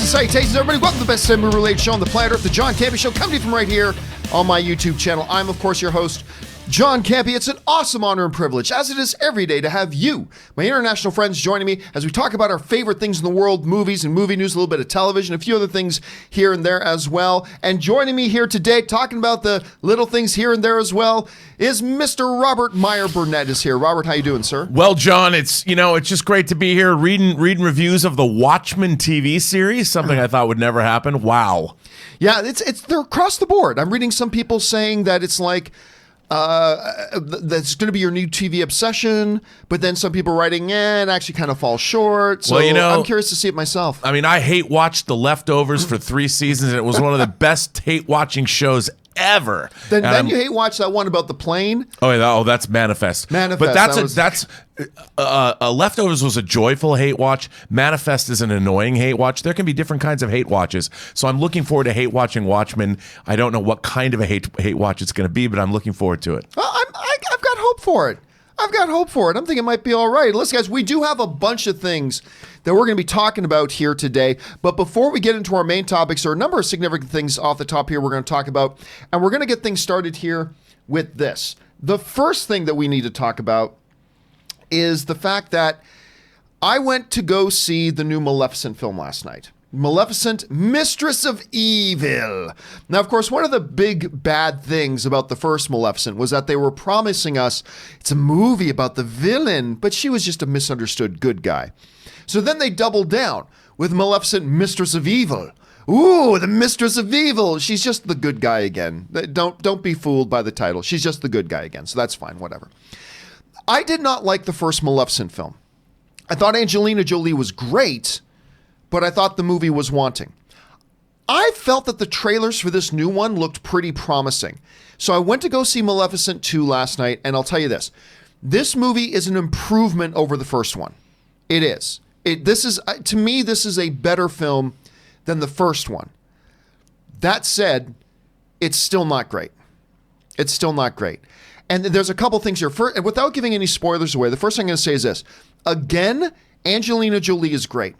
Salutations, everybody. Welcome to the best movie-related show on the planet Earth, the John Campea Show, coming to you from right here on my YouTube channel. I'm, of course, your host, John Campea. It's an awesome honor and privilege, as it is every day, to have you, my international friends, joining me as we talk about our favorite things in the world, movies and movie news, a little bit of television, a few other things here and there as well. And joining me here today, talking about the little things here and there as well, is Mr. Robert Meyer Burnett is here. Robert, how you doing, sir? Well, John, it's just great to be here reading reviews of the Watchmen TV series, something I thought would never happen. Wow. Yeah, they're across the board. I'm reading some people saying that it's like that's going to be your new TV obsession, but then some people writing, it actually kind of falls short. So I'm curious to see it myself. I mean, I hate watched The Leftovers for 3 seasons, and it was one of the best hate watching shows ever. Then you hate watch that one about the plane. That's Manifest. But that's Leftovers was a joyful hate watch. Manifest is an annoying hate watch. There can be different kinds of hate watches. So I'm looking forward to hate watching Watchmen. I don't know what kind of a hate watch it's going to be, but I'm looking forward to it. Well, I've got hope for it. I'm thinking it might be all right. Listen, guys, we do have a bunch of things that we're going to be talking about here today. But before we get into our main topics, there are a number of significant things off the top here we're going to talk about. And we're going to get things started here with this. The first thing that we need to talk about is the fact that I went to go see the new Maleficent film last night. Maleficent, Mistress of Evil. Now, of course, one of the big bad things about the first Maleficent was that they were promising us it's a movie about the villain, but she was just a misunderstood good guy. So then they doubled down with Maleficent, Mistress of Evil. Ooh, the Mistress of Evil. She's just the good guy again. Don't be fooled by the title. She's just the good guy again, so that's fine, whatever. I did not like the first Maleficent film. I thought Angelina Jolie was great, but I thought the movie was wanting. I felt that the trailers for this new one looked pretty promising. So I went to go see Maleficent 2 last night, and I'll tell you this movie is an improvement over the first one. It is. To me, this is a better film than the first one. That said, it's still not great. And there's a couple things here. First, and without giving any spoilers away, the first thing I'm going to say is this. Again, Angelina Jolie is great.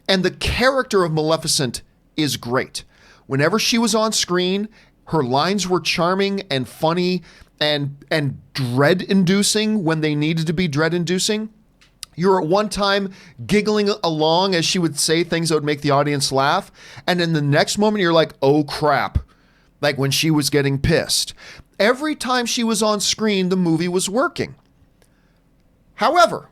And the character of Maleficent is great. Whenever she was on screen, her lines were charming and funny and dread-inducing when they needed to be dread-inducing. You were at one time giggling along as she would say things that would make the audience laugh. And in the next moment, you're like, oh crap. Like when she was getting pissed. Every time she was on screen, the movie was working. However,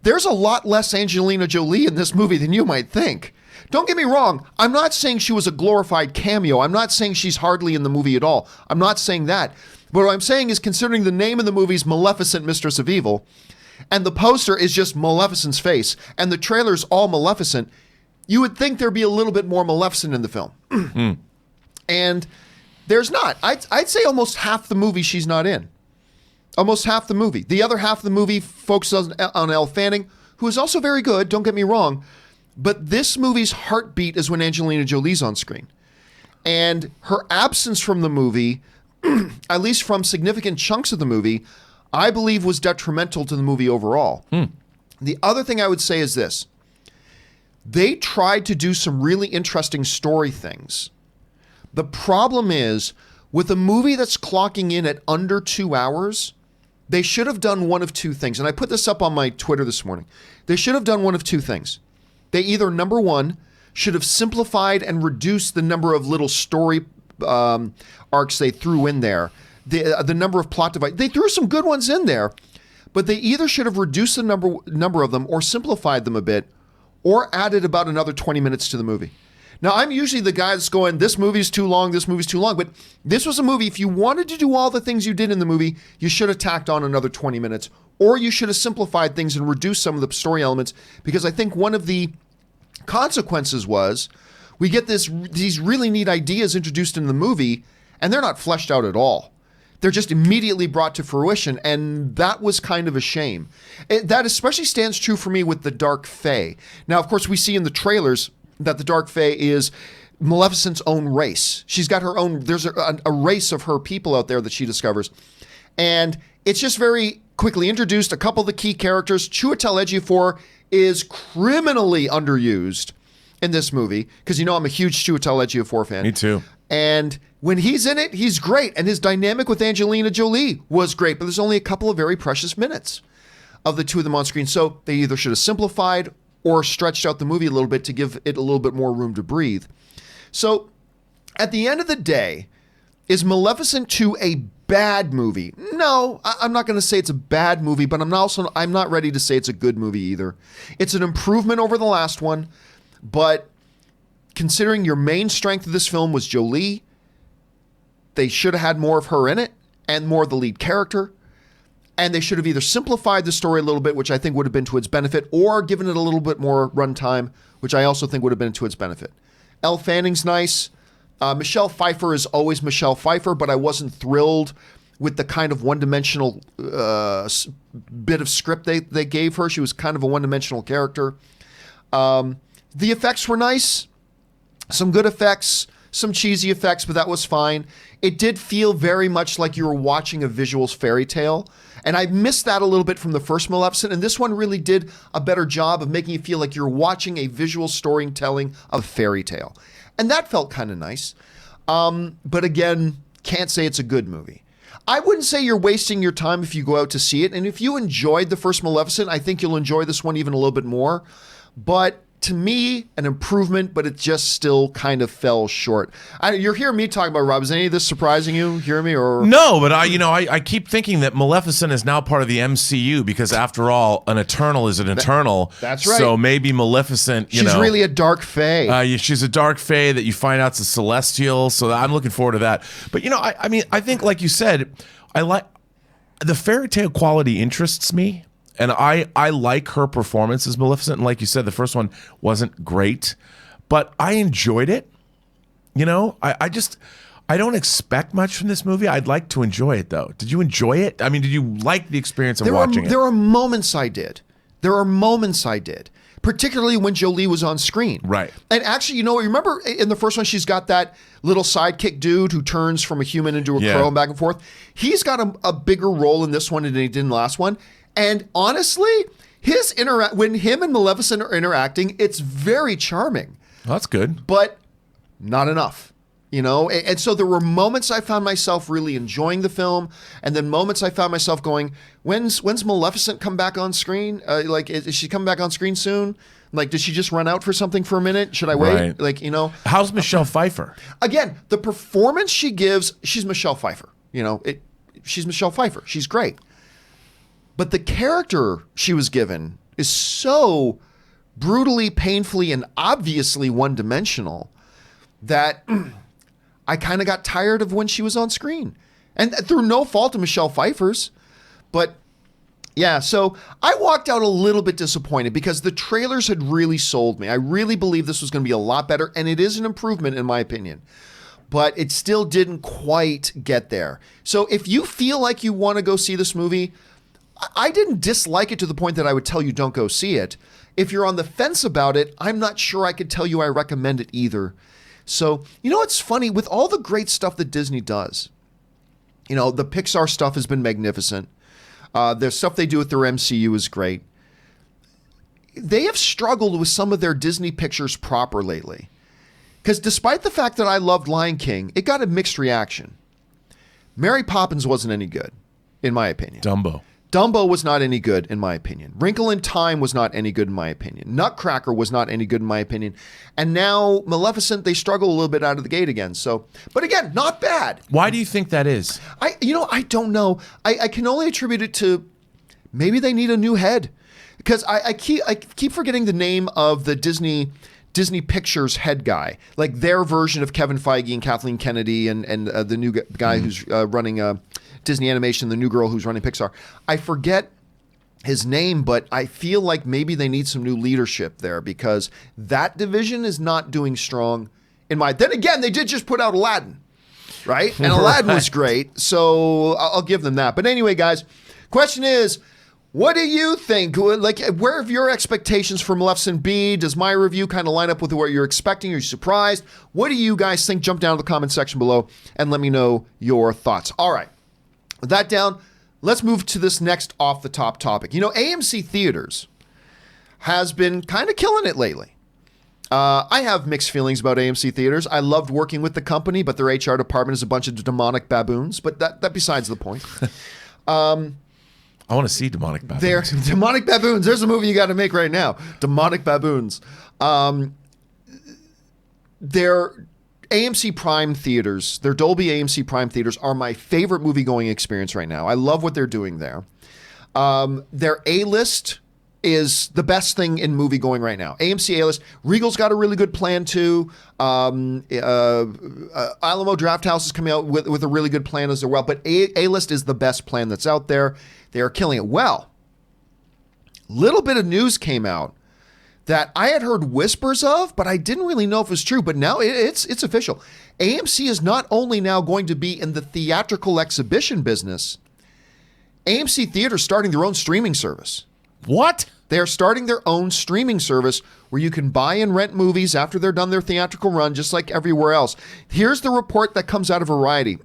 there's a lot less Angelina Jolie in this movie than you might think. Don't get me wrong. I'm not saying she was a glorified cameo. I'm not saying she's hardly in the movie at all. I'm not saying that. But what I'm saying is, considering the name of the movie is Maleficent, Mistress of Evil, and the poster is just Maleficent's face, and the trailer's all Maleficent, you would think there'd be a little bit more Maleficent in the film. And there's not. I'd say almost half the movie she's not in. Almost half the movie. The other half of the movie focuses on Elle Fanning, who is also very good, don't get me wrong. But this movie's heartbeat is when Angelina Jolie's on screen. And her absence from the movie, at least from significant chunks of the movie, I believe was detrimental to the movie overall. The other thing I would say is this. They tried to do some really interesting story things. The problem is, with a movie that's clocking in at under 2 hours, they should have done one of two things. And I put this up on my Twitter this morning. They should have done one of two things. They either, number one, should have simplified and reduced the number of little story arcs they threw in there. The number of plot devices. They threw some good ones in there, but they either should have reduced the number of them or simplified them a bit or added about another 20 minutes to the movie. Now, I'm usually the guy that's going, this movie's too long, but this was a movie, if you wanted to do all the things you did in the movie, you should have tacked on another 20 minutes, or you should have simplified things and reduced some of the story elements, because I think one of the consequences was we get these really neat ideas introduced in the movie, and they're not fleshed out at all. They're just immediately brought to fruition, and that was kind of a shame. That especially stands true for me with the Dark Fae. Now, of course, we see in the trailers that the Dark Fae is Maleficent's own race. She's got her own, there's a race of her people out there that she discovers. And it's just very quickly introduced. A couple of the key characters. Chiwetel Ejiofor is criminally underused in this movie, because I'm a huge Chiwetel Ejiofor fan. Me too. And when he's in it, he's great. And his dynamic with Angelina Jolie was great, but there's only a couple of very precious minutes of the two of them on screen. So they either should have simplified or stretched out the movie a little bit to give it a little bit more room to breathe. So at the end of the day, is Maleficent 2 a bad movie? No, I'm not going to say it's a bad movie, but I'm not ready to say it's a good movie either. It's an improvement over the last one, but considering your main strength of this film was Jolie, they should have had more of her in it and more of the lead character. And they should have either simplified the story a little bit, which I think would have been to its benefit, or given it a little bit more runtime, which I also think would have been to its benefit. Elle Fanning's nice. Michelle Pfeiffer is always Michelle Pfeiffer, but I wasn't thrilled with the kind of one-dimensional bit of script they gave her. She was kind of a one-dimensional character. The effects were nice. Some good effects, some cheesy effects, but that was fine. It did feel very much like you were watching a visuals fairy tale. And I missed that a little bit from the first Maleficent. And this one really did a better job of making you feel like you're watching a visual storytelling of a fairy tale. And that felt kind of nice. But again, can't say it's a good movie. I wouldn't say you're wasting your time if you go out to see it. And if you enjoyed the first Maleficent, I think you'll enjoy this one even a little bit more. But to me, an improvement, but it just still kind of fell short. You're hearing me talking about, Rob. Is any of this surprising you? Hear me or no? But I keep thinking that Maleficent is now part of the MCU because after all, an Eternal is an Eternal. That's right. So maybe Maleficent, she's really a dark fae. She's a dark fae that you find out's a celestial. So I'm looking forward to that. But I think like you said, I like the fairy tale quality interests me. And I like her performance as Maleficent. And like you said, the first one wasn't great, but I enjoyed it. I don't expect much from this movie. I'd like to enjoy it, though. Did you enjoy it? I mean, did you like the experience of watching it? There are moments I did. Particularly when Jolie was on screen. Right. And actually, remember in the first one, she's got that little sidekick dude who turns from a human into a crow and back and forth. He's got a bigger role in this one than he did in the last one. And honestly, when him and Maleficent are interacting, it's very charming. Well, that's good. But not enough, And so there were moments I found myself really enjoying the film, and then moments I found myself going, when's Maleficent come back on screen? Is she coming back on screen soon? Like, did she just run out for something for a minute? Should I wait? Right. How's Michelle Pfeiffer? Again, the performance she gives, she's Michelle Pfeiffer. She's Michelle Pfeiffer. She's great. But the character she was given is so brutally, painfully, and obviously one-dimensional that I kind of got tired of when she was on screen. And through no fault of Michelle Pfeiffer's. But yeah, so I walked out a little bit disappointed because the trailers had really sold me. I really believed this was going to be a lot better, and it is an improvement in my opinion. But it still didn't quite get there. So if you feel like you want to go see this movie, I didn't dislike it to the point that I would tell you don't go see it. If you're on the fence about it, I'm not sure I could tell you I recommend it either. So, it's funny, with all the great stuff that Disney does, the Pixar stuff has been magnificent. The stuff they do with their MCU is great. They have struggled with some of their Disney pictures proper lately. Because despite the fact that I loved Lion King, it got a mixed reaction. Mary Poppins wasn't any good, in my opinion. Dumbo was not any good, in my opinion. Wrinkle in Time was not any good, in my opinion. Nutcracker was not any good, in my opinion. And now Maleficent, they struggle a little bit out of the gate again. So, but again, not bad. Why do you think that is? I don't know. I can only attribute it to maybe they need a new head, because I keep forgetting the name of the Disney Pictures head guy, like their version of Kevin Feige and Kathleen Kennedy and the new guy who's running Disney Animation, the new girl who's running Pixar. I forget his name, but I feel like maybe they need some new leadership there, because that division is not doing strong then again, they did just put out Aladdin, right? And Aladdin was great, so I'll give them that. But anyway, guys, question is, what do you think? Like, where have your expectations for Maleficent be? Does my review kind of line up with what you're expecting? Are you surprised? What do you guys think? Jump down to the comment section below and let me know your thoughts. All right. With that down, let's move to this next off-the-top topic. AMC theaters has been kind of killing it lately. I have mixed feelings about AMC theaters. I loved working with the company, but their HR department is a bunch of demonic baboons. But that besides the point. I want to see demonic baboons. They're demonic baboons. There's a movie you got to make right now. Demonic baboons. Their AMC Prime theaters, their Dolby AMC Prime theaters are my favorite movie-going experience right now. I love what they're doing there. Their A-list is the best thing in movie going right now. AMC A-list. Regal's got a really good plan too. Alamo Drafthouse is coming out with a really good plan as well. But A-list is the best plan that's out there. They are killing it. Well, little bit of news came out that I had heard whispers of, but I didn't really know if it was true. But now it's official. AMC is not only now going to be in the theatrical exhibition business. AMC Theater's starting their own streaming service. What? They are starting their own streaming service where you can buy and rent movies after they're done their theatrical run, just like everywhere else. Here's the report that comes out of Variety.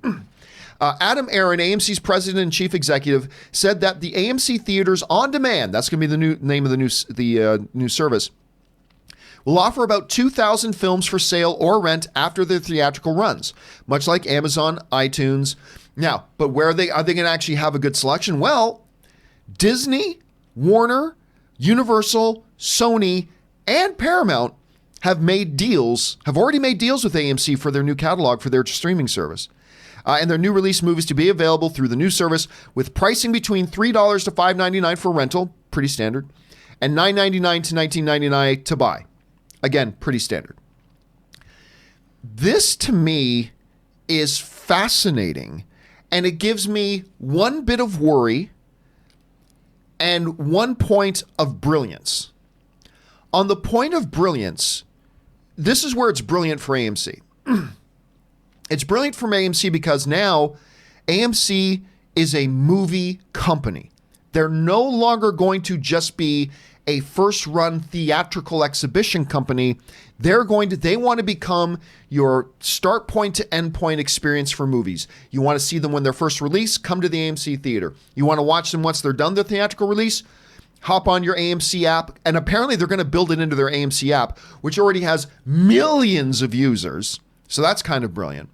Adam Aron, AMC's president and chief executive, said that the AMC Theaters On Demand, that's going to be the new name of the new service, will offer about 2,000 films for sale or rent after their theatrical runs, much like Amazon, iTunes. Now, but where are they going to actually have a good selection? Well, Disney, Warner, Universal, Sony, and Paramount have already made deals with AMC for their new catalog for their streaming service. And their new release movies to be available through the new service with pricing between $3 to $5.99 for rental, pretty standard, and $9.99 to $19.99 to buy. Again, pretty standard. This to me is fascinating, and it gives me one bit of worry and 1 point of brilliance. On the point of brilliance, this is where it's brilliant for AMC. It's brilliant for AMC because now AMC is a movie company. They're no longer going to just be a first-run theatrical exhibition company. They want to become your start point to end point experience for movies. You want to see them when they're first released, come to the AMC theater. You want to watch them once they're done their theatrical release, hop on your AMC app, and apparently they're going to build it into their AMC app, which already has millions of users. So that's kind of brilliant.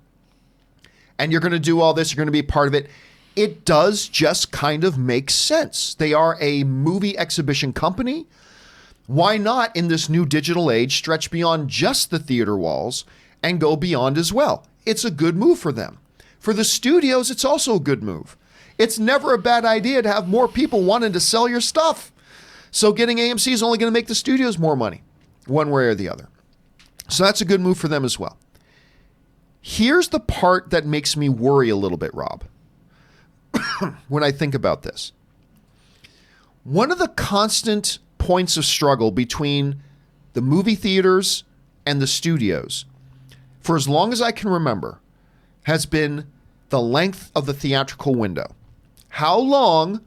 And you're going to do all this, you're going to be a part of it. It does just kind of make sense. They are a movie exhibition company. Why not, in this new digital age, stretch beyond just the theater walls and go beyond as well? It's a good move for them. For the studios, it's also a good move. It's never a bad idea to have more people wanting to sell your stuff. So getting AMC is only going to make the studios more money, one way or the other. So that's a good move for them as well. Here's the part that makes me worry a little bit, Rob, when I think about this. One of the constant points of struggle between the movie theaters and the studios, for as long as I can remember, has been the length of the theatrical window. How long,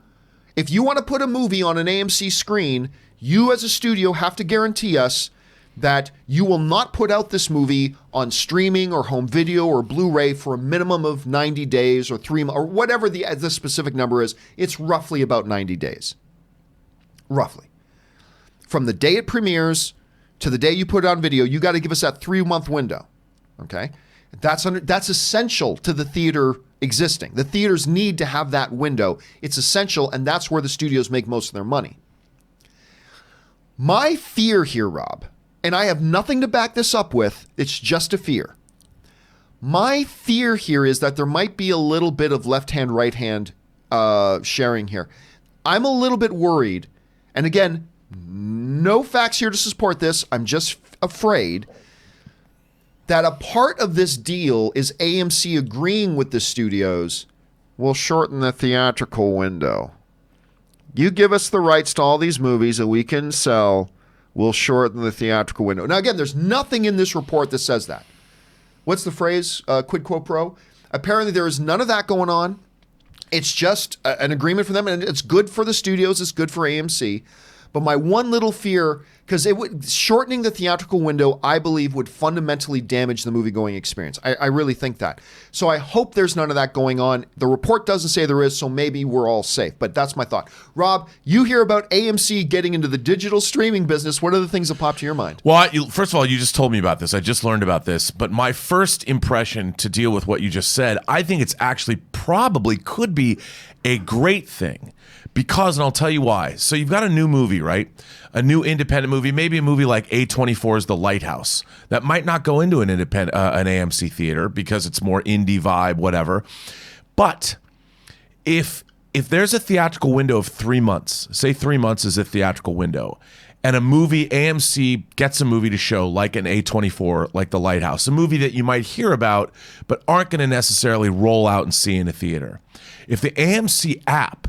if you want to put a movie on an AMC screen, you as a studio have to guarantee us that you will not put out this movie on streaming or home video or Blu-ray for a minimum of 90 days or 3 months, or whatever the specific number is. It's roughly about 90 days. Roughly. From the day it premieres to the day you put it on video, you got to give us that 3-month window. Okay? That's essential to the theater existing. The theaters need to have that window. It's essential, and that's where the studios make most of their money. My fear here, Rob, and I have nothing to back this up with, it's just a fear. My fear here is that there might be a little bit of left-hand, right-hand sharing here. I'm a little bit worried, and again, no facts here to support this. I'm just afraid that a part of this deal is AMC agreeing with the studios, we'll shorten the theatrical window. You give us the rights to all these movies that we can sell, we'll shorten the theatrical window. Now, again, there's nothing in this report that says that. What's the phrase? Quid quo pro? Apparently, there is none of that going on. It's just an agreement for them, and it's good for the studios. It's good for AMC. But my one little fear Because shortening the theatrical window, I believe, would fundamentally damage the movie-going experience. I really think that. So I hope there's none of that going on. The report doesn't say there is, so maybe we're all safe. But that's my thought. Rob, you hear about AMC getting into the digital streaming business. What are the things that pop to your mind? Well, first of all, you just told me about this. I just learned about this. But my first impression to deal with what you just said, I think it's actually probably could be a great thing. Because, and I'll tell you why. So you've got a new movie, right? A new independent movie, maybe a movie like A24's The Lighthouse that might not go into an AMC theater because it's more indie vibe, whatever. But if there's a theatrical window of 3 months, say 3 months is a theatrical window, and AMC gets a movie to show like an A24, like The Lighthouse, a movie that you might hear about but aren't going to necessarily roll out and see in a theater. If the AMC app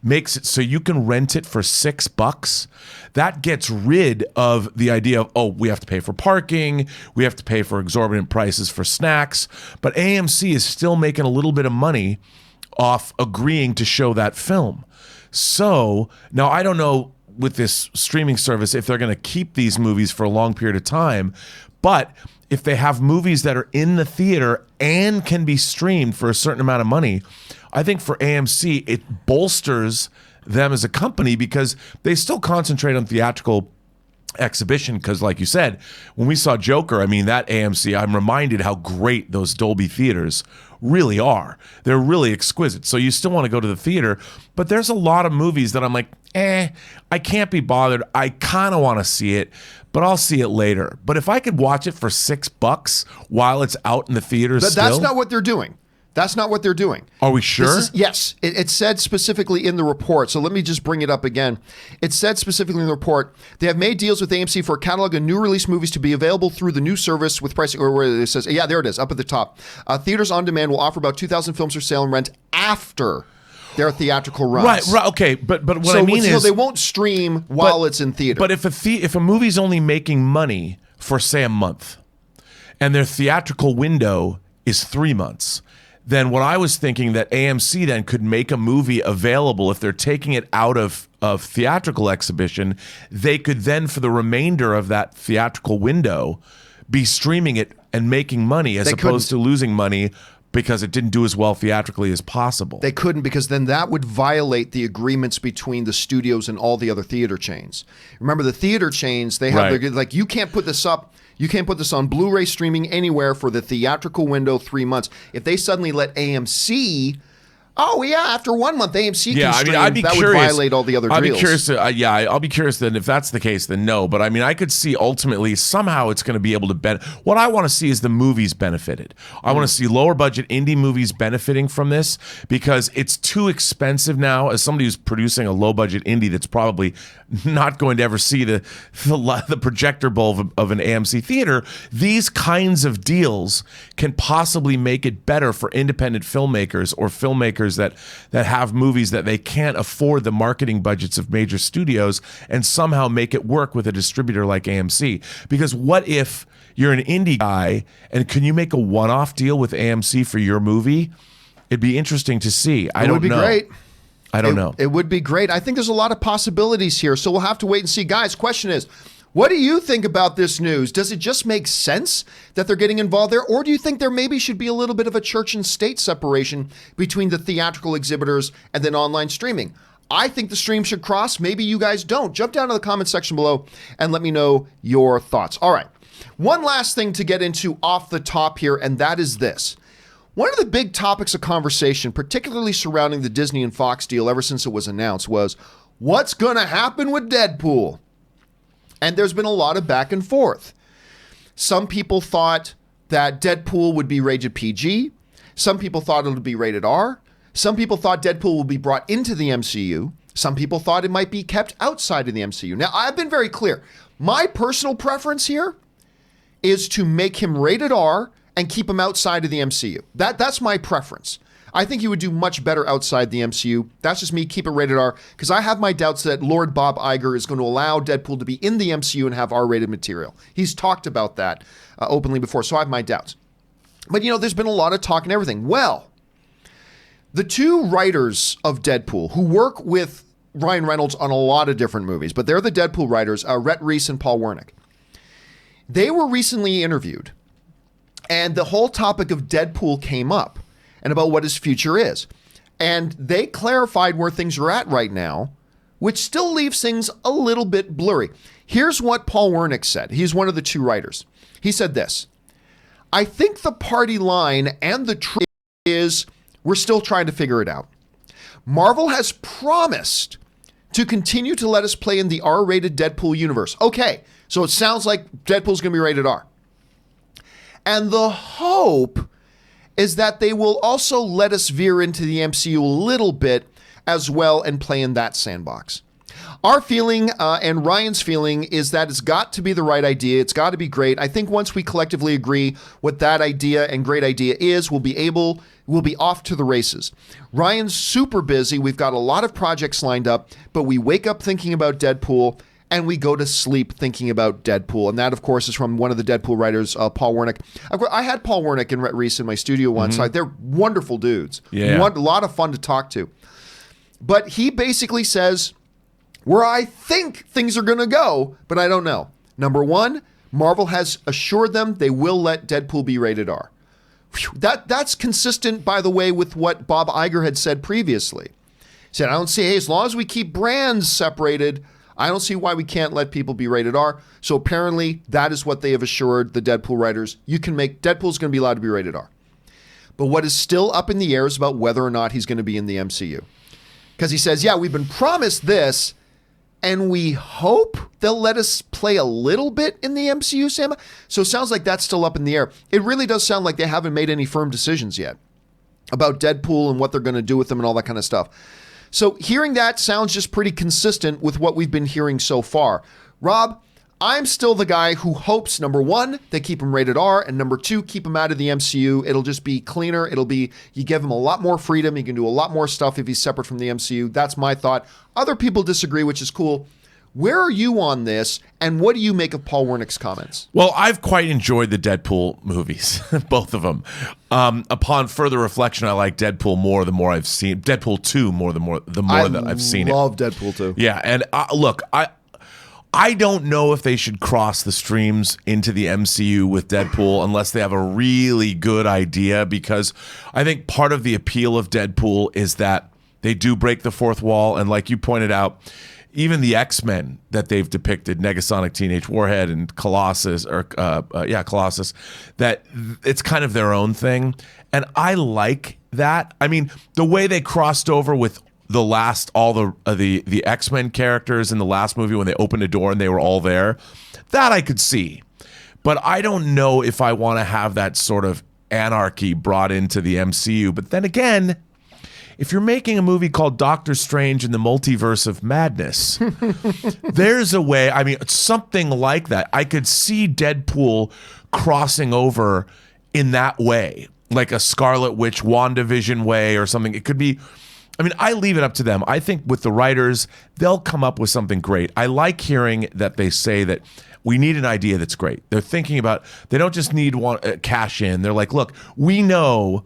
makes it so you can rent it for $6, that gets rid of the idea of, oh, we have to pay for parking, we have to pay for exorbitant prices for snacks, but AMC is still making a little bit of money off agreeing to show that film. So now I don't know with this streaming service if they're going to keep these movies for a long period of time, but if they have movies that are in the theater and can be streamed for a certain amount of money, I think for AMC, it bolsters them as a company because they still concentrate on theatrical exhibition because, like you said, when we saw Joker, I mean, that AMC, I'm reminded how great those Dolby theaters really are. They're really exquisite. So you still want to go to the theater, but there's a lot of movies that I'm like, I can't be bothered. I kind of want to see it, but I'll see it later. But if I could watch it for $6 while it's out in the theaters that's not what they're doing. That's not what they're doing. Are we sure? Yes. It said specifically in the report. So let me just bring it up again. It said specifically in the report, they have made deals with AMC for a catalog of new release movies to be available through the new service with pricing, or where it says, yeah, there it is, up at the top. Theaters on Demand will offer about 2,000 films for sale and rent after their theatrical runs. Right, okay. But what I mean is, they won't stream while it's in theater. But if a movie's only making money for, say, a month, and their theatrical window is 3 months, then what I was thinking that AMC then could make a movie available if they're taking it out of theatrical exhibition, they could then for the remainder of that theatrical window be streaming it and making money as opposed to losing money because it didn't do as well theatrically as possible. They couldn't, because then that would violate the agreements between the studios and all the other theater chains. Remember, the theater chains, they have like, you can't put this up. You can't put this on Blu-ray streaming anywhere for the theatrical window 3 months. If they suddenly let AMC, after 1 month AMC can stream, I'd be curious. Would violate all the other deals. I'd be curious. I'll be curious then if that's the case, then no. But I mean, I could see ultimately somehow it's going to be able to benefit. What I want to see is the movies benefited. I want to see lower budget indie movies benefiting from this because it's too expensive now. As somebody who's producing a low budget indie that's probably not going to ever see the projector bulb of an AMC theater, these kinds of deals can possibly make it better for independent filmmakers or filmmakers that have movies that they can't afford the marketing budgets of major studios and somehow make it work with a distributor like AMC. Because what if you're an indie guy and can you make a one-off deal with AMC for your movie? It'd be interesting to see. I don't know. It would be great. I don't know. It would be great. I think there's a lot of possibilities here, so we'll have to wait and see. Guys, question is, what do you think about this news? Does it just make sense that they're getting involved there, or do you think there maybe should be a little bit of a church and state separation between the theatrical exhibitors and then online streaming? I think the stream should cross. Maybe you guys don't. Jump down to the comment section below and let me know your thoughts. All right. One last thing to get into off the top here, and that is this. One of the big topics of conversation, particularly surrounding the Disney and Fox deal ever since it was announced, was what's going to happen with Deadpool? And there's been a lot of back and forth. Some people thought that Deadpool would be rated PG. Some people thought it would be rated R. Some people thought Deadpool would be brought into the MCU. Some people thought it might be kept outside of the MCU. Now, I've been very clear. My personal preference here is to make him rated R and keep him outside of the MCU. That's my preference. I think he would do much better outside the MCU. That's just me, keep it rated R, because I have my doubts that Lord Bob Iger is going to allow Deadpool to be in the MCU and have R-rated material. He's talked about that openly before, so I have my doubts. But, there's been a lot of talk and everything. Well, the two writers of Deadpool who work with Ryan Reynolds on a lot of different movies, but they're the Deadpool writers, Rhett Reese and Paul Wernick. They were recently interviewed, and the whole topic of Deadpool came up and about what his future is. And they clarified where things are at right now, which still leaves things a little bit blurry. Here's what Paul Wernick said. He's one of the two writers. He said this: I think the party line and the truth is we're still trying to figure it out. Marvel has promised to continue to let us play in the R-rated Deadpool universe. Okay, so it sounds like Deadpool's going to be rated R. And the hope is that they will also let us veer into the MCU a little bit as well and play in that sandbox. Our feeling and Ryan's feeling is that it's got to be the right idea. It's got to be great. I think once we collectively agree what that idea and great idea is, we'll be off to the races. Ryan's super busy. We've got a lot of projects lined up, but we wake up thinking about Deadpool and we go to sleep thinking about Deadpool. And that, of course, is from one of the Deadpool writers, Paul Wernick. I had Paul Wernick and Rhett Reese in my studio once. So they're wonderful dudes. Yeah. A lot of fun to talk to. But he basically says where I think things are going to go, but I don't know. Number one, Marvel has assured them they will let Deadpool be rated R. Whew, that's consistent, by the way, with what Bob Iger had said previously. He said, I don't see, hey, as long as we keep brands separated, I don't see why we can't let people be rated R. So apparently that is what they have assured the Deadpool writers. Deadpool's going to be allowed to be rated R. But what is still up in the air is about whether or not he's going to be in the MCU. Because he says, yeah, we've been promised this, and we hope they'll let us play a little bit in the MCU, Sam. So it sounds like that's still up in the air. It really does sound like they haven't made any firm decisions yet about Deadpool and what they're going to do with them and all that kind of stuff. So hearing that sounds just pretty consistent with what we've been hearing so far. Rob, I'm still the guy who hopes, number one, they keep him rated R, and number two, keep him out of the MCU. It'll just be cleaner. You give him a lot more freedom. He can do a lot more stuff if he's separate from the MCU. That's my thought. Other people disagree, which is cool. Where are you on this, and what do you make of Paul Wernick's comments? Well, I've quite enjoyed the Deadpool movies, both of them. Upon further reflection, I like Deadpool more the more I've seen Deadpool 2 more the more that I've seen it. I love Deadpool 2. Yeah, and look, I don't know if they should cross the streams into the MCU with Deadpool unless they have a really good idea, because I think part of the appeal of Deadpool is that they do break the fourth wall, and like you pointed out, even the X-Men that they've depicted, Negasonic Teenage Warhead and Colossus, Colossus, that it's kind of their own thing. And I like that. I mean, the way they crossed over with all the X-Men characters in the last movie when they opened a door and they were all there, that I could see. But I don't know if I want to have that sort of anarchy brought into the MCU. But then again, if you're making a movie called Doctor Strange in the Multiverse of Madness, there's a way, I mean, something like that. I could see Deadpool crossing over in that way, like a Scarlet Witch, WandaVision way or something. It could be, I mean, I leave it up to them. I think with the writers, they'll come up with something great. I like hearing that they say that we need an idea that's great. They're thinking about, they don't just need cash in. They're like, look, we know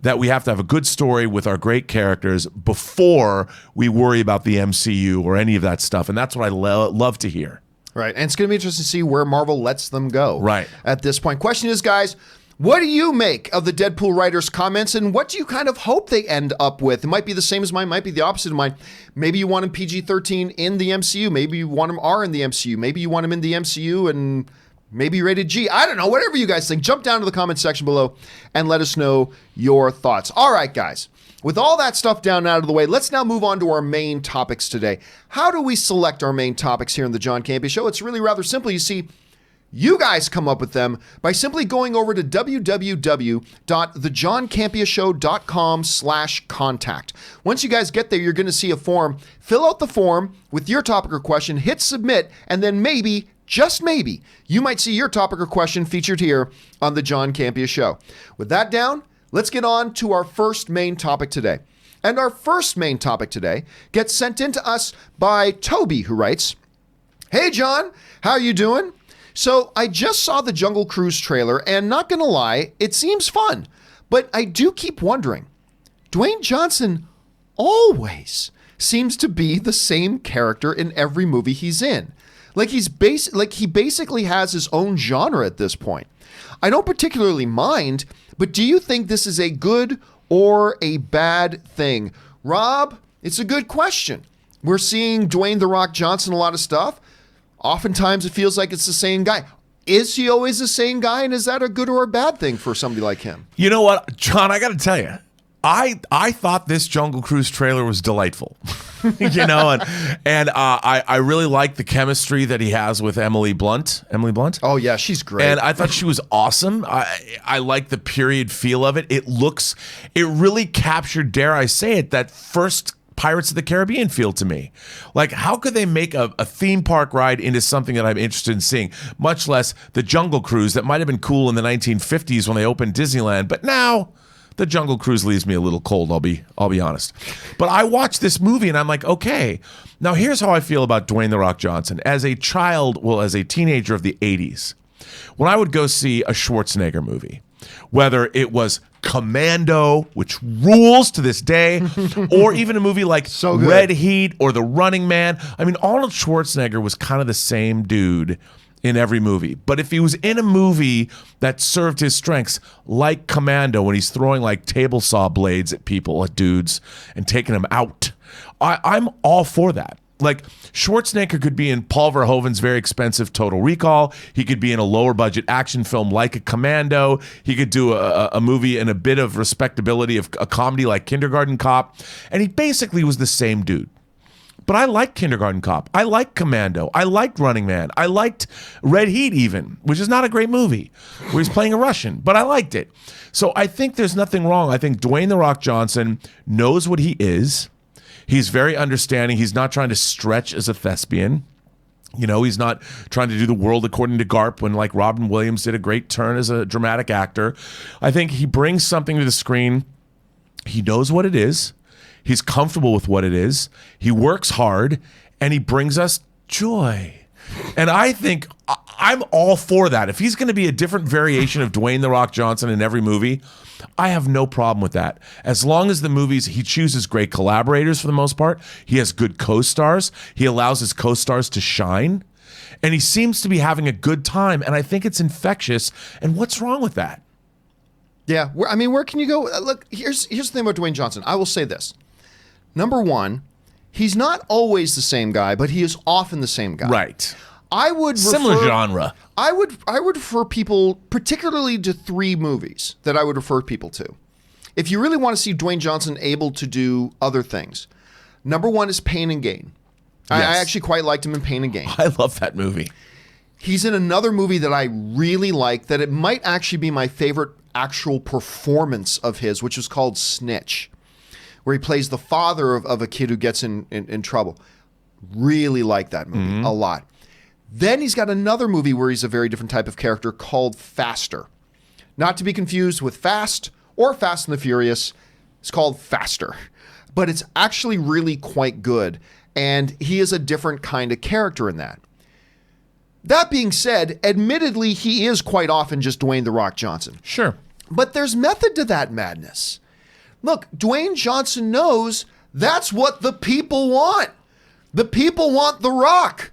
that we have to have a good story with our great characters before we worry about the MCU or any of that stuff. And that's what I love to hear. Right. And it's going to be interesting to see where Marvel lets them go. Right. At this point. Question is, guys, what do you make of the Deadpool writers' comments, and what do you kind of hope they end up with? It might be the same as mine, might be the opposite of mine. Maybe you want him PG-13 in the MCU. Maybe you want him R in the MCU. Maybe you want him in the MCU and maybe rated G. I don't know. Whatever you guys think. Jump down to the comment section below and let us know your thoughts. All right, guys. With all that stuff down and out of the way, let's now move on to our main topics today. How do we select our main topics here in the John Campea Show? It's really rather simple. You see, you guys come up with them by simply going over to www.thejohncampeashow.com/contact. Once you guys get there, you're going to see a form. Fill out the form with your topic or question, hit submit, and then maybe, just maybe, you might see your topic or question featured here on The John Campea Show. With that down, let's get on to our first main topic today. And our first main topic today gets sent in to us by Toby, who writes, "Hey, John, how you doing? So I just saw the Jungle Cruise trailer, and not gonna lie, it seems fun. But I do keep wondering, Dwayne Johnson always seems to be the same character in every movie he's in. Like he basically has his own genre at this point. I don't particularly mind, but do you think this is a good or a bad thing? Rob, it's a good question. We're seeing Dwayne "The Rock" Johnson a lot of stuff. Oftentimes it feels like it's the same guy. Is he always the same guy, and is that a good or a bad thing for somebody like him? You know what, John, I got to tell you, I thought this Jungle Cruise trailer was delightful, you know, and I really like the chemistry that he has with Emily Blunt. Emily Blunt? Oh yeah, she's great. And I thought she was awesome. I like the period feel of it. It really captured, dare I say it, that first Pirates of the Caribbean feel to me. Like, how could they make a theme park ride into something that I'm interested in seeing, much less the Jungle Cruise that might have been cool in the 1950s when they opened Disneyland, but now the Jungle Cruise leaves me a little cold, I'll be honest. But I watched this movie and I'm like, okay, now here's how I feel about Dwayne "The Rock" Johnson. As a child, well, as a teenager of the 80s, when I would go see a Schwarzenegger movie, whether it was Commando, which rules to this day, or even a movie like Red Heat or The Running Man. I mean, Arnold Schwarzenegger was kind of the same dude in every movie. But if he was in a movie that served his strengths, like Commando, when he's throwing like table saw blades at people, at dudes, and taking them out, I'm all for that. Like, Schwarzenegger could be in Paul Verhoeven's very expensive Total Recall. He could be in a lower budget action film like a Commando. He could do a movie in a bit of respectability of a comedy like Kindergarten Cop. And he basically was the same dude. But I liked Kindergarten Cop. I liked Commando. I liked Running Man. I liked Red Heat even, which is not a great movie, where he's playing a Russian, but I liked it. So I think there's nothing wrong. I think Dwayne "The Rock" Johnson knows what he is. He's very understanding. He's not trying to stretch as a thespian. You know, he's not trying to do the world according to Garp when, like, Robin Williams did a great turn as a dramatic actor. I think he brings something to the screen. He knows what it is. He's comfortable with what it is. He works hard, and he brings us joy. And I think I'm all for that. If he's going to be a different variation of Dwayne "The Rock" Johnson in every movie, I have no problem with that. As long as the movies, he chooses great collaborators for the most part. He has good co-stars. He allows his co-stars to shine. And he seems to be having a good time. And I think it's infectious. And what's wrong with that? Yeah. Where can you go? Look, here's the thing about Dwayne Johnson. I will say this. Number one, he's not always the same guy, but he is often the same guy. Right. Similar genre. I would refer people particularly to 3 movies that I would refer people to. If you really want to see Dwayne Johnson able to do other things, number 1 is Pain and Gain. Yes. I actually quite liked him in Pain and Gain. I love that movie. He's in another movie that I really like that it might actually be my favorite actual performance of his, which is called Snitch, where he plays the father of a kid who gets in trouble. Really like that movie a lot. Then he's got another movie where he's a very different type of character called Faster. Not to be confused with Fast or Fast and the Furious. It's called Faster. But it's actually really quite good. And he is a different kind of character in that. That being said, admittedly, he is quite often just Dwayne "The Rock" Johnson. Sure. But there's method to that madness. Look, Dwayne Johnson knows that's what the people want. The people want The Rock.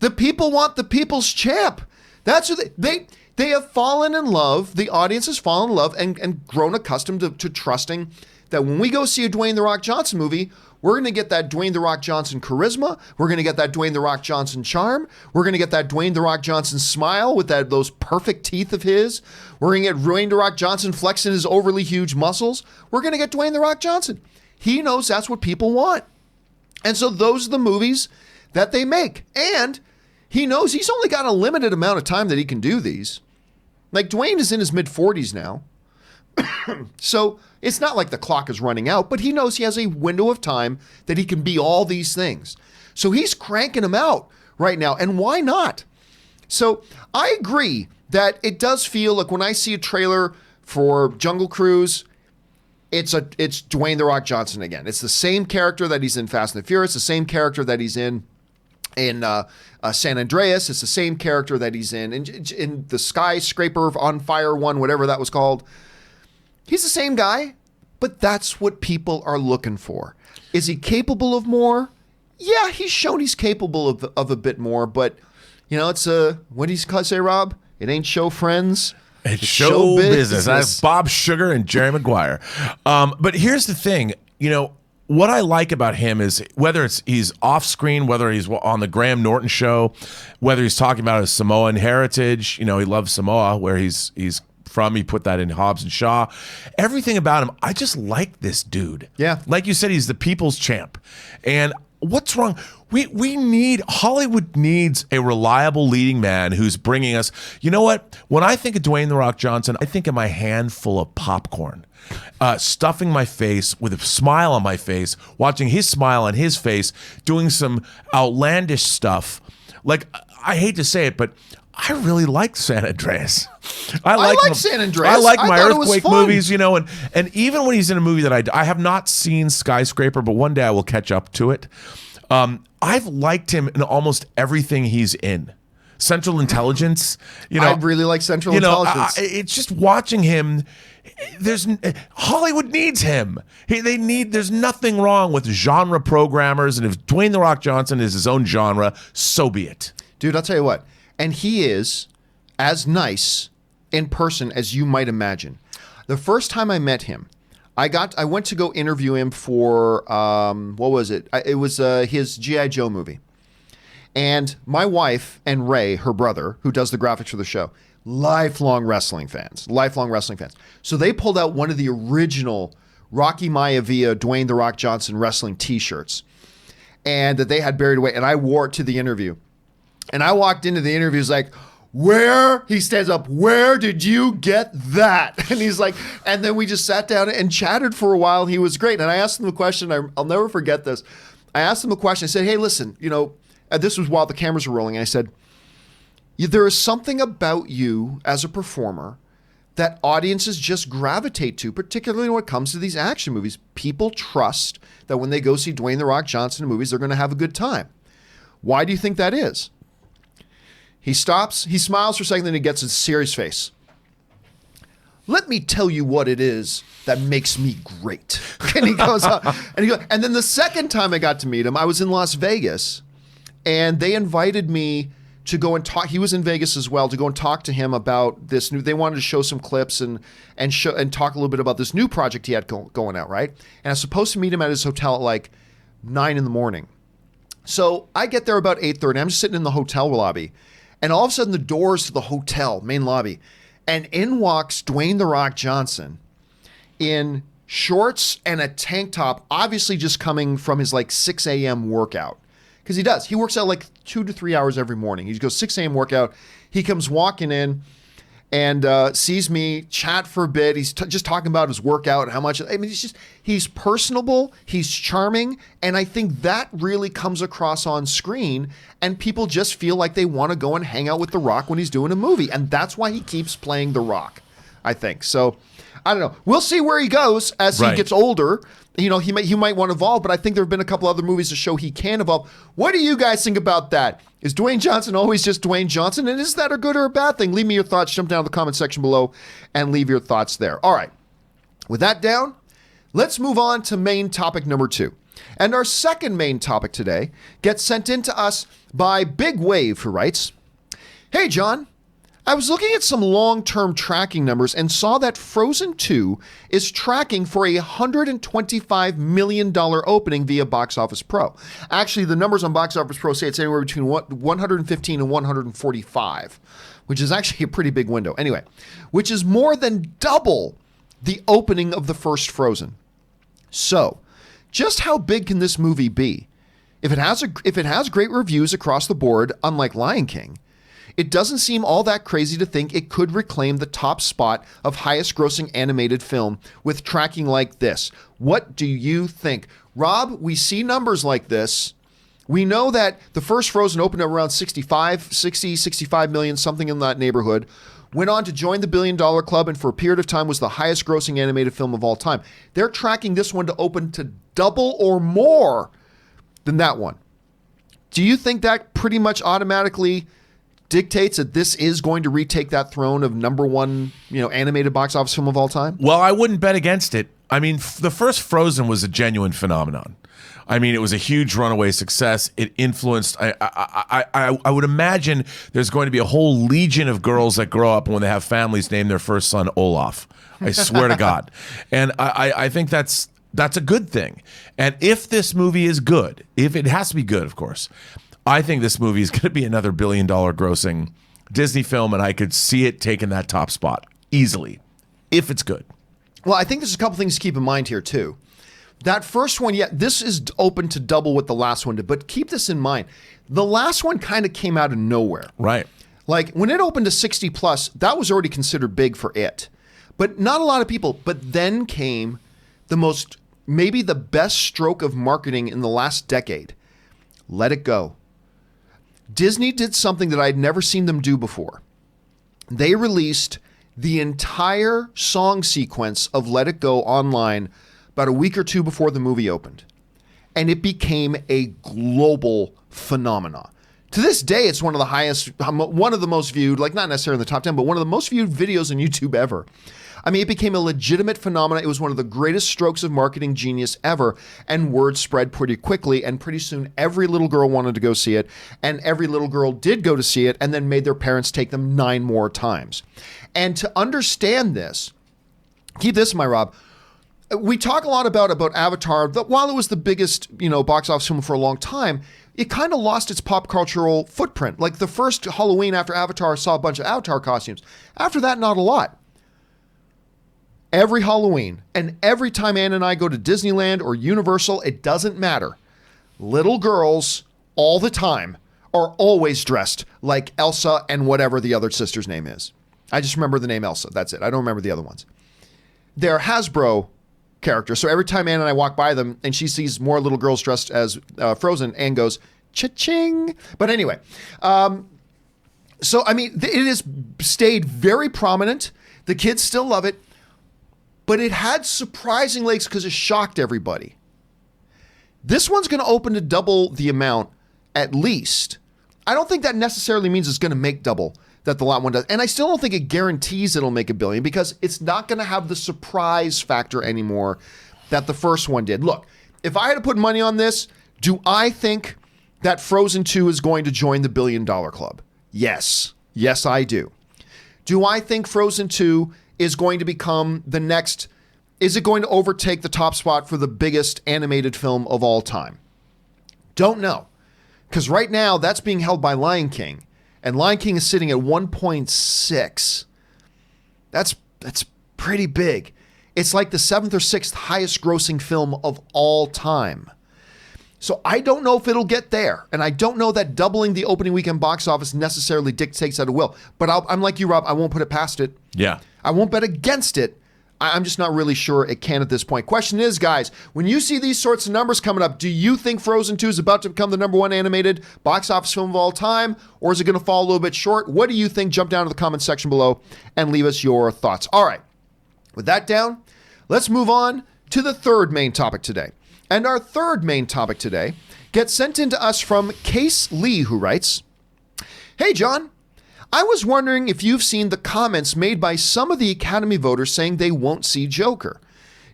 The people want the people's champ. That's what they have fallen in love. The audience has fallen in love and grown accustomed to trusting that when we go see a Dwayne "The Rock" Johnson movie, we're going to get that Dwayne "The Rock" Johnson charisma. We're going to get that Dwayne "The Rock" Johnson charm. We're going to get that Dwayne "The Rock" Johnson smile with those perfect teeth of his. We're going to get Dwayne "The Rock" Johnson flexing his overly huge muscles. We're going to get Dwayne "The Rock" Johnson. He knows that's what people want. And so those are the movies that they make. And he knows he's only got a limited amount of time that he can do these. Like, Dwayne is in his mid-40s now. So it's not like the clock is running out, but he knows he has a window of time that he can be all these things. So he's cranking them out right now. And why not? So I agree that it does feel like when I see a trailer for Jungle Cruise, it's Dwayne "The Rock" Johnson again. It's the same character that he's in Fast and the Furious, the same character that he's in San Andreas. It's the same character that he's in the Skyscraper on Fire one, whatever that was called. He's the same guy, but that's what people are looking for. Is he capable of more? Yeah, he's shown he's capable of a bit more, but it's what do you say, Rob? It ain't show friends. It's show business. That's Bob Sugar and Jerry Maguire. But here's the thing, what I like about him is whether he's off screen, whether he's on the Graham Norton show, whether he's talking about his Samoan heritage, he loves Samoa, where he's from. He put that in Hobbs and Shaw. Everything about him, I just like this dude. Yeah. Like you said, he's the people's champ. And what's wrong? Hollywood needs a reliable leading man who's bringing us. You know what? When I think of Dwayne "The Rock" Johnson, I think of my handful of popcorn, stuffing my face with a smile on my face, watching his smile on his face, doing some outlandish stuff. Like, I hate to say it, but I really like San Andreas. I like San Andreas. I like my earthquake movies, and even when he's in a movie that I have not seen, Skyscraper, but one day I will catch up to it. I've liked him in almost everything he's in. Central Intelligence, I really like Central Intelligence. It's just watching him. Hollywood needs him. There's nothing wrong with genre programmers, and if Dwayne "The Rock" Johnson is his own genre, so be it. Dude, I'll tell you what. And he is as nice in person as you might imagine. The first time I met him, I went to go interview him for, what was it? It was his G.I. Joe movie. And my wife and Ray, her brother, who does the graphics for the show, lifelong wrestling fans. So they pulled out one of the original Rocky Maivia, Dwayne "The Rock" Johnson wrestling t-shirts, and that they had buried away. And I wore it to the interview. And I walked into the interview, he's like, he stands up, where did you get that? And he's like, and then we just sat down and chatted for a while. He was great. And I asked him a question. I'll never forget this. I asked him a question. I said, hey, listen, this was while the cameras were rolling. And I said, there is something about you as a performer that audiences just gravitate to, particularly when it comes to these action movies. People trust that when they go see Dwayne "The Rock" Johnson in movies, they're going to have a good time. Why do you think that is? He stops, he smiles for a second, then he gets a serious face. Let me tell you what it is that makes me great. And he goes on, and then the second time I got to meet him, I was in Las Vegas, and they invited me to go and talk. He was in Vegas as well, to go and talk to him about this new. They wanted to show some clips and talk a little bit about this new project he had going out, right? And I was supposed to meet him at his hotel at like 9 a.m. So I get there about 8:30. I'm just sitting in the hotel lobby. And all of a sudden, the doors to the hotel, main lobby, and in walks Dwayne "The Rock" Johnson in shorts and a tank top, obviously just coming from his like 6 a.m. workout. Because he does. He works out like 2 to 3 hours every morning. He goes 6 a.m. workout. He comes walking in and sees me, chat for a bit. He's just talking about his workout and how much. I mean, he's personable, he's charming, and I think that really comes across on screen, and people just feel like they want to go and hang out with The Rock when he's doing a movie, and that's why he keeps playing The Rock, I think. So, I don't know. We'll see where he goes as he gets older. He might want to evolve, but I think there have been a couple other movies to show he can evolve. What do you guys think about that? Is Dwayne Johnson always just Dwayne Johnson? And is that a good or a bad thing? Leave me your thoughts. Jump down to the comment section below and leave your thoughts there. All right. With that down, let's move on to main topic number 2. And our second main topic today gets sent in to us by Big Wave, who writes, hey, John. I was looking at some long-term tracking numbers and saw that Frozen 2 is tracking for a $125 million opening via Box Office Pro. Actually, the numbers on Box Office Pro say it's anywhere between 115 and 145, which is actually a pretty big window. Anyway, which is more than double the opening of the first Frozen. So, just how big can this movie be? If it has great reviews across the board, unlike Lion King, it doesn't seem all that crazy to think it could reclaim the top spot of highest grossing animated film with tracking like this. What do you think? Rob, we see numbers like this. We know that the first Frozen opened at around 65 million, something in that neighborhood. Went on to join the $1 billion club and for a period of time was the highest grossing animated film of all time. They're tracking this one to open to double or more than that one. Do you think that pretty much automatically dictates that this is going to retake that throne of number one, animated box office film of all time? Well, I wouldn't bet against it. I mean, the first Frozen was a genuine phenomenon. I mean, it was a huge runaway success. It influenced. I would imagine there's going to be a whole legion of girls that grow up and when they have families name their first son Olaf. I swear to God. And I think that's a good thing. And if this movie is good, if it has to be good, of course, I think this movie is going to be another $1 billion grossing Disney film, and I could see it taking that top spot easily if it's good. Well, I think there's a couple things to keep in mind here, too. That first one, yeah, this is open to double what the last one did, but keep this in mind. The last one kind of came out of nowhere. Right. Like, when it opened to 60 plus, that was already considered big for it. But not a lot of people. But then came maybe the best stroke of marketing in the last decade. Let It Go. Disney did something that I'd never seen them do before. They released the entire song sequence of Let It Go online about a week or two before the movie opened. And it became a global phenomenon. To this day, it's one of the most viewed, like not necessarily in the top 10, but one of the most viewed videos on YouTube ever. I mean, it became a legitimate phenomenon. It was one of the greatest strokes of marketing genius ever, and word spread pretty quickly, and pretty soon every little girl wanted to go see it, and every little girl did go to see it, and then made their parents take them 9 more times. And to understand this, keep this in mind, Rob, we talk a lot about Avatar, that while it was the biggest, box office film for a long time, it kind of lost its pop cultural footprint. Like the first Halloween after Avatar saw a bunch of Avatar costumes. After that, not a lot. Every Halloween, and every time Ann and I go to Disneyland or Universal, it doesn't matter. Little girls, all the time, are always dressed like Elsa and whatever the other sister's name is. I just remember the name Elsa. That's it. I don't remember the other ones. They're Hasbro characters. So every time Ann and I walk by them and she sees more little girls dressed as Frozen, Ann goes, cha-ching. But anyway, so I mean, it has stayed very prominent. The kids still love it. But it had surprising legs because it shocked everybody. This one's going to open to double the amount at least. I don't think that necessarily means it's going to make double that the lot one does. And I still don't think it guarantees it'll make $1 billion because it's not going to have the surprise factor anymore that the first one did. Look, if I had to put money on this, do I think that Frozen 2 is going to join the $1 billion club? Yes. Yes, I do. Do I think Frozen 2 is going to become the next, is it going to overtake the top spot for the biggest animated film of all time? Don't know. Because right now, that's being held by Lion King. And Lion King is sitting at 1.6. That's pretty big. It's like the 7th or 6th highest grossing film of all time. So I don't know if it'll get there. And I don't know that doubling the opening weekend box office necessarily dictates that it will. But I'm like you, Rob, I won't put it past it. Yeah. I won't bet against it. I'm just not really sure it can at this point. Question is, guys, when you see these sorts of numbers coming up, do you think Frozen 2 is about to become the #1 animated box office film of all time? Or is it going to fall a little bit short? What do you think? Jump down to the comments section below and leave us your thoughts. All right. With that down, let's move on to the third main topic today. And our third main topic today gets sent in to us from Case Lee, who writes, "Hey, John. I was wondering if you've seen the comments made by some of the Academy voters saying they won't see Joker.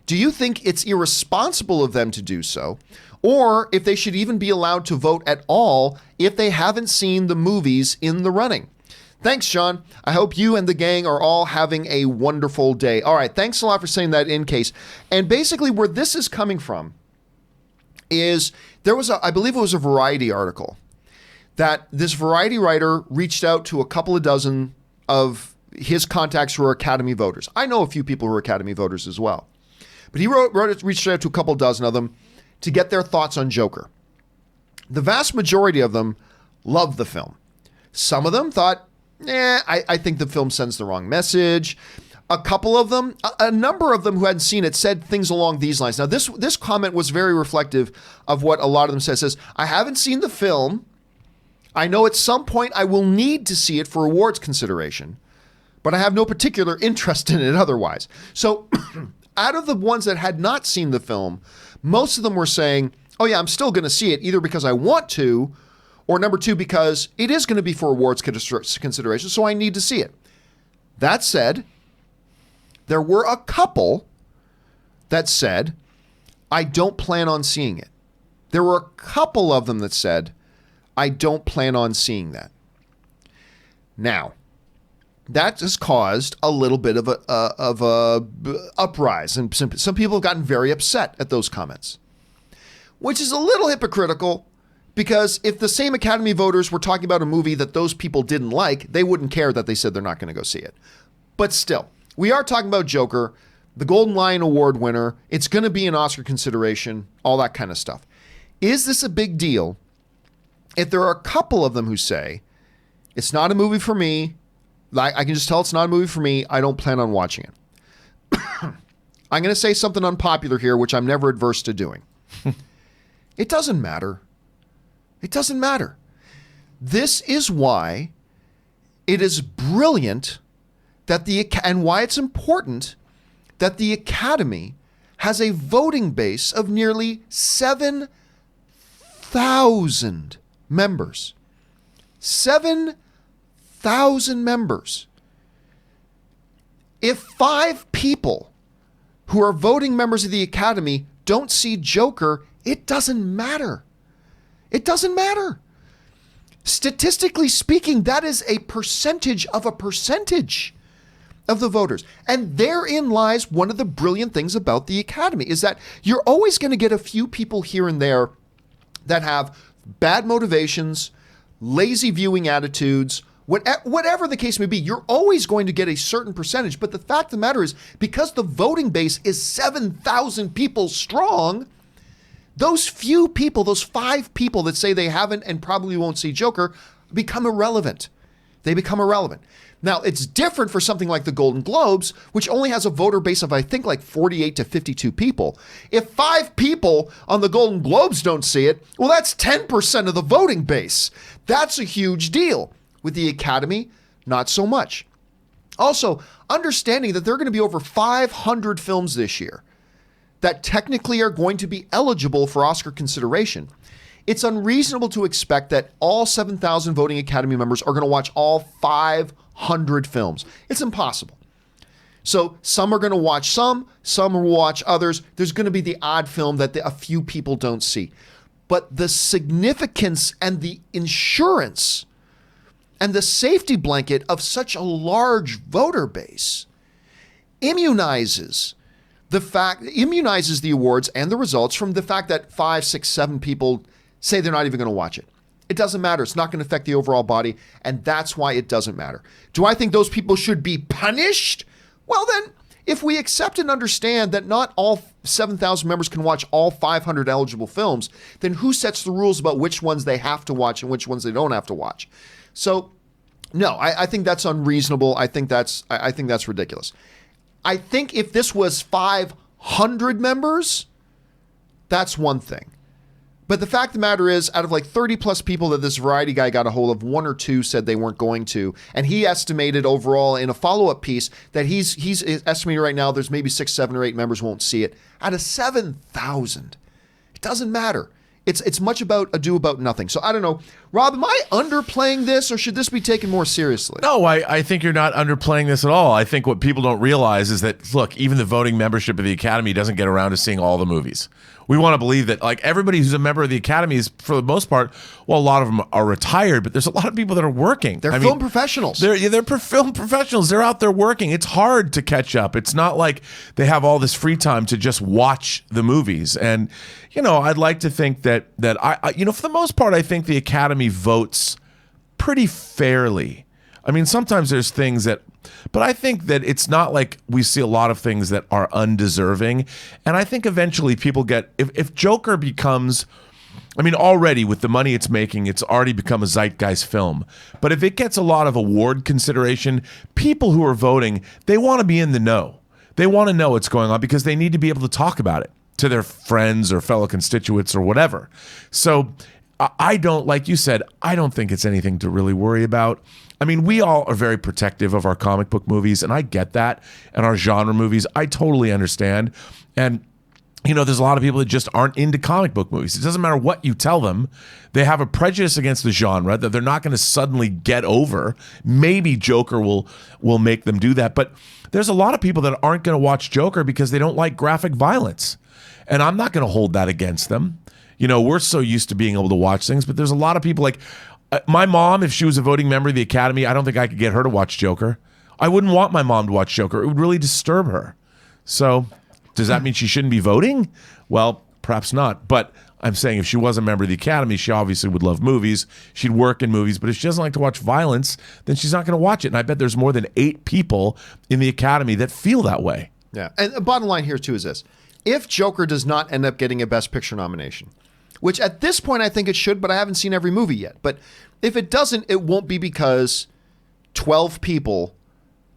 Do you think it's irresponsible of them to do so? Or if they should even be allowed to vote at all if they haven't seen the movies in the running? Thanks, John. I hope you and the gang are all having a wonderful day." All right, thanks a lot for saying that in Case. And basically where this is coming from is there was I believe it was a Variety article that this Variety writer reached out to a couple of dozen of his contacts who are Academy voters. I know a few people who are Academy voters as well. But he reached out to a couple dozen of them to get their thoughts on Joker. The vast majority of them loved the film. Some of them thought, I think the film sends the wrong message. A couple of them, a number of them who hadn't seen it said things along these lines. Now, this comment was very reflective of what a lot of them says, I haven't seen the film. I know at some point I will need to see it for awards consideration, but I have no particular interest in it otherwise. So out of the ones that had not seen the film, most of them were saying, oh yeah, I'm still going to see it either because I want to, or number 2, because it is going to be for awards consideration, so I need to see it. That said, there were a couple that said, I don't plan on seeing it. There were a couple of them that said, I don't plan on seeing that. Now, that has caused a little bit of a uprise, and some people have gotten very upset at those comments, which is a little hypocritical, because if the same Academy voters were talking about a movie that those people didn't like, they wouldn't care that they said they're not going to go see it. But still, we are talking about Joker, the Golden Lion Award winner. It's going to be an Oscar consideration, all that kind of stuff. Is this a big deal if there are a couple of them who say, it's not a movie for me, I can just tell it's not a movie for me, I don't plan on watching it. I'm going to say something unpopular here, which I'm never adverse to doing. It doesn't matter. It doesn't matter. This is why it is brilliant that and why it's important that the Academy has a voting base of nearly 7,000 members. 7,000 members. If 5 people who are voting members of the Academy don't see Joker, it doesn't matter. It doesn't matter. Statistically speaking, that is a percentage of the voters. And therein lies one of the brilliant things about the Academy, is that you're always going to get a few people here and there that have bad motivations, lazy viewing attitudes, whatever the case may be. You're always going to get a certain percentage. But the fact of the matter is, because the voting base is 7,000 people strong, those few people, those 5 people that say they haven't and probably won't see Joker, become irrelevant. They become irrelevant. Now, it's different for something like the Golden Globes, which only has a voter base of, I think, like 48 to 52 people. If 5 people on the Golden Globes don't see it, well, that's 10% of the voting base. That's a huge deal. With the Academy, not so much. Also, understanding that there are going to be over 500 films this year that technically are going to be eligible for Oscar consideration, it's unreasonable to expect that all 7,000 voting Academy members are going to watch all 500 films. It's impossible. So some are going to watch some will watch others. There's going to be the odd film that a few people don't see. But the significance and the insurance and the safety blanket of such a large voter base immunizes the awards and the results from the fact that 5, 6, 7 people say they're not even going to watch it. It doesn't matter. It's not going to affect the overall body, and that's why it doesn't matter. Do I think those people should be punished? Well, then, if we accept and understand that not all 7,000 members can watch all 500 eligible films, then who sets the rules about which ones they have to watch and which ones they don't have to watch? So, no, I think that's unreasonable. I think that's ridiculous. I think if this was 500 members, that's one thing. But the fact of the matter is, out of like 30 plus people that this Variety guy got a hold of, 1 or 2 said they weren't going to. And he estimated overall in a follow-up piece that he's estimating right now there's maybe 6, 7, or 8 members won't see it. Out of 7,000, it doesn't matter. It's much ado about nothing. So I don't know. Rob, am I underplaying this, or should this be taken more seriously? No, I think you're not underplaying this at all. I think what people don't realize is that, look, even the voting membership of the Academy doesn't get around to seeing all the movies. We want to believe that, like, everybody who's a member of the Academy is, for the most part, well, a lot of them are retired, but there's a lot of people that are working. They're film professionals. They're film professionals. They're out there working. It's hard to catch up. It's not like they have all this free time to just watch the movies. And, you know, I'd like to think that I for the most part, I think the Academy votes pretty fairly. I mean, sometimes there's things but I think that it's not like we see a lot of things that are undeserving. And I think eventually people if Joker becomes, I mean, already with the money it's making, it's already become a zeitgeist film. But if it gets a lot of award consideration, people who are voting, they want to be in the know. They want to know what's going on because they need to be able to talk about it to their friends or fellow constituents or whatever. So I don't, like you said, I don't think it's anything to really worry about. I mean, we all are very protective of our comic book movies, and I get that, and our genre movies. I totally understand. And there's a lot of people that just aren't into comic book movies. It doesn't matter what you tell them. They have a prejudice against the genre that they're not going to suddenly get over. Maybe Joker will make them do that. But there's a lot of people that aren't going to watch Joker because they don't like graphic violence. And I'm not going to hold that against them. We're so used to being able to watch things, but there's a lot of people like my mom, if she was a voting member of the Academy, I don't think I could get her to watch Joker. I wouldn't want my mom to watch Joker. It would really disturb her. So does that mean she shouldn't be voting? Well, perhaps not. But I'm saying if she was a member of the Academy, she obviously would love movies. She'd work in movies. But if she doesn't like to watch violence, then she's not going to watch it. And I bet there's more than 8 people in the Academy that feel that way. Yeah. And the bottom line here, too, is this. If Joker does not end up getting a Best Picture nomination, which at this point I think it should, but I haven't seen every movie yet. But if it doesn't, it won't be because 12 people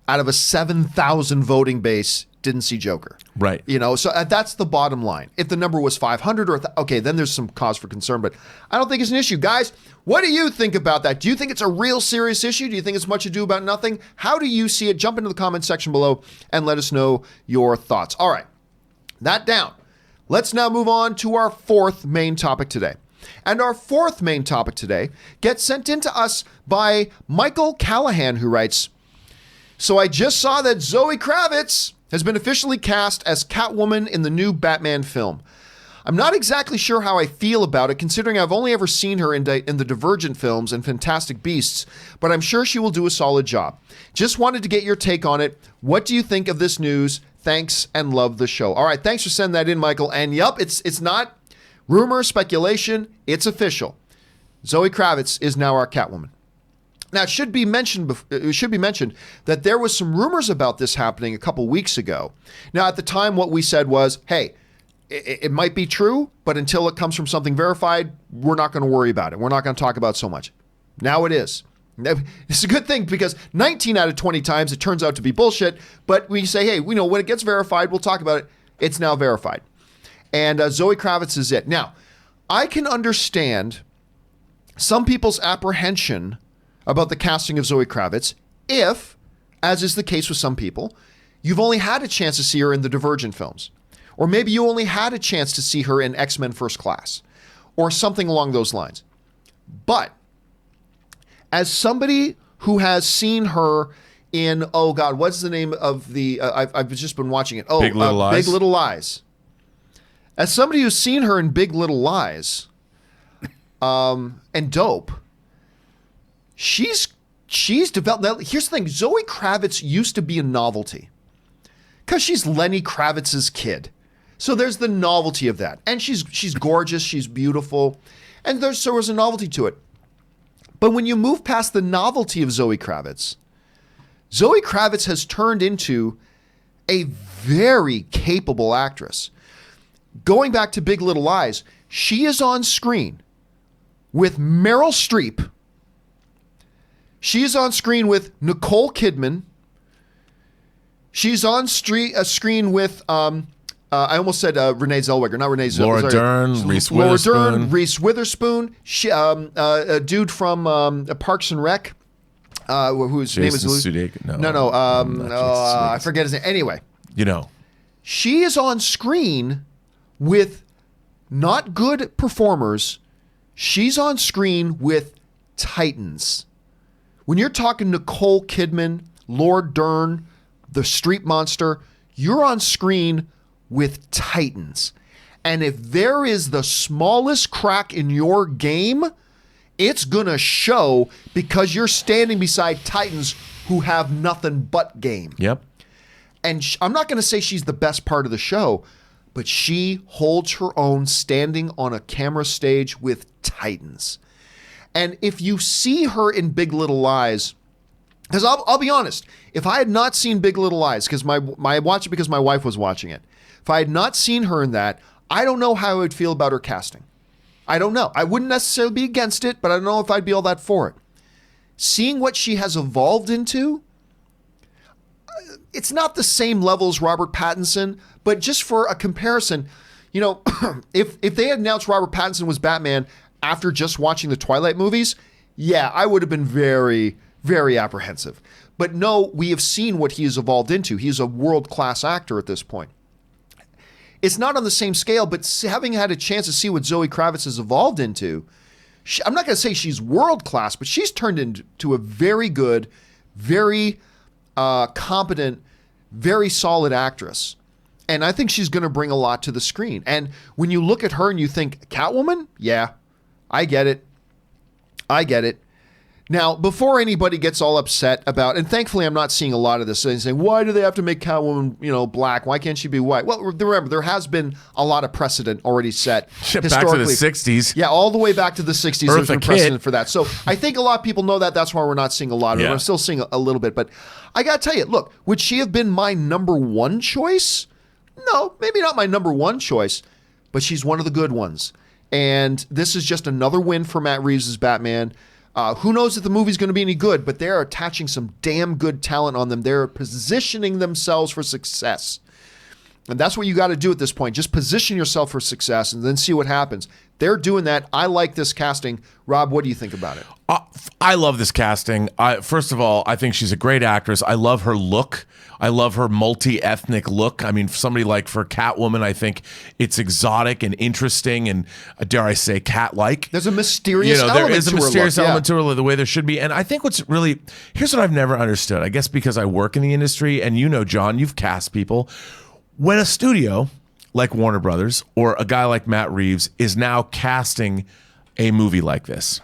out of a 7,000 voting base didn't see Joker. Right. So that's the bottom line. If the number was 500 or, okay, then there's some cause for concern, but I don't think it's an issue. Guys, what do you think about that? Do you think it's a real serious issue? Do you think it's much ado about nothing? How do you see it? Jump into the comment section below and let us know your thoughts. All right, that down. Let's now move on to our 4th main topic today. And our 4th main topic today gets sent in to us by Michael Callahan, who writes, "So I just saw that Zoe Kravitz has been officially cast as Catwoman in the new Batman film. I'm not exactly sure how I feel about it, considering I've only ever seen her in the Divergent films and Fantastic Beasts, but I'm sure she will do a solid job. Just wanted to get your take on it. What do you think of this news? Thanks and love the show." All right, thanks for sending that in, Michael. And yup, it's not rumor, speculation, it's official. Zoe Kravitz is now our Catwoman. Now, it should be mentioned that there was some rumors about this happening a couple weeks ago. Now, at the time, what we said was, hey, it might be true, but until it comes from something verified, we're not going to worry about it. We're not going to talk about it so much. Now it is. It's a good thing because 19 out of 20 times it turns out to be bullshit, but we say, hey, when it gets verified, we'll talk about it. It's now verified. And Zoe Kravitz is it. Now, I can understand some people's apprehension about the casting of Zoe Kravitz if, as is the case with some people, you've only had a chance to see her in the Divergent films. Or maybe you only had a chance to see her in X-Men First Class or something along those lines. But as somebody who has seen her in, oh God, what's the name of the, I've just been watching it. Oh, Big Little Lies. Big Little Lies. As somebody who's seen her in Big Little Lies and Dope, she's developed. Now, here's the thing. Zoe Kravitz used to be a novelty because she's Lenny Kravitz's kid. So there's the novelty of that. And she's gorgeous. She's beautiful. And there was a novelty to it. But when you move past the novelty of Zoe Kravitz has turned into a very capable actress. Going back to Big Little Lies, she is on screen with Meryl Streep. She is on screen with Nicole Kidman. She's on screen with, I almost said Renee Zellweger, not Renee Zellweger. Laura Dern, Reese Witherspoon. Laura Dern, Reese Witherspoon. She, a dude from Parks and Rec, whose name is Sudeikis. No. I forget his name. Anyway. She is on screen with not good performers. She's on screen with titans. When you're talking Nicole Kidman, Laura Dern, the Street Monster, you're on screen with titans. And if there is the smallest crack in your game, it's going to show because you're standing beside titans who have nothing but game. Yep. And I'm not going to say she's the best part of the show, but she holds her own standing on a camera stage with titans. And if you see her in Big Little Lies, because I'll be honest, if I had not seen Big Little Lies, because I watched it because my wife was watching it, if I had not seen her in that, I don't know how I would feel about her casting. I don't know. I wouldn't necessarily be against it, but I don't know if I'd be all that for it. Seeing what she has evolved into, it's not the same level as Robert Pattinson, but just for a comparison, if they had announced Robert Pattinson was Batman after just watching the Twilight movies, yeah, I would have been very, very apprehensive. But no, we have seen what he has evolved into. He's a world-class actor at this point. It's not on the same scale, but having had a chance to see what Zoe Kravitz has evolved into, I'm not going to say she's world class, but she's turned into a very good, very competent, very solid actress. And I think she's going to bring a lot to the screen. And when you look at her and you think, Catwoman? Yeah, I get it. Now, before anybody gets all upset about, and thankfully I'm not seeing a lot of this, saying, why do they have to make Catwoman, black? Why can't she be white? Well, remember, there has been a lot of precedent already set. Back to the 60s. Yeah, all the way back to the 60s, there's been precedent for that. So I think a lot of people know that. That's why we're not seeing a lot of it. We're still seeing a little bit. But I got to tell you, look, would she have been my number one choice? No, maybe not my number one choice, but she's one of the good ones. And this is just another win for Matt Reeves' Batman. Who knows if the movie's going to be any good, but they're attaching some damn good talent on them. They're positioning themselves for success. And that's what you got to do at this point. Just position yourself for success and then see what happens. They're doing that. I like this casting. Rob, what do you think about it? I love this casting. First of all, I think she's a great actress. I love her look. I love her multi-ethnic look. I mean, somebody like for Catwoman, I think it's exotic and interesting and, dare I say, cat-like. There's a mysterious element to her. There is a mysterious element to her the way there should be. And I think here's what I've never understood. I guess because I work in the industry, and John, you've cast people. When a studio like Warner Brothers or a guy like Matt Reeves is now casting a movie like this,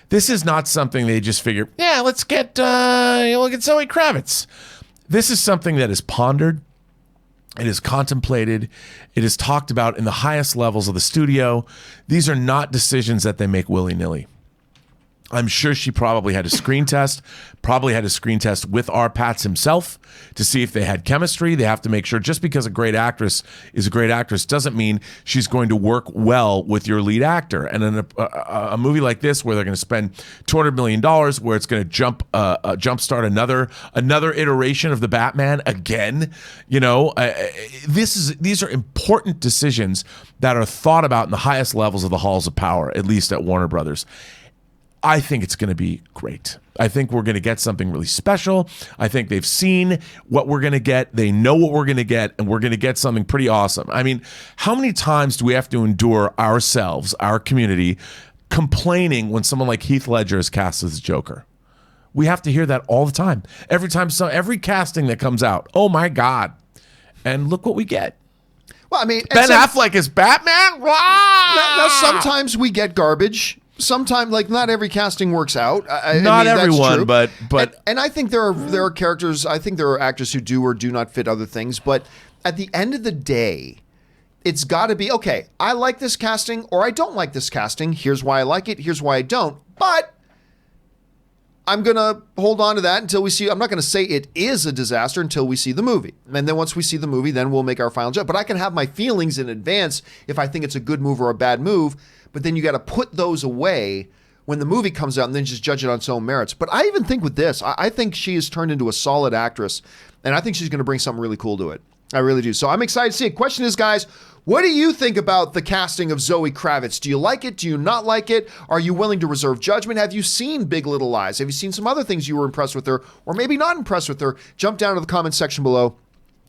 this is not something they just figure, let's get Zoe Kravitz. This is something that is pondered, it is contemplated, it is talked about in the highest levels of the studio. These are not decisions that they make willy-nilly. I'm sure she probably had a screen test, with R. Pats himself to see if they had chemistry. They have to make sure, just because a great actress is a great actress doesn't mean she's going to work well with your lead actor. And in a movie like this, where they're going to spend $200 million, where it's going to jumpstart another iteration of the Batman again, these are important decisions that are thought about in the highest levels of the halls of power, at least at Warner Brothers. I think it's going to be great. I think we're going to get something really special. I think they've seen what we're going to get. They know what we're going to get, and we're going to get something pretty awesome. I mean, how many times do we have to endure ourselves, our community, complaining when someone like Heath Ledger is cast as Joker? We have to hear that all the time. Every casting that comes out, oh my God. And look what we get. Well, I mean, Ben Affleck is Batman? Now, sometimes we get garbage. Sometimes, not every casting works out. Not everyone, but and I think there are characters. I think there are actors who do or do not fit other things. But at the end of the day, it's got to be okay. I like this casting, or I don't like this casting. Here's why I like it. Here's why I don't. But I'm gonna hold on to that until we see. I'm not gonna say it is a disaster until we see the movie, and then once we see the movie, then we'll make our final judgment. But I can have my feelings in advance if I think it's a good move or a bad move. But then you got to put those away when the movie comes out and then just judge it on its own merits. But I even think with this, I think she has turned into a solid actress, and I think she's going to bring something really cool to it. I really do. So I'm excited to see it. Question is, guys, what do you think about the casting of Zoe Kravitz? Do you like it? Do you not like it? Are you willing to reserve judgment? Have you seen Big Little Lies? Have you seen some other things you were impressed with her or maybe not impressed with her? Jump down to the comment section below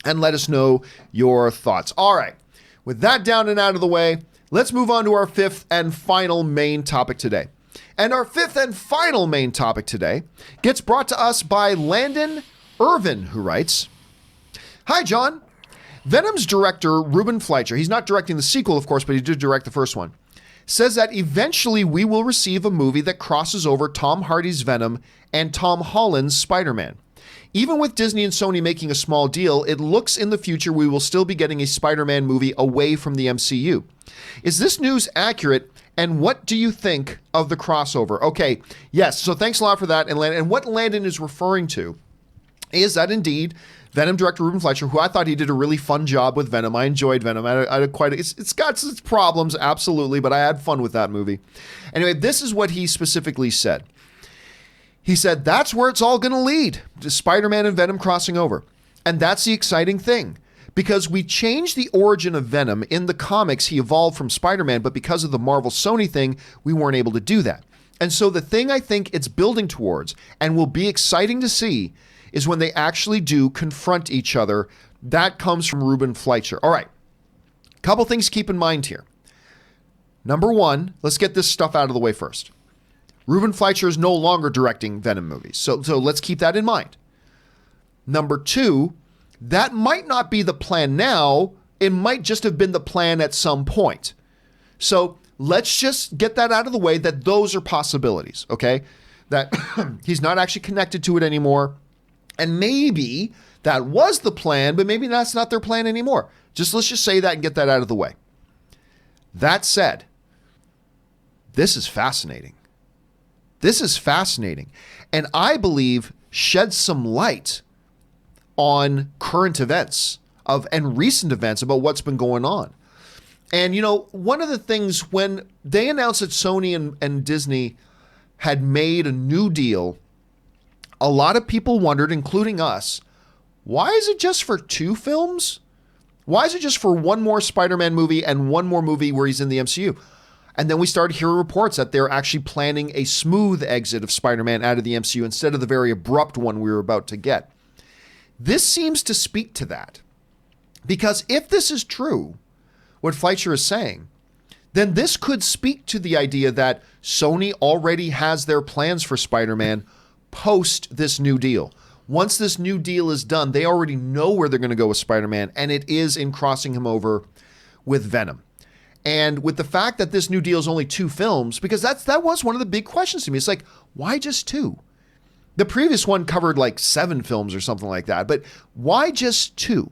and let us know your thoughts. All right. With that down and out of the way, let's move on to our fifth and final main topic today. And our fifth and final main topic today gets brought to us by Landon Irvin, who writes, "Hi, John. Venom's director, Ruben Fleischer, he's not directing the sequel, of course, but he did direct the first one, says that eventually we will receive a movie that crosses over Tom Hardy's Venom and Tom Holland's Spider-Man. Even with Disney and Sony making a small deal, it looks in the future we will still be getting a Spider-Man movie away from the MCU. Is this news accurate, and what do you think of the crossover?" Okay, yes, so thanks a lot for that. And what Landon is referring to is that indeed Venom director Ruben Fleischer, who I thought he did a really fun job with Venom. I enjoyed Venom. It's got its problems, absolutely, but I had fun with that movie. Anyway, this is what he specifically said. He said, that's where it's all going to lead, to Spider-Man and Venom crossing over. And that's the exciting thing, because we changed the origin of Venom. In the comics, he evolved from Spider-Man, but because of the Marvel-Sony thing, we weren't able to do that. And so the thing I think it's building towards, and will be exciting to see, is when they actually do confront each other. That comes from Ruben Fleischer. All right. Couple things to keep in mind here. Number one, let's get this stuff out of the way first. Ruben Fleischer is no longer directing Venom movies. So let's keep that in mind. Number two, that might not be the plan now. It might just have been the plan at some point. So let's just get that out of the way, that those are possibilities, okay? That he's not actually connected to it anymore. And maybe that was the plan, but maybe that's not their plan anymore. Let's just say that and get that out of the way. That said, this is fascinating. This is fascinating. And I believe sheds some light on current events and recent events about what's been going on. And, one of the things when they announced that Sony and Disney had made a new deal, a lot of people wondered, including us, why is it just for 2 films? Why is it just for one more Spider-Man movie and one more movie where he's in the MCU? And then we started hearing reports that they're actually planning a smooth exit of Spider-Man out of the MCU instead of the very abrupt one we were about to get. This seems to speak to that. Because if this is true, what Fleischer is saying, then this could speak to the idea that Sony already has their plans for Spider-Man post this new deal. Once this new deal is done, they already know where they're going to go with Spider-Man, and it is in crossing him over with Venom. And with the fact that this new deal is only 2 films, because that was one of the big questions to me. It's like, why just 2? The previous one covered like 7 films or something like that, but why just 2?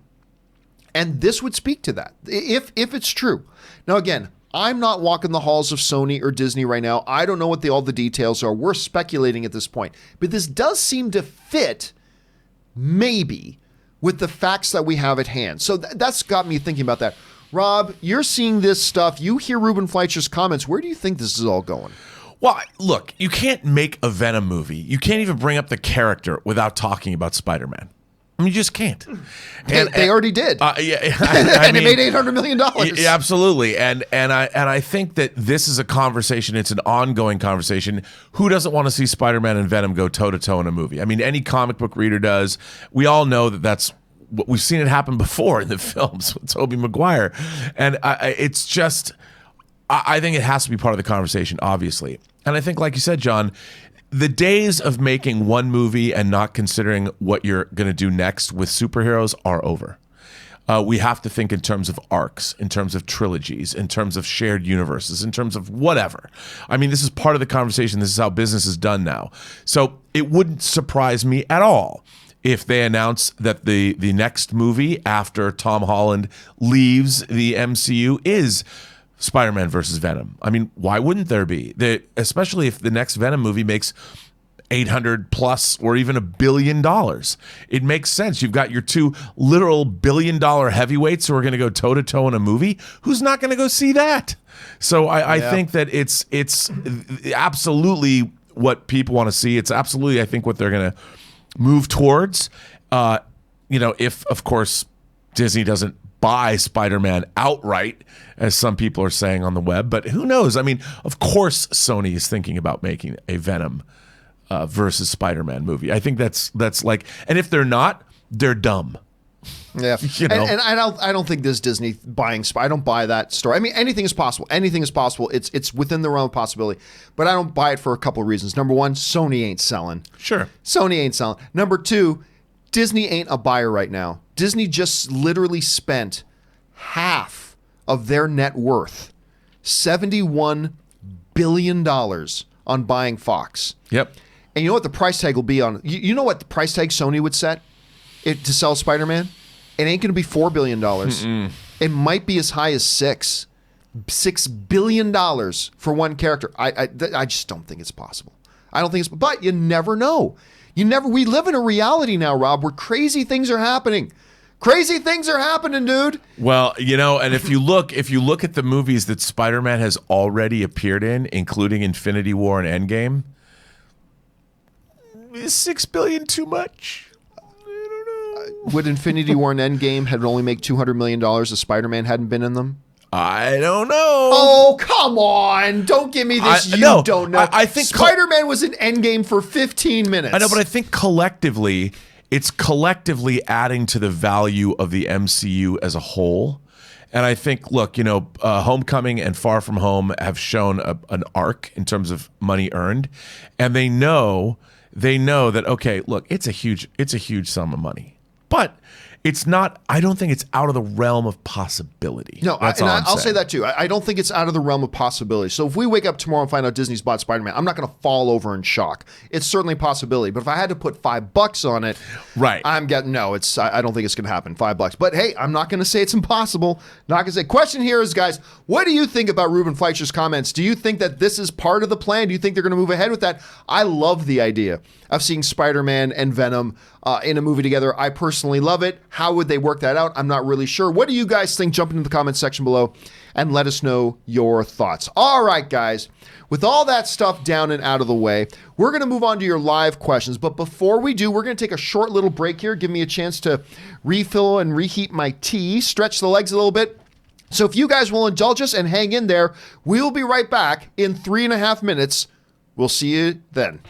And this would speak to that, if it's true. Now, again, I'm not walking the halls of Sony or Disney right now. I don't know what all the details are. We're speculating at this point. But this does seem to fit, maybe, with the facts that we have at hand. So that's got me thinking about that. Rob, you're seeing this stuff. You hear Ruben Fleischer's comments. Where do you think this is all going? Well, look, you can't make a Venom movie. You can't even bring up the character without talking about Spider-Man. I mean, you just can't. They already did. Yeah, and it made $800 million. Yeah, absolutely. And I think that this is a conversation. It's an ongoing conversation. Who doesn't want to see Spider-Man and Venom go toe-to-toe in a movie? I mean, any comic book reader does. We all know that's what we've seen it happen before in the films with Tobey Maguire. And it's just, I think it has to be part of the conversation, obviously. And I think, like you said, John, the days of making one movie and not considering what you're going to do next with superheroes are over. We have to think in terms of arcs, in terms of trilogies, in terms of shared universes, in terms of whatever. I mean, this is part of the conversation. This is how business is done now. So it wouldn't surprise me at all if they announce that the next movie after Tom Holland leaves the MCU is Spider-Man versus Venom. I mean, why wouldn't there be? Especially if the next Venom movie makes 800 plus or even $1 billion. It makes sense. You've got your two literal $1 billion heavyweights who are going to go toe-to-toe in a movie. Who's not going to go see that? So I think that it's absolutely what people want to see. It's absolutely, I think, what they're going to move towards. If, of course, Disney doesn't buy Spider-Man outright, as some people are saying on the web. But who knows? I mean, of course Sony is thinking about making a Venom versus Spider-Man movie. I think that's like, and if they're not, they're dumb. Yeah, and I don't think this Disney buying. I don't buy that story. I mean, anything is possible. Anything is possible. It's within the realm of possibility. But I don't buy it for a couple of reasons. Number one, Sony ain't selling. Sure, Sony ain't selling. Number two, Disney ain't a buyer right now. Disney just literally spent half of their net worth, $71 billion, on buying Fox. Yep. And you know what the price tag will be on? You know what the price tag Sony would set to sell Spider-Man? It ain't going to be $4 billion. Mm-mm. It might be as high as $6 billion for one character. I just don't think it's possible. I don't think it's, but you never know. We live in a reality now, Rob, where crazy things are happening. Crazy things are happening, dude. Well, and if you look at the movies that Spider-Man has already appeared in, including Infinity War and Endgame, is $6 billion too much? Would Infinity War and Endgame had only make $200 million if Spider-Man hadn't been in them? I don't know. Oh, come on. Don't give me this don't know. I think Spider-Man was in Endgame for 15 minutes. I know, but I think collectively it's collectively adding to the value of the MCU as a whole. And I think, look, Homecoming and Far From Home have shown an arc in terms of money earned, and they know that, okay, look, it's a huge sum of money, but it's not. I don't think it's out of the realm of possibility. No, I'll say that too. I don't think it's out of the realm of possibility. So if we wake up tomorrow and find out Disney's bought Spider-Man, I'm not going to fall over in shock. It's certainly a possibility. But if I had to put $5 on it, right, I don't think it's going to happen. $5. But hey, I'm not going to say it's impossible. Not going to say. Question here is, guys, what do you think about Ruben Fleischer's comments? Do you think that this is part of the plan? Do you think they're going to move ahead with that? I love the idea of seeing Spider-Man and Venom in a movie together. I personally love it. How would they work that out? I'm not really sure. What do you guys think? Jump into the comments section below and let us know your thoughts. All right, guys. With all that stuff down and out of the way, we're going to move on to your live questions. But before we do, we're going to take a short little break here. Give me a chance to refill and reheat my tea, stretch the legs a little bit. So if you guys will indulge us and hang in there, we'll be right back in 3.5 minutes. We'll see you then.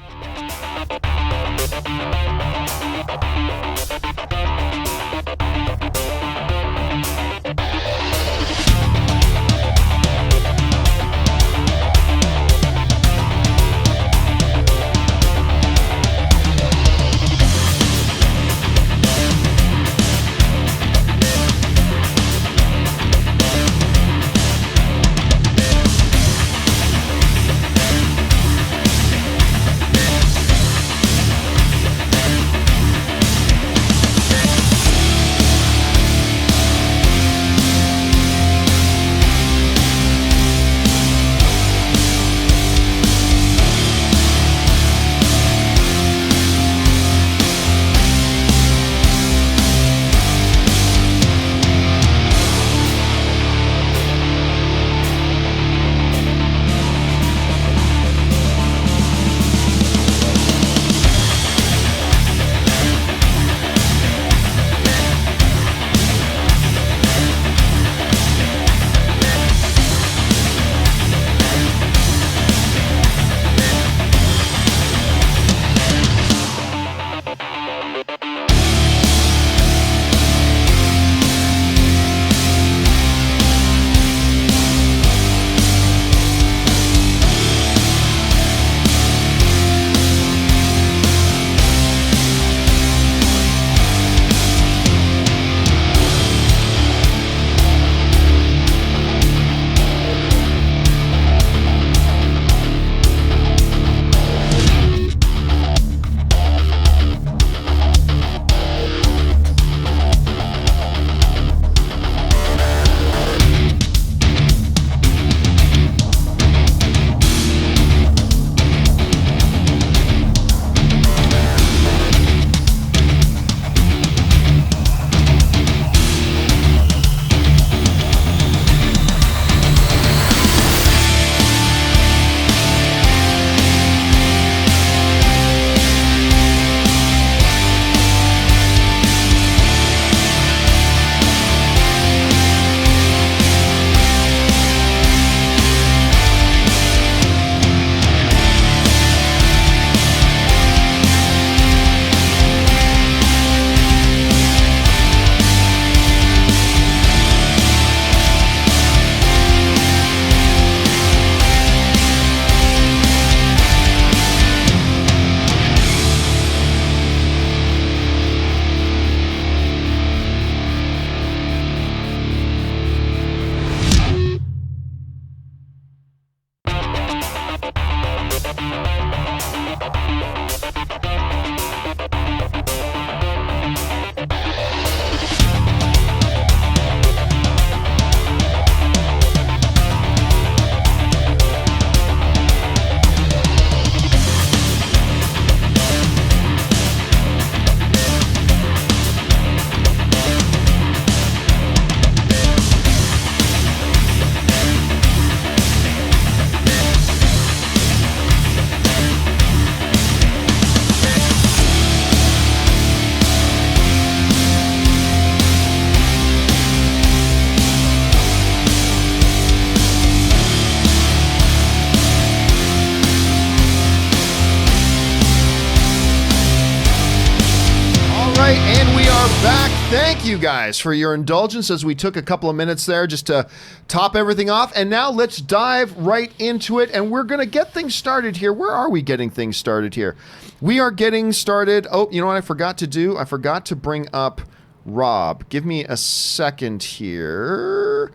Thank you guys for your indulgence as we took a couple of minutes there just to top everything off. And now let's dive right into it. And we're going to get things started here. Where are we getting things started here? We are getting started. Oh, you know what I forgot to do? I forgot to bring up Rob. Give me a second here.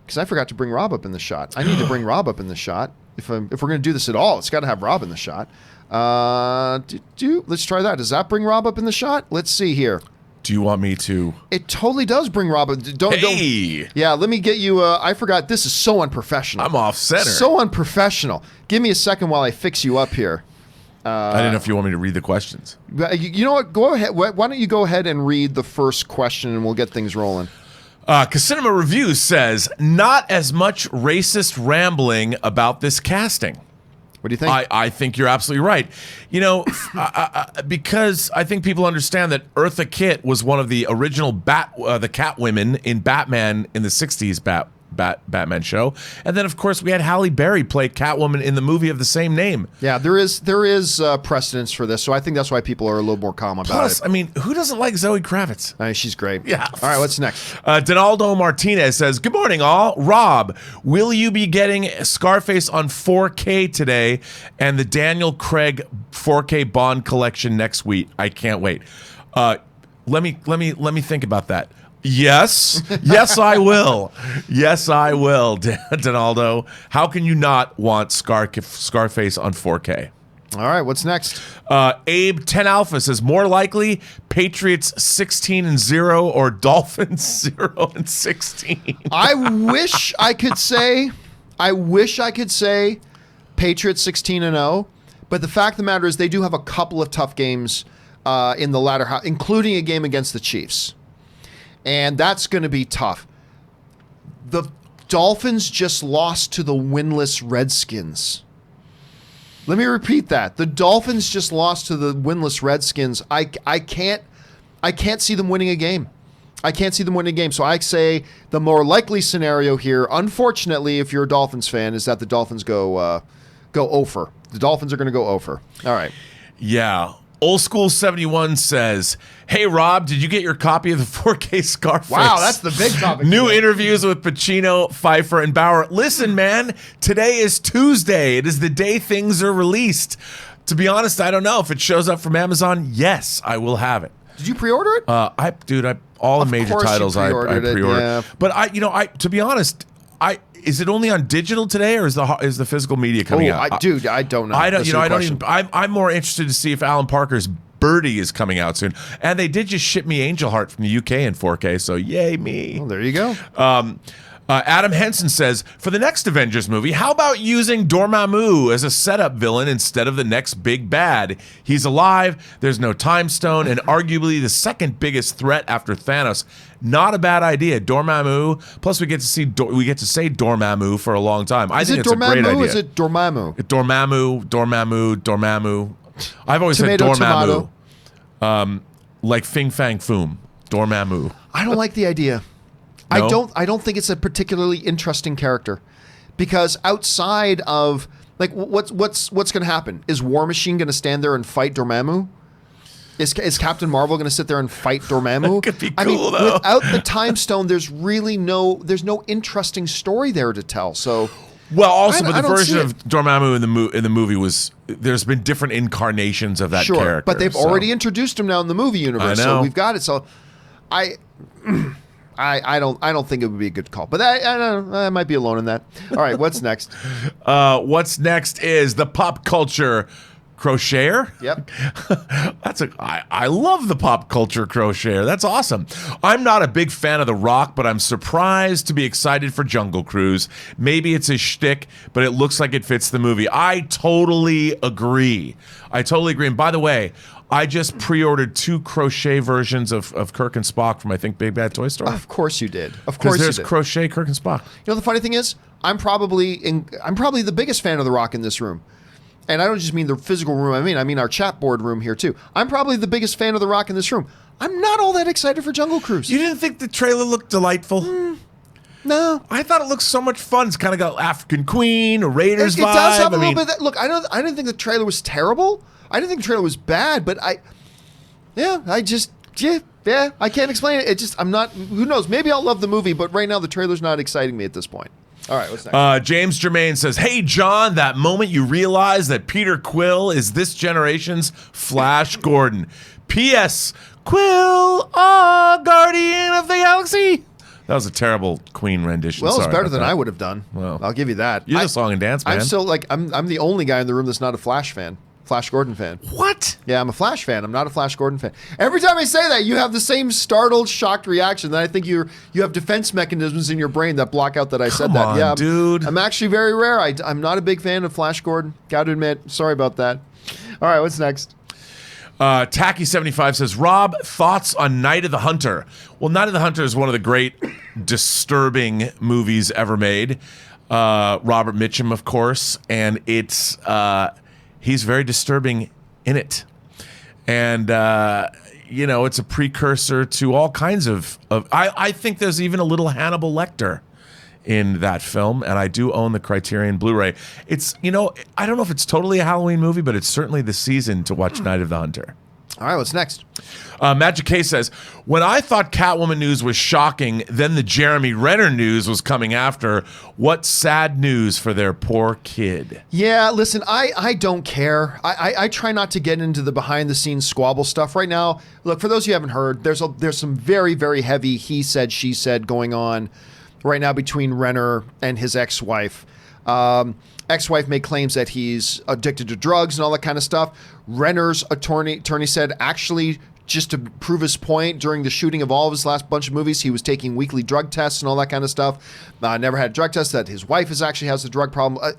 Because I forgot to bring Rob up in the shot. I need to bring Rob up in the shot. If we're going to do this at all, it's got to have Rob in the shot. Let's try that. Does that bring Rob up in the shot? Let's see here. Do you want me to? It totally does bring Rob up. Don't. Yeah, let me get you. I forgot. This is so unprofessional. I'm off center. So unprofessional. Give me a second while I fix you up here. I didn't know if you want me to read the questions. You know what? Go ahead. Why don't you go ahead and read the first question and we'll get things rolling. Casinema Reviews says, not as much racist rambling about this casting. What do you think? I think you're absolutely right. You know, because I think people understand that Eartha Kitt was one of the original the Catwomen in Batman in the 60s Batman show. And then, of course, we had Halle Berry play Catwoman in the movie of the same name. Yeah, there is precedence for this, so I think that's why people are a little more calm about it. Plus, I mean, who doesn't like Zoe Kravitz? I mean, she's great. Yeah. All right, what's next? Donaldo Martinez says, good morning, all. Rob, will you be getting Scarface on 4K today and the Daniel Craig 4K Bond collection next week? I can't wait. Let me think about that. Yes. Yes, I will. Yes, I will, Donaldo. How can you not want Scarface on 4K? All right, what's next? Abe 10 Alpha says, more likely Patriots 16-0 or Dolphins 0-16. I wish I could say Patriots 16-0, but the fact of the matter is they do have a couple of tough games in the latter half, including a game against the Chiefs. And that's going to be tough. The Dolphins just lost to the winless Redskins. Let me repeat that. The Dolphins just lost to the winless Redskins. I can't see them winning a game. I can't see them winning a game. So I say the more likely scenario here, unfortunately, if you're a Dolphins fan, is that the Dolphins go over. The Dolphins are going to go over. All right. Yeah. Old School 71 says, hey, Rob, did you get your copy of the 4K Scarface? Wow, that's the big topic. New interviews with Pacino, Pfeiffer, and Bauer. Listen, man, today is Tuesday. It is the day things are released. To be honest, I don't know. If it shows up from Amazon, yes, I will have it. Did you pre-order it? All the major titles I pre-ordered. Yeah. But to be honest, is it only on digital today, or is the physical media coming out? Dude, I don't know. I'm more interested to see if Alan Parker's Birdie is coming out soon, and they did just ship me Angel Heart from the UK in 4K. So yay me! Well, there you go. Adam Henson says, for the next Avengers movie, how about using Dormammu as a setup villain instead of the next big bad? He's alive, there's no time stone, and arguably the second biggest threat after Thanos. Not a bad idea. Dormammu, plus we get to say Dormammu for a long time. I think it's a great idea. Is it Dormammu? Dormammu. I've always said Dormammu. Like Fing Fang Foom. Dormammu. I don't like the idea. No? I don't think it's a particularly interesting character, because outside of what's going to happen? Is War Machine going to stand there and fight Dormammu? Is Captain Marvel going to sit there and fight Dormammu? Could be cool, though. Without the Time Stone, there's no interesting story there to tell. So, well, also, but the version of Dormammu in the movie was, there's been different incarnations of that character. But they've already introduced him now in the movie universe, so we've got it. So, I don't think it would be a good call, but I might be alone in that. All right, what's next? What's next is the pop culture crocheter. Yep. I love the pop culture crocheter. That's awesome. I'm not a big fan of The Rock, but I'm surprised to be excited for Jungle Cruise. Maybe it's his shtick, but it looks like it fits the movie. I totally agree. And by the way, I just pre-ordered 2 crochet versions of Kirk and Spock from, I think, Big Bad Toy Store. Of course you did. Of course you did. There's crochet Kirk and Spock. You know, the funny thing is, I'm probably the biggest fan of The Rock in this room. And I don't just mean the physical room. I mean our chat board room here, too. I'm probably the biggest fan of The Rock in this room. I'm not all that excited for Jungle Cruise. You didn't think the trailer looked delightful? No. I thought it looked so much fun. It's kind of got African Queen, a Raiders vibe. It does have a little bit of that. Look, I didn't think the trailer was terrible. I didn't think the trailer was bad, but I Yeah, I can't explain it. It just, I'm not, who knows? Maybe I'll love the movie, but right now the trailer's not exciting me at this point. All right, what's next? James Germain says, hey, John, that moment you realize that Peter Quill is this generation's Flash Gordon. P.S. Quill, Guardian of the Galaxy. That was a terrible Queen rendition. Well, it's better than I would have done. Well, I'll give you that. You're the song and dance man. I'm still like, I'm the only guy in the room that's not a Flash fan. Flash Gordon fan. What? Yeah, I'm a Flash fan. I'm not a Flash Gordon fan. Every time I say that, you have the same startled, shocked reaction. That I think you have defense mechanisms in your brain that block out that I said that. Yeah, dude. I'm actually very rare. I'm not a big fan of Flash Gordon. Got to admit. Sorry about that. All right, what's next? Tacky75 says, Rob, thoughts on Night of the Hunter? Well, Night of the Hunter is one of the great disturbing movies ever made. Robert Mitchum, of course, and it's he's very disturbing in it. And it's a precursor to all kinds of I think there's even a little Hannibal Lecter in that film, and I do own the Criterion Blu-ray. It's, I don't know if it's totally a Halloween movie, but it's certainly the season to watch Night of the Hunter. All right, what's next? Magic K says, when I thought Catwoman news was shocking, then the Jeremy Renner news was coming after. What sad news for their poor kid. Yeah, listen, I don't care. I try not to get into the behind-the-scenes squabble stuff right now. Look, for those who haven't heard, there's some very, very heavy he said, she said going on right now between Renner and his ex-wife. Ex-wife made claims that he's addicted to drugs and all that kind of stuff. Renner's attorney said, actually, just to prove his point, during the shooting of all of his last bunch of movies, he was taking weekly drug tests and all that kind of stuff. Never had a drug test, that his wife actually has a drug problem.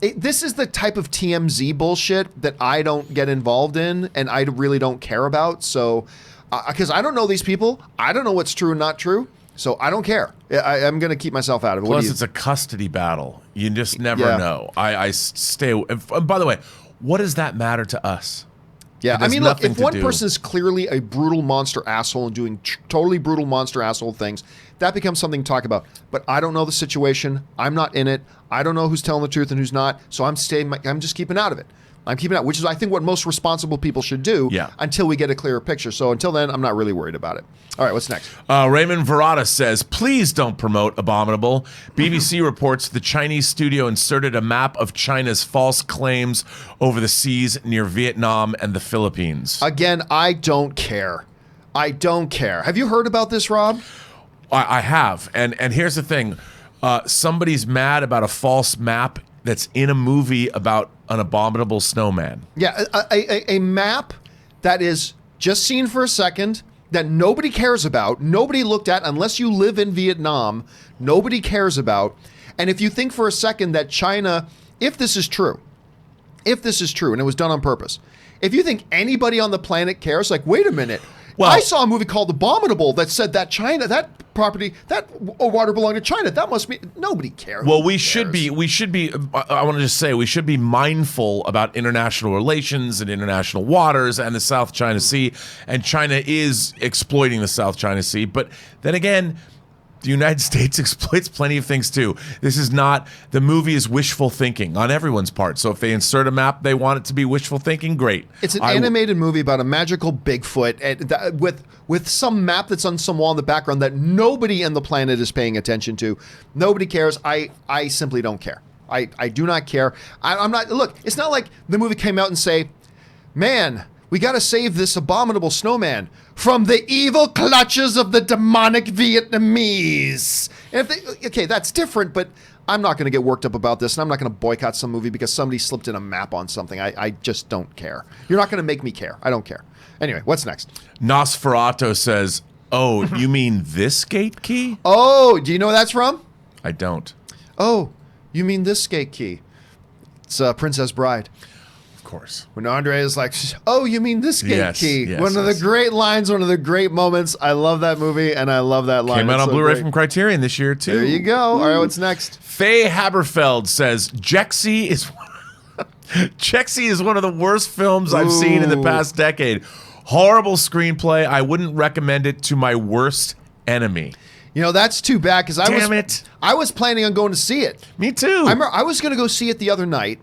This is the type of TMZ bullshit that I don't get involved in and I really don't care about. So, because I don't know these people. I don't know what's true and not true. So I don't care. I'm going to keep myself out of it. Plus, it's a custody battle. You just never know. I stay. And by the way, what does that matter to us? Yeah, I mean, look, if one person is clearly a brutal monster asshole and doing totally brutal monster asshole things, that becomes something to talk about. But I don't know the situation. I'm not in it. I don't know who's telling the truth and who's not. So I'm just keeping out of it. I'm keeping out, which is, I think, what most responsible people should do until we get a clearer picture. So until then, I'm not really worried about it. All right, what's next? Raymond Verrata says, please don't promote Abominable. BBC reports the Chinese studio inserted a map of China's false claims over the seas near Vietnam and the Philippines. Again, I don't care. I don't care. Have you heard about this, Rob? I have. And here's the thing. Somebody's mad about a false map that's in a movie about an abominable snowman. Yeah, a map that is just seen for a second, that nobody cares about, nobody looked at unless you live in Vietnam, nobody cares about. And if you think for a second that China, if this is true, and it was done on purpose, if you think anybody on the planet cares, like, wait a minute, well, I saw a movie called Abominable that said that China, that property, that water belonged to China. That must be, nobody cares. Well, we should be, I want to just say, we should be mindful about international relations and international waters and the South China Sea. And China is exploiting the South China Sea. But then again, the United States exploits plenty of things too. This is not, the movie is wishful thinking on everyone's part. So if they insert a map, they want it to be wishful thinking, great. It's an animated movie about a magical Bigfoot and with some map that's on some wall in the background that nobody on the planet is paying attention to. Nobody cares. I simply don't care. I do not care. I'm not, look, it's not like the movie came out and say, man, we got to save this abominable snowman from the evil clutches of the demonic Vietnamese. And okay, that's different, but I'm not going to get worked up about this, and I'm not going to boycott some movie because somebody slipped in a map on something. I just don't care. You're not going to make me care. I don't care. Anyway, what's next? Nosferatu says, oh, you mean this gate key? Oh, do you know where that's from? I don't. Oh, you mean this gate key? It's Princess Bride. Course. When Andre is like, oh, you mean this gate key? Yes, one of the great lines, one of the great moments. I love that movie, and I love that line. Came out on Blu-ray from Criterion this year, too. There you go. All right, what's next? Faye Haberfeld says, Jexy is one of the worst films I've seen in the past decade. Horrible screenplay. I wouldn't recommend it to my worst enemy. You know, that's too bad, because I was planning on going to see it. Me too. I remember I was going to go see it the other night,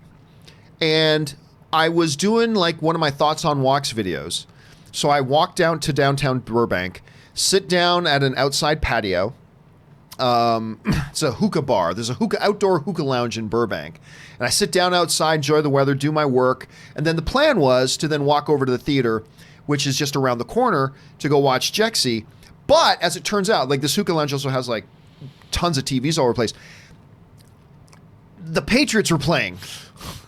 and I was doing like one of my Thoughts on Walks videos, So I walk down to downtown Burbank, sit down at an outside patio. It's a hookah bar. There's a outdoor hookah lounge in Burbank. And I sit down outside, enjoy the weather, do my work. And then the plan was to then walk over to the theater, which is just around the corner, to go watch Jexy. But as it turns out, like this hookah lounge also has like tons of TVs all over the place. The Patriots were playing.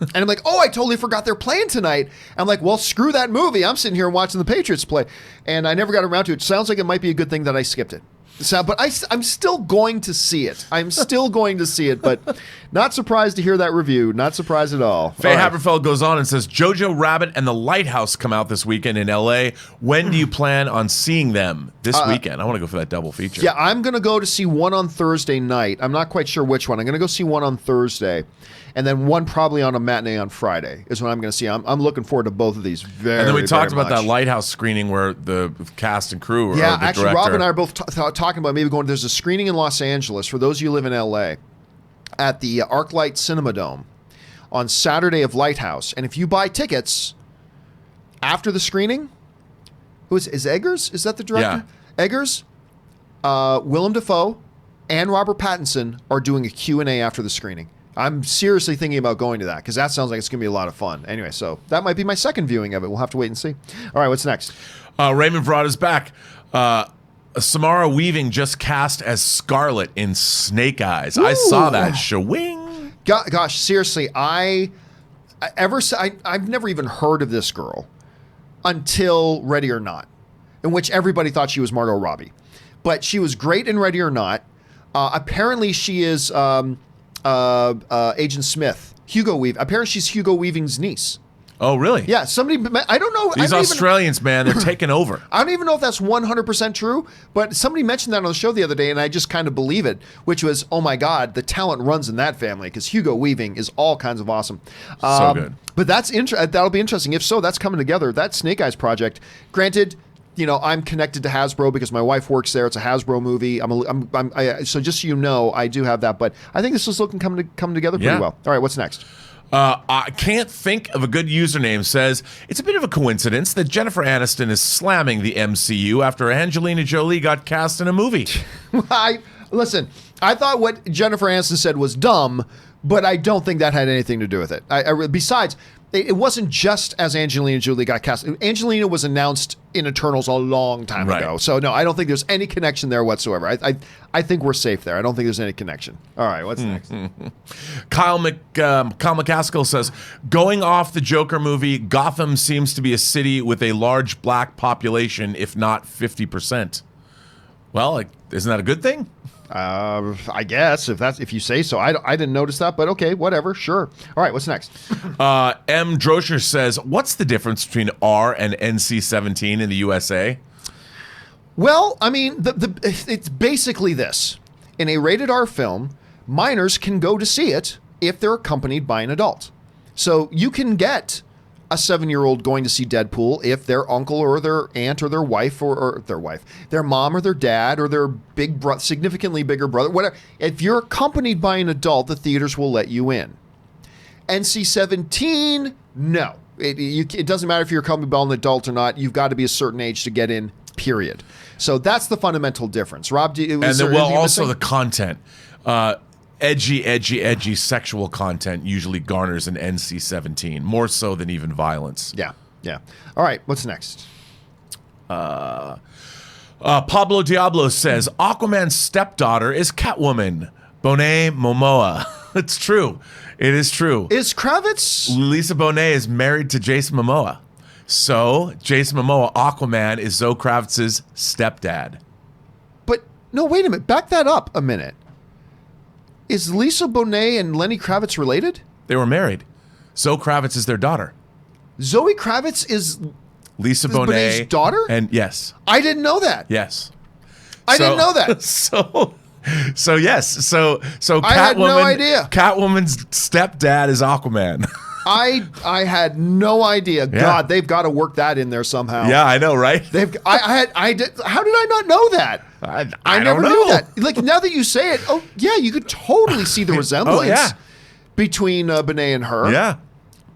And I'm like, oh, I totally forgot they're playing tonight. I'm like, well, screw that movie. I'm sitting here watching the Patriots play. And I never got around to it. Sounds like it might be a good thing that I skipped it. So, but I'm still going to see it. I'm still going to see it, but not surprised to hear that review. Not surprised at all. Faye Haberfeld goes on and says, Jojo Rabbit and The Lighthouse come out this weekend in L.A. When do you plan on seeing them? This weekend. I want to go for that double feature. Yeah, I'm going to go to see one on Thursday night. I'm not quite sure which one. I'm going to go see one on Thursday, and then one probably on a matinee on Friday is what I'm going to see. I'm looking forward to both of these very, and then we talked about much. That Lighthouse screening where the cast and crew yeah, or the actually, director. Rob and I are both talking about maybe going. There's a screening in Los Angeles for those of you who live in L.A. at the ArcLight Cinema Dome on Saturday of Lighthouse, and if you buy tickets after the screening, who is Eggers? Is that the director? Yeah. Eggers, Willem Dafoe, and Robert Pattinson are doing a Q&A after the screening. I'm seriously thinking about going to that because that sounds like it's going to be a lot of fun. Anyway, so that might be my second viewing of it. We'll have to wait and see. All right, what's next? Raymond Vrod is back. Samara Weaving just cast as Scarlet in Snake Eyes. Ooh. I saw that. Shawing. Gosh, seriously, I've never even heard of this girl until Ready or Not, in which everybody thought she was Margot Robbie. But she was great in Ready or Not. Apparently, she is Agent Smith. Hugo Weaving. Apparently, she's Hugo Weaving's niece. Oh, really? Yeah, somebody, I don't know. These Australians, man, they're taking over. I don't even know if that's 100% true, but somebody mentioned that on the show the other day, and I just kind of believe it, which was, oh my God, the talent runs in that family, because Hugo Weaving is all kinds of awesome. So good. But that'll be interesting. If so, that's coming together. That Snake Eyes project, granted, you know, I'm connected to Hasbro because my wife works there. It's a Hasbro movie. So just so you know, I do have that, but I think this is looking coming together pretty well. All right, what's next? I can't think of a good username. Says it's a bit of a coincidence that Jennifer Aniston is slamming the MCU after Angelina Jolie got cast in a movie. Listen, I thought what Jennifer Aniston said was dumb, but I don't think that had anything to do with it. Besides, it wasn't just as Angelina Jolie got cast. Angelina was announced in Eternals a long time ago. So, no, I don't think there's any connection there whatsoever. I think we're safe there. I don't think there's any connection. All right, what's next? Kyle McCaskill says, going off the Joker movie, Gotham seems to be a city with a large black population, if not 50%. Well, isn't that a good thing? I guess if you say so. I didn't notice that, but okay, whatever, sure. All right, what's next? M. Droscher says, what's the difference between R and NC-17 in the USA? Well, I mean, it's basically this. In a rated R film, minors can go to see it if they're accompanied by an adult. So you can get a 7-year-old going to see Deadpool if their uncle or their aunt or their wife or their mom or their dad or their big brother, significantly bigger brother, whatever. If you're accompanied by an adult, the theaters will let you in. NC-17, no. It doesn't matter if you're accompanied by an adult or not. You've got to be a certain age to get in, period. So that's the fundamental difference. Rob, also the content. Edgy sexual content usually garners an NC-17, more so than even violence. Yeah. All right, what's next? Pablo Diablo says, Aquaman's stepdaughter is Catwoman, Bonet Momoa. It's true. It is true. Is Kravitz? Lisa Bonet is married to Jason Momoa. So, Jason Momoa, Aquaman, is Zoe Kravitz's stepdad. But, no, wait a minute. Back that up a minute. Is Lisa Bonet and Lenny Kravitz related? They were married. Zoe Kravitz is their daughter. Zoe Kravitz is Lisa Bonet's daughter? And yes. I didn't know that. Yes. I didn't know that. So yes. So Catwoman, I had no idea. Catwoman's stepdad is Aquaman. I had no idea. Yeah. God, they've got to work that in there somehow. Yeah, I know, right? How did I not know that? I never knew that. Like, now that you say it, oh yeah, you could totally see the resemblance between Bonet and her. Yeah.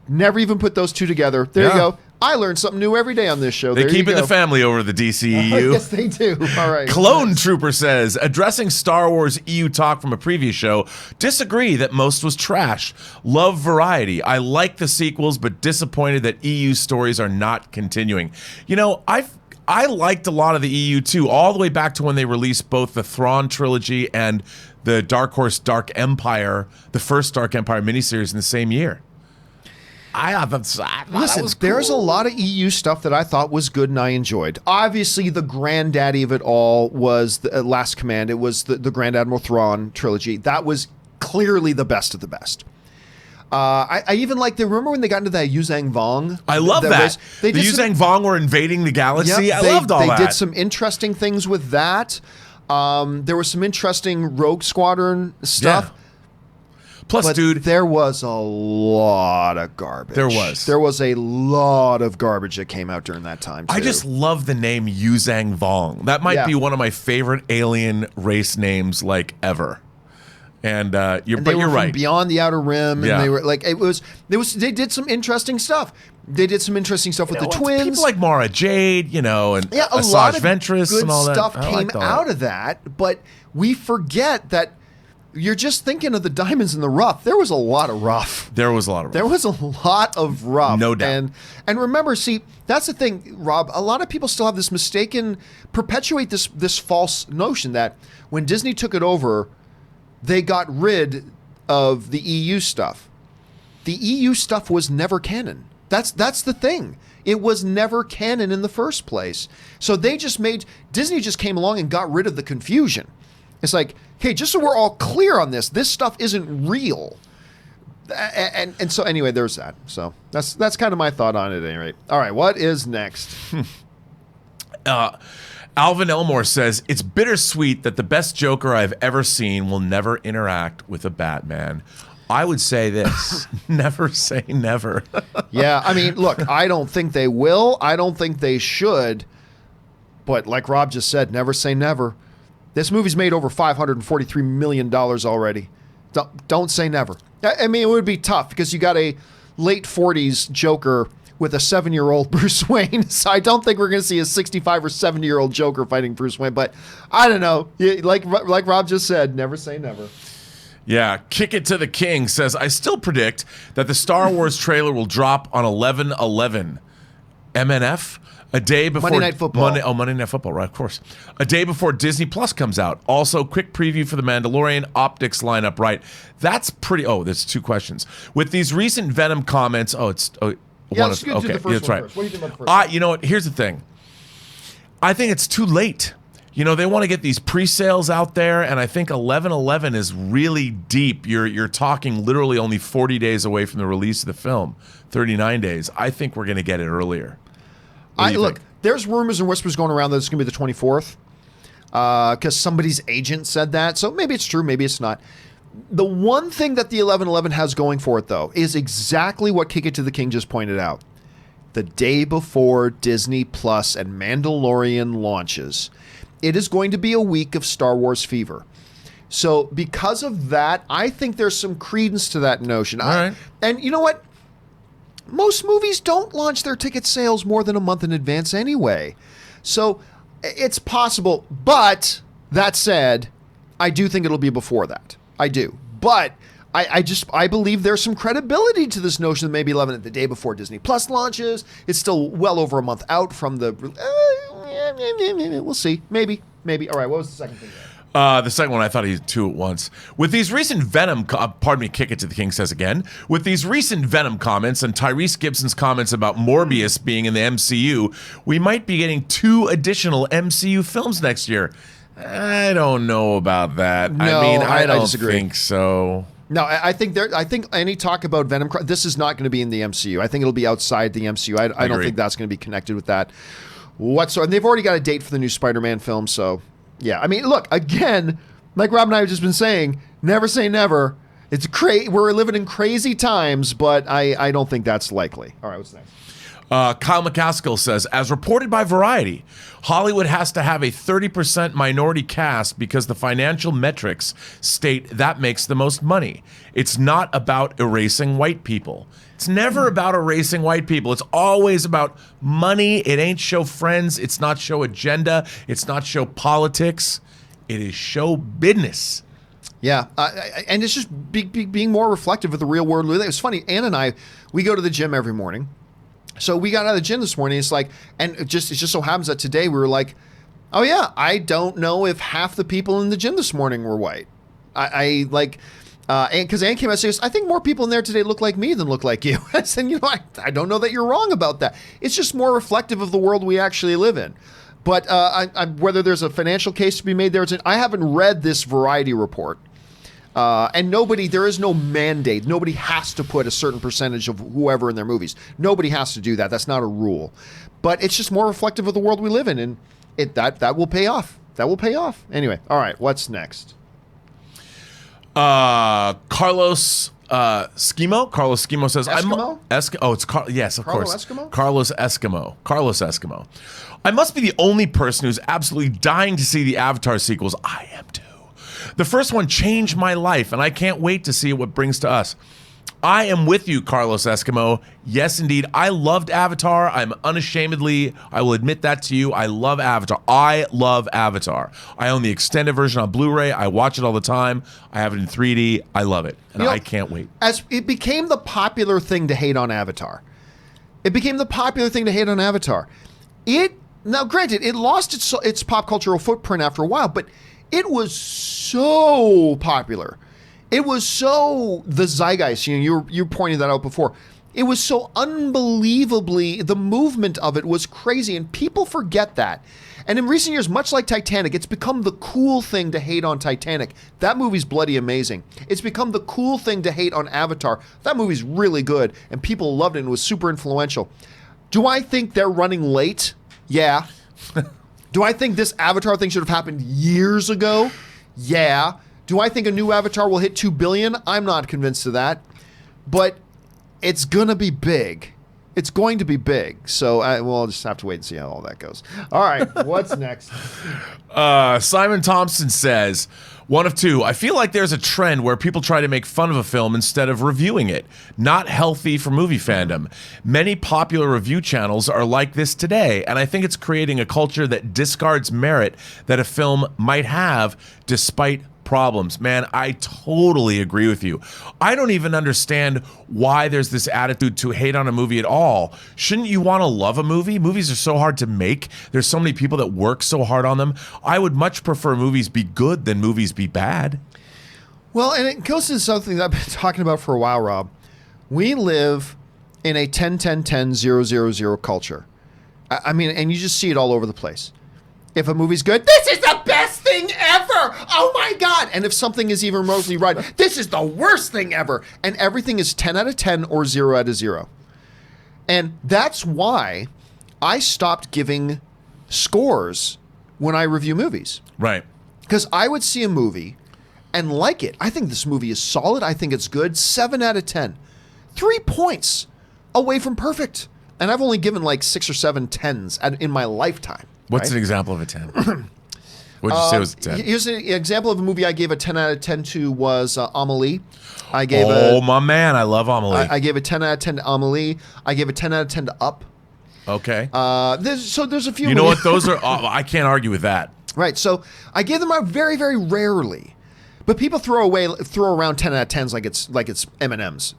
Never even put those two together. There you go. I learn something new every day on this show. They keep it the family over the DCEU. Yes, they do. All right. Clone Trooper says, addressing Star Wars EU talk from a previous show, disagree that most was trash. Love variety. I like the sequels, but disappointed that EU stories are not continuing. You know, I liked a lot of the EU too, all the way back to when they released both the Thrawn trilogy and the Dark Horse Dark Empire, the first Dark Empire miniseries in the same year. Listen, there's a lot of EU stuff that I thought was good and I enjoyed. Obviously, the granddaddy of it all was the Last Command. It was the Grand Admiral Thrawn trilogy. That was clearly the best of the best. I even like remember when they got into that Yuzang Vong? I love that. The Yuzang Vong were invading the galaxy. Yep, I loved all that. They did some interesting things with that. There was some interesting Rogue Squadron stuff. Yeah. Plus, dude, there was a lot of garbage. There was a lot of garbage that came out during that time, too. I just love the name Yuzang Vong. That might be one of my favorite alien race names, like, ever. And you're right. Beyond the Outer Rim, and they were like, they did some interesting stuff. They did some interesting stuff with the twins. People like Mara Jade, and a Asajj lot of Ventress good and all that. Stuff came out of that, but we forget that. You're just thinking of the diamonds in the rough. There was a lot of rough. There was a lot of rough. No doubt. And remember, see, that's the thing, Rob. A lot of people still have this perpetuate this false notion that when Disney took it over, they got rid of the EU stuff. The EU stuff was never canon. That's the thing. It was never canon in the first place. So Disney just came along and got rid of the confusion. It's like, hey, just so we're all clear on this stuff isn't real. And so anyway, there's that. So that's kind of my thought on it at any rate. All right, what is next? Alvin Elmore says, it's bittersweet that the best Joker I've ever seen will never interact with a Batman. I would say this, never say never. Yeah, I mean, look, I don't think they will. I don't think they should. But like Rob just said, never say never. This movie's made over $543 million already. Don't say never. I mean, it would be tough because you got a late 40s Joker with a 7-year-old Bruce Wayne. So I don't think we're going to see a 65 or 70-year-old Joker fighting Bruce Wayne. But I don't know. Like Rob just said, never say never. Yeah, Kick It to the King says, I still predict that the Star Wars trailer will drop on 11/11. MNF? A day before Monday Night Football. Monday Night Football, right, of course. A day before Disney Plus comes out. Also, quick preview for The Mandalorian. Optics line up right. That's pretty. There's 2 questions. With these recent Venom comments. Let's get to the first one first. What do you think about the first one? You know what? Here's the thing. I think it's too late. They want to get these pre-sales out there, and I think 11/11 is really deep. You're talking literally only 40 days away from the release of the film. 39 days. I think we're going to get it earlier. Look, there's rumors and whispers going around that it's going to be the 24th because somebody's agent said that. So maybe it's true, maybe it's not. The one thing that the 11/11 has going for it, though, is exactly what Kick It to the King just pointed out. The day before Disney Plus and Mandalorian launches, it is going to be a week of Star Wars fever. So because of that, I think there's some credence to that notion. All right. And you know what? Most movies don't launch their ticket sales more than a month in advance anyway. So it's possible. But that said, I do think it'll be before that. I do. But I believe there's some credibility to this notion that maybe 11 the day before Disney Plus launches. It's still well over a month out from the... we'll see. Maybe. All right, what was the second thing? The second one, I thought he had 2 at once. With these recent Venom, Kick It to the King says again, with these recent Venom comments and Tyrese Gibson's comments about Morbius being in the MCU, we might be getting 2 additional MCU films next year. I don't know about that. No, I don't disagree. think so. No, I think any talk about Venom, this is not going to be in the MCU. I think it'll be outside the MCU. I don't think that's going to be connected with that whatsoever. And they've already got a date for the new Spider-Man film, so... Yeah, I mean, look, again, like Rob and I have just been saying, never say never. It's we're living in crazy times, but I don't think that's likely. All right, what's next? Kyle McCaskill says, as reported by Variety, Hollywood has to have a 30% minority cast because the financial metrics state that makes the most money. It's not about erasing white people. It's never about erasing white people. It's always about money. It ain't show friends. It's not show agenda. It's not show politics. It is show business. Yeah, and it's just being more reflective of the real world. It's funny, Ann and I, we go to the gym every morning. So we got out of the gym this morning. It's like, and it just so happens that today we were like, oh yeah, I don't know if half the people in the gym this morning were white. And because Ann came out and says, I think more people in there today look like me than look like you. I said, I don't know that you're wrong about that. It's just more reflective of the world we actually live in. But whether there's a financial case to be made there, I haven't read this Variety report. And there is no mandate. Nobody has to put a certain percentage of whoever in their movies. Nobody has to do that. That's not a rule. But it's just more reflective of the world we live in, and that will pay off. That will pay off. Anyway, all right, what's next? Carlos Eskimo. Carlos Eskimo says, Eskimo? Yes, of Carlos course. Eskimo? Carlos Eskimo. I must be the only person who's absolutely dying to see the Avatar sequels. I am too. The first one changed my life, and I can't wait to see what it brings to us. I am with you, Carlos Eskimo. Yes, indeed. I loved Avatar. I will admit that to you. I love Avatar. I love Avatar. I own the extended version on Blu-ray. I watch it all the time. I have it in 3D. I love it, and I can't wait. As it became the popular thing to hate on Avatar. Now, granted, it lost its pop cultural footprint after a while, but it was so popular. It was so the zeitgeist. You pointed that out before. It was so unbelievably, the movement of it was crazy, and people forget that. And in recent years, much like Titanic, it's become the cool thing to hate on Titanic. That movie's bloody amazing. It's become the cool thing to hate on Avatar. That movie's really good, and people loved it and was super influential. Do I think they're running late? Yeah. Do I think this Avatar thing should have happened years ago? Yeah. Do I think a new Avatar will hit 2 billion? I'm not convinced of that. But it's going to be big. It's going to be big. So we'll just have to wait and see how all that goes. All right. What's next? Simon Thompson says, one of two. I feel like there's a trend where people try to make fun of a film instead of reviewing it. Not healthy for movie fandom. Many popular review channels are like this today, and I think it's creating a culture that discards merit that a film might have despite problems. Man, I totally agree with you. I don't even understand why there's this attitude to hate on a movie at all. Shouldn't you want to love a movie? Movies are so hard to make. There's so many people that work so hard on them. I would much prefer movies be good than movies be bad. Well, and it goes to something that I've been talking about for a while, Rob. We live in a 10-10-10-0-0-0 culture. I mean, and you just see it all over the place. If a movie's good, this is the best thing ever. Oh my God. And if something is even remotely right, this is the worst thing ever. And everything is 10 out of 10 or 0 out of 0. And that's why I stopped giving scores when I review movies. Right. Because I would see a movie and like it. I think this movie is solid. I think it's good. 7 out of 10. 3 points away from perfect. And I've only given like 6 or 7 10s in my lifetime. What's an example of a 10? What did you say was a 10? Here's an example of a movie I gave a 10 out of 10 to was Amelie. My man, I love Amelie. I gave a 10 out of 10 to Amelie. I gave a 10 out of 10 to Up. Okay. There's a few. You know what? Those are. I can't argue with that. Right. So I give them out very, very rarely, but people throw around 10 out of 10s like it's M&Ms.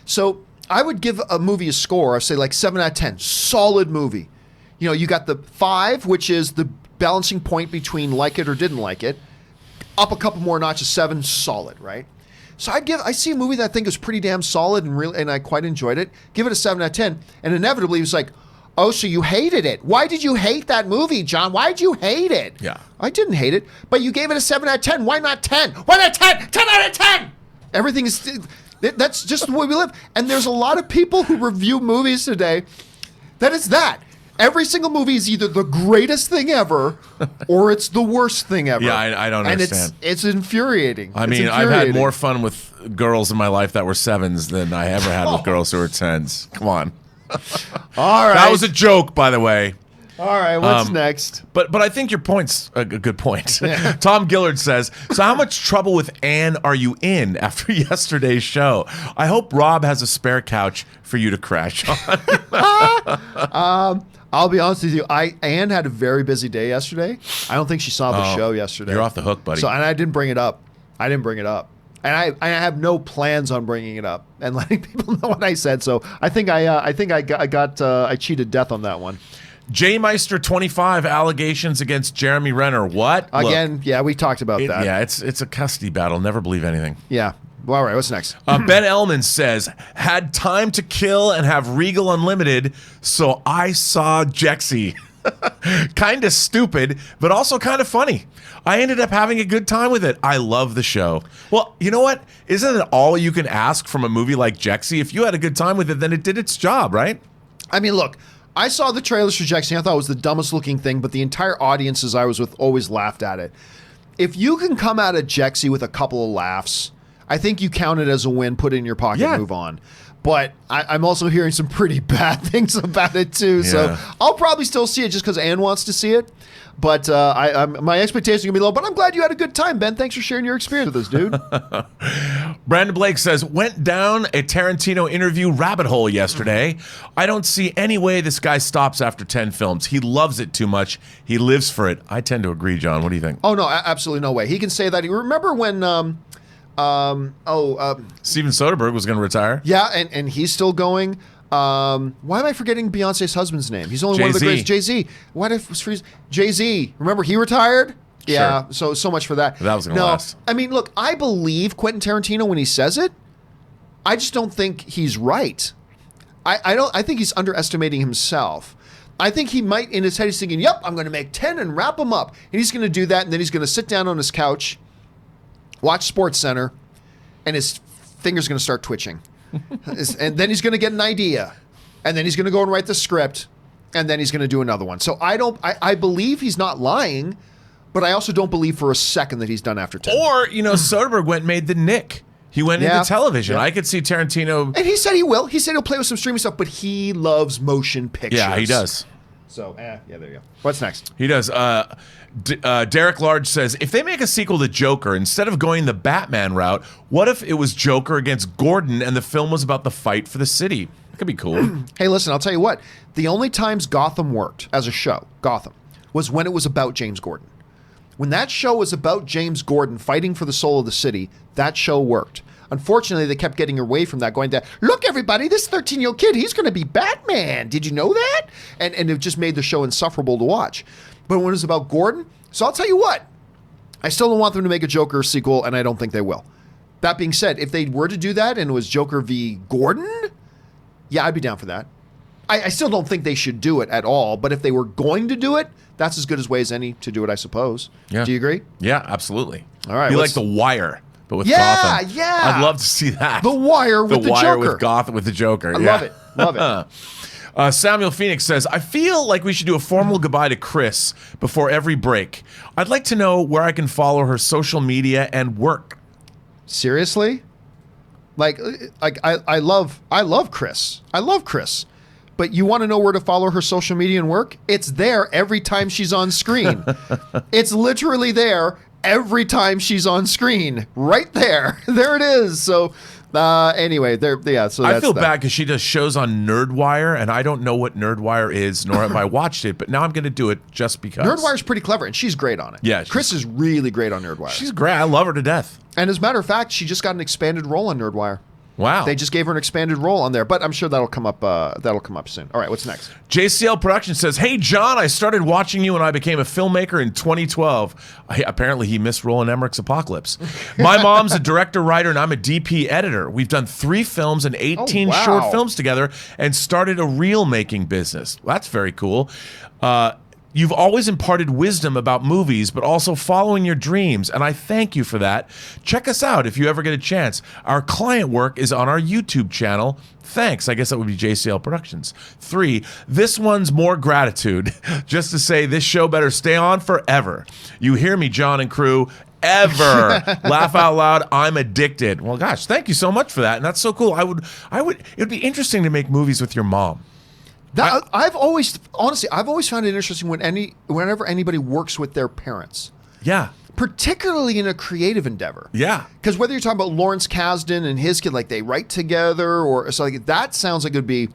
So I would give a movie a score. I say like 7 out of 10, solid movie. You got the 5, which is the balancing point between like it or didn't like it. Up a couple more notches, 7, solid, right? So I see a movie that I think is pretty damn solid and I quite enjoyed it. Give it a 7 out of 10, and inevitably it was like, oh, so you hated it? Why did you hate that movie, John? Why did you hate it? Yeah, I didn't hate it, but you gave it a 7 out of 10. Why not 10? Why not 10? 10 out of 10. Everything is. That's just the way we live, and there's a lot of people who review movies today. That is that. Every single movie is either the greatest thing ever or it's the worst thing ever. Yeah, I don't understand. And it's infuriating. I mean, I've had more fun with girls in my life that were 7s than I ever had with girls who were 10s. Come on. All right. That was a joke, by the way. All right, what's next? But I think your point's a good point. Tom Gillard says, so how much trouble with Anne are you in after yesterday's show? I hope Rob has a spare couch for you to crash on. I'll be honest with you. Anne had a very busy day yesterday. I don't think she saw the show yesterday. You're off the hook, buddy. So, and I didn't bring it up. And I have no plans on bringing it up and letting people know what I said. So I think I cheated death on that one. J Meister 25 allegations against Jeremy Renner. What? Again, yeah, we talked about that. Yeah, it's a custody battle. Never believe anything. Yeah. Well, all right, what's next? Ben Ellman says, had time to kill and have Regal Unlimited, so I saw Jexy. Kind of stupid, but also kind of funny. I ended up having a good time with it. I love the show. Well, you know what? Isn't it all you can ask from a movie like Jexy? If you had a good time with it, then it did its job, right? I mean, look, I saw the trailers for Jexy. I thought it was the dumbest looking thing, but the entire audiences I was with always laughed at it. If you can come out of Jexy with a couple of laughs, I think you count it as a win, put it in your pocket, move on. But I'm also hearing some pretty bad things about it too. So I'll probably still see it just because Ann wants to see it. But my expectations are going to be low. But I'm glad you had a good time, Ben. Thanks for sharing your experience with us, dude. Brandon Blake says, went down a Tarantino interview rabbit hole yesterday. I don't see any way this guy stops after 10 films. He loves it too much. He lives for it. I tend to agree, John. What do you think? Oh, no, absolutely no way. He can say that. Remember when... Steven Soderbergh was going to retire. Yeah, and he's still going. Why am I forgetting Beyonce's husband's name? He's only one of the greatest. Jay-Z. Why did Jay-Z? Remember he retired? Yeah. Sure. So much for that. That was going to last. I mean, look, I believe Quentin Tarantino when he says it. I just don't think he's right. I think he's underestimating himself. I think he might in his head he's thinking, "Yep, I'm going to make 10 and wrap them up." And he's going to do that, and then he's going to sit down on his couch, watch Sports Center, and his finger's going to start twitching. And then he's going to get an idea. And then he's going to go and write the script. And then he's going to do another one. So I believe he's not lying, but I also don't believe for a second that he's done after 10. Or, Soderbergh went and made The Nick. He went into television. Yeah. I could see Tarantino. And he said he will. He said he'll play with some streaming stuff, but he loves motion pictures. Yeah, he does. So, yeah, there you go. What's next? He does. Derek Large says, if they make a sequel to Joker, instead of going the Batman route, what if it was Joker against Gordon and the film was about the fight for the city? It could be cool. Hey, listen, I'll tell you what. The only times Gotham worked as a show, was when it was about James Gordon. When that show was about James Gordon fighting for the soul of the city, that show worked. Unfortunately, they kept getting away from that, going to, look, everybody, this 13-year-old kid, he's going to be Batman. Did you know that? And it just made the show insufferable to watch. But when it was about Gordon, so I'll tell you what, I still don't want them to make a Joker sequel, and I don't think they will. That being said, if they were to do that and it was Joker v. Gordon, yeah, I'd be down for that. I still don't think they should do it at all, but if they were going to do it, that's as good as way as any to do it, I suppose. Yeah. Do you agree? Yeah, absolutely. All right. Be like The Wire. But with Gotham. Yeah. I'd love to see that. The Wire with the Joker. The Wire with Gotham with the Joker. I love it. Love it. Samuel Phoenix says, I feel like we should do a formal goodbye to Chris before every break. I'd like to know where I can follow her social media and work. Seriously? Like I love Chris. I love Chris. But you want to know where to follow her social media and work? It's there every time she's on screen. It's literally there every time she's on screen, right there. There it is. So anyway, so that's I feel bad because she does shows on NerdWire, and I don't know what NerdWire is, nor have I watched it, but now I'm going to do it just because. NerdWire's pretty clever, and she's great on it. Yeah. Chris is really great on NerdWire. She's great. I love her to death. And as a matter of fact, she just got an expanded role on NerdWire. Wow. They just gave her an expanded role on there, but I'm sure that'll come up soon. All right, what's next? JCL Production says, hey, John, I started watching you when I became a filmmaker in 2012. Apparently, he missed Roland Emmerich's Apocalypse. My mom's a director, writer, and I'm a DP editor. We've done 3 films and 18 short films together and started a reel-making business. Well, that's very cool. You've always imparted wisdom about movies, but also following your dreams, and I thank you for that. Check us out if you ever get a chance. Our client work is on our YouTube channel. Thanks. I guess that would be JCL Productions. 3, this one's more gratitude. Just to say this show better stay on forever. You hear me, John and crew. Ever. Laugh out loud. I'm addicted. Well, gosh, thank you so much for that. And that's so cool. It would be interesting to make movies with your mom. I've always found it interesting whenever anybody works with their parents. Yeah. Particularly in a creative endeavor. Yeah. Because whether you're talking about Lawrence Kasdan and his kid, like they write together or so, like that sounds like it would be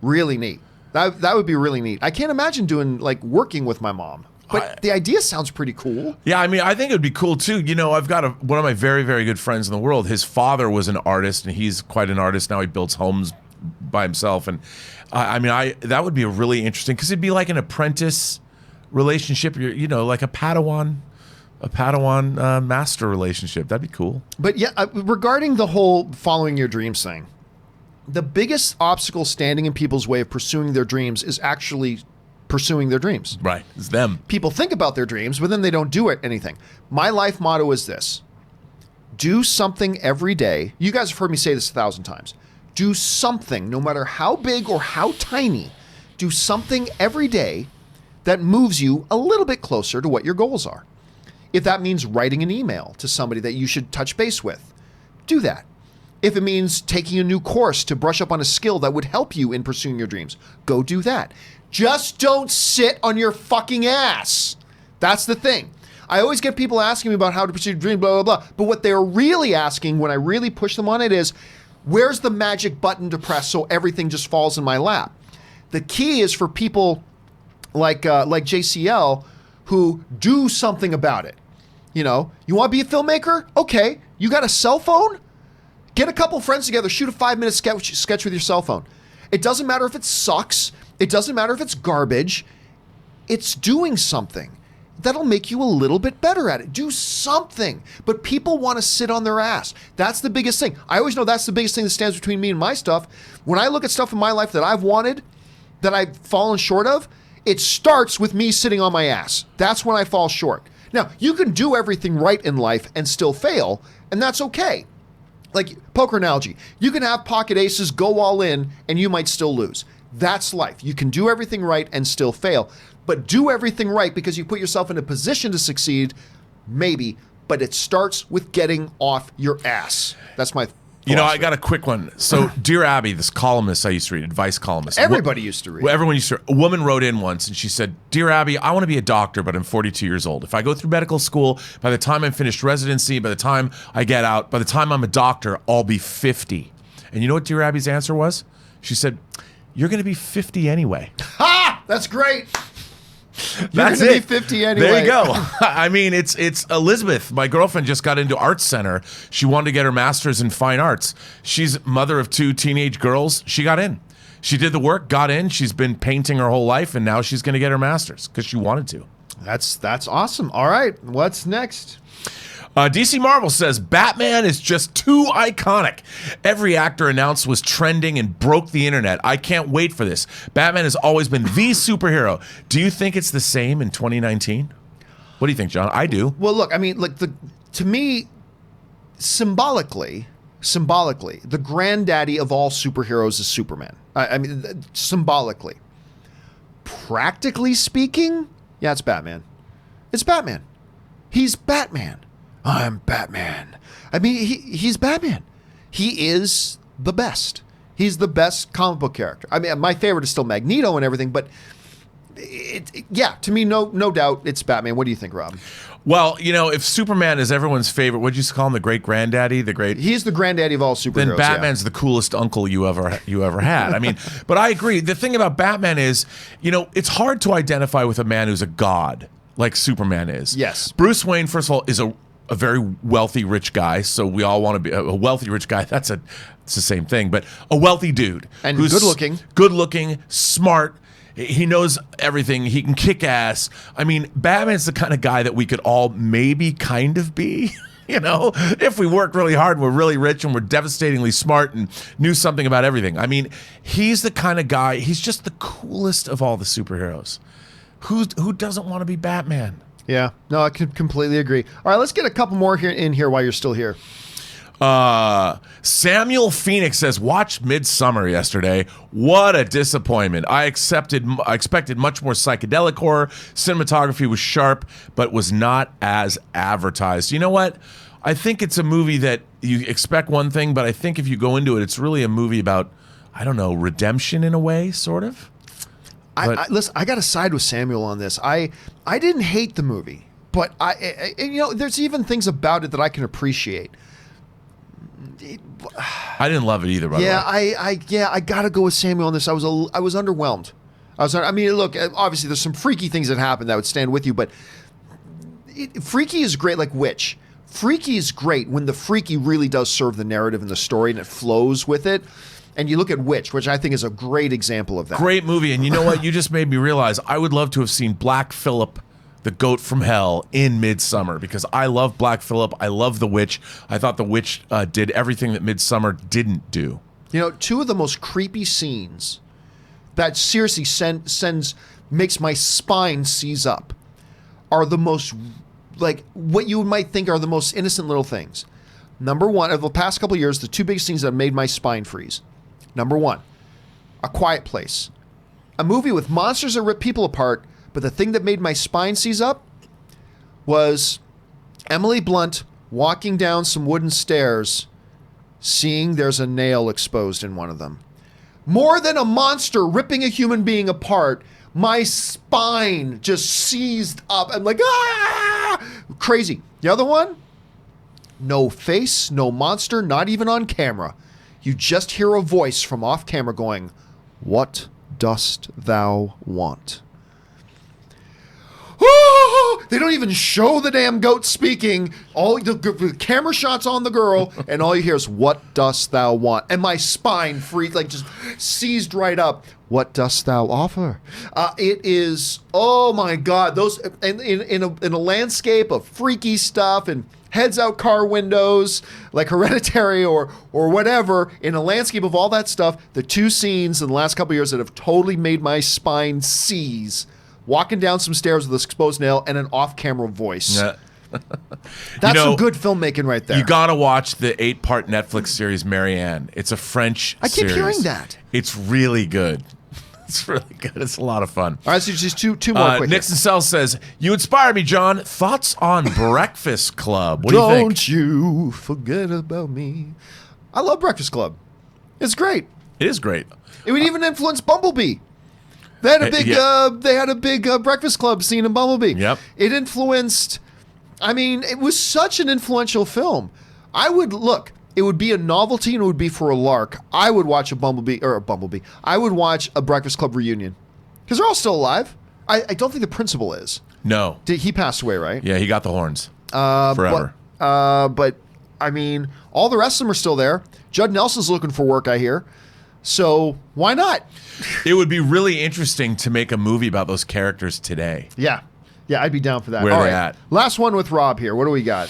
really neat. That would be really neat. I can't imagine doing like working with my mom. But the idea sounds pretty cool. Yeah, I mean, I think it would be cool too. You know, I've got one of my very, very good friends in the world. His father was an artist, and he's quite an artist now. He builds homes by himself, and that would be a really interesting, because it'd be like an apprentice relationship. You know, like a Padawan master relationship. That'd be cool. But yeah, regarding the whole following your dreams thing, the biggest obstacle standing in people's way of pursuing their dreams is actually pursuing their dreams. Right. It's them. People think about their dreams, but then they don't do anything. My life motto is this: do something every day. You guys have heard me say this 1,000 times. Do something, no matter how big or how tiny, do something every day that moves you a little bit closer to what your goals are. If that means writing an email to somebody that you should touch base with, do that. If it means taking a new course to brush up on a skill that would help you in pursuing your dreams, go do that. Just don't sit on your fucking ass. That's the thing. I always get people asking me about how to pursue dreams, blah, blah, blah. But what they're really asking when I really push them on it is, where's the magic button to press so everything just falls in my lap? The key is for people like JCL who do something about it. You know, you want to be a filmmaker? Okay. You got a cell phone? Get a couple friends together, shoot a 5-minute sketch with your cell phone. It doesn't matter if it sucks. It doesn't matter if it's garbage. It's doing something that'll make you a little bit better at it. Do something. But people want to sit on their ass. That's the biggest thing. I always know that's the biggest thing that stands between me and my stuff. When I look at stuff in my life that I've wanted, that I've fallen short of, it starts with me sitting on my ass. That's when I fall short. Now, you can do everything right in life and still fail, and that's okay. Like, poker analogy. You can have pocket aces, go all in, and you might still lose. That's life. You can do everything right and still fail. But do everything right because you put yourself in a position to succeed, maybe, but it starts with getting off your ass. That's my philosophy. You know, I got a quick one. So, Dear Abby, this columnist I used to read, advice columnist. Everybody used to read. Well, everyone used to. A woman wrote in once and she said, Dear Abby, I want to be a doctor, but I'm 42 years old. If I go through medical school, by the time I'm finished residency, by the time I get out, by the time I'm a doctor, I'll be 50. And you know what Dear Abby's answer was? She said, you're going to be 50 anyway. Ha! That's great. That's You're it. Be 50 anyway. There you go. I mean, it's Elizabeth. My girlfriend just got into Arts Center. She wanted to get her master's in fine arts. She's mother of 2 teenage girls. She got in. She did the work, got in. She's been painting her whole life, and now she's going to get her master's because she wanted to. That's awesome. All right, what's next? DC Marvel says Batman is just too iconic. Every actor announced was trending and broke the internet. I can't wait for this. Batman has always been the superhero. Do you think it's the same in 2019? What do you think, John? I do. Well, look, I mean, like to me, symbolically, the granddaddy of all superheroes is Superman. I mean, symbolically. Practically speaking, yeah, it's Batman. It's Batman. He's Batman. I'm Batman. I mean, he's Batman. He is the best. He's the best comic book character. I mean, my favorite is still Magneto and everything, but yeah, to me, no doubt, it's Batman. What do you think, Rob? Well, you know, if Superman is everyone's favorite, what'd you call him? The great granddaddy? He's the granddaddy of all superheroes. Then Batman's the coolest uncle you ever had. I mean, but I agree. The thing about Batman is, you know, it's hard to identify with a man who's a god like Superman is. Yes. Bruce Wayne, first of all, is a very wealthy, rich guy. So we all want to be a wealthy, rich guy. It's the same thing, but a wealthy dude. And who's good looking, smart. He knows everything. He can kick ass. I mean, Batman's the kind of guy that we could all maybe kind of be, you know, if we worked really hard and we're really rich and we're devastatingly smart and knew something about everything. I mean, he's the kind of guy, he's just the coolest of all the superheroes. Who doesn't want to be Batman? Yeah, no, I can completely agree. All right, let's get a couple more in here while you're still here. Samuel Phoenix says, watched Midsummer yesterday. What a disappointment. I expected much more psychedelic horror. Cinematography was sharp, but was not as advertised. You know what? I think it's a movie that you expect one thing, but I think if you go into it, it's really a movie about, I don't know, redemption in a way, sort of. Listen, I got to side with Samuel on this. I didn't hate the movie, but there's even things about it that I can appreciate. I didn't love it either. By the way. I got to go with Samuel on this. I was underwhelmed. I mean, look, obviously there's some freaky things that happen that would stand with you, but freaky is great. Like Witch, freaky is great when the freaky really does serve the narrative and the story and it flows with it. And you look at Witch, which I think is a great example of that. Great movie. And you know what? You just made me realize I would love to have seen Black Phillip, the goat from hell, in Midsommar, because I love Black Phillip. I love The Witch. I thought The Witch did everything that Midsommar didn't do. You know, two of the most creepy scenes that seriously makes my spine seize up are the most, like, what you might think are the most innocent little things. Number one, over the past couple of years, the two biggest things that have made my spine freeze. Number one, A Quiet Place. A movie with monsters that rip people apart, but the thing that made my spine seize up was Emily Blunt walking down some wooden stairs, seeing there's a nail exposed in one of them. More than a monster ripping a human being apart, my spine just seized up. I'm like, ah! Crazy. The other one, no face, no monster, not even on camera. You just hear a voice from off camera going, "What dost thou want?" They don't even show the damn goat speaking. All the camera shots on the girl, and all you hear is, "What dost thou want?" And my spine freezed, like just seized right up. What dost thou offer? It is, oh my God, those in a landscape of freaky stuff and heads out car windows, like Hereditary or whatever, in a landscape of all that stuff, the two scenes in the last couple of years that have totally made my spine seize. Walking down some stairs with an exposed nail and an off-camera voice. Yeah. That's some good filmmaking right there. You gotta watch the 8-part Netflix series Marianne. It's a French series. I keep hearing that. It's really good. It's really good. It's a lot of fun. All right, so just two more quick. Nixon Cell says, "You inspire me, John. Thoughts on Breakfast Club? What do you think?" Don't you forget about me. I love Breakfast Club. It's great. It is great. It would even influence Bumblebee. They had a big Breakfast Club scene in Bumblebee. Yep. It influenced. I mean, it was such an influential film. It would be a novelty and it would be for a lark. I would watch I would watch a Breakfast Club reunion because they're all still alive. I don't think the principal is. No. He passed away, right? Yeah, he got the horns forever. But I mean, all the rest of them are still there. Judd Nelson's looking for work, I hear. So why not? It would be really interesting to make a movie about those characters today. Yeah, I'd be down for that. Where are they at? Last one with Rob here. What do we got?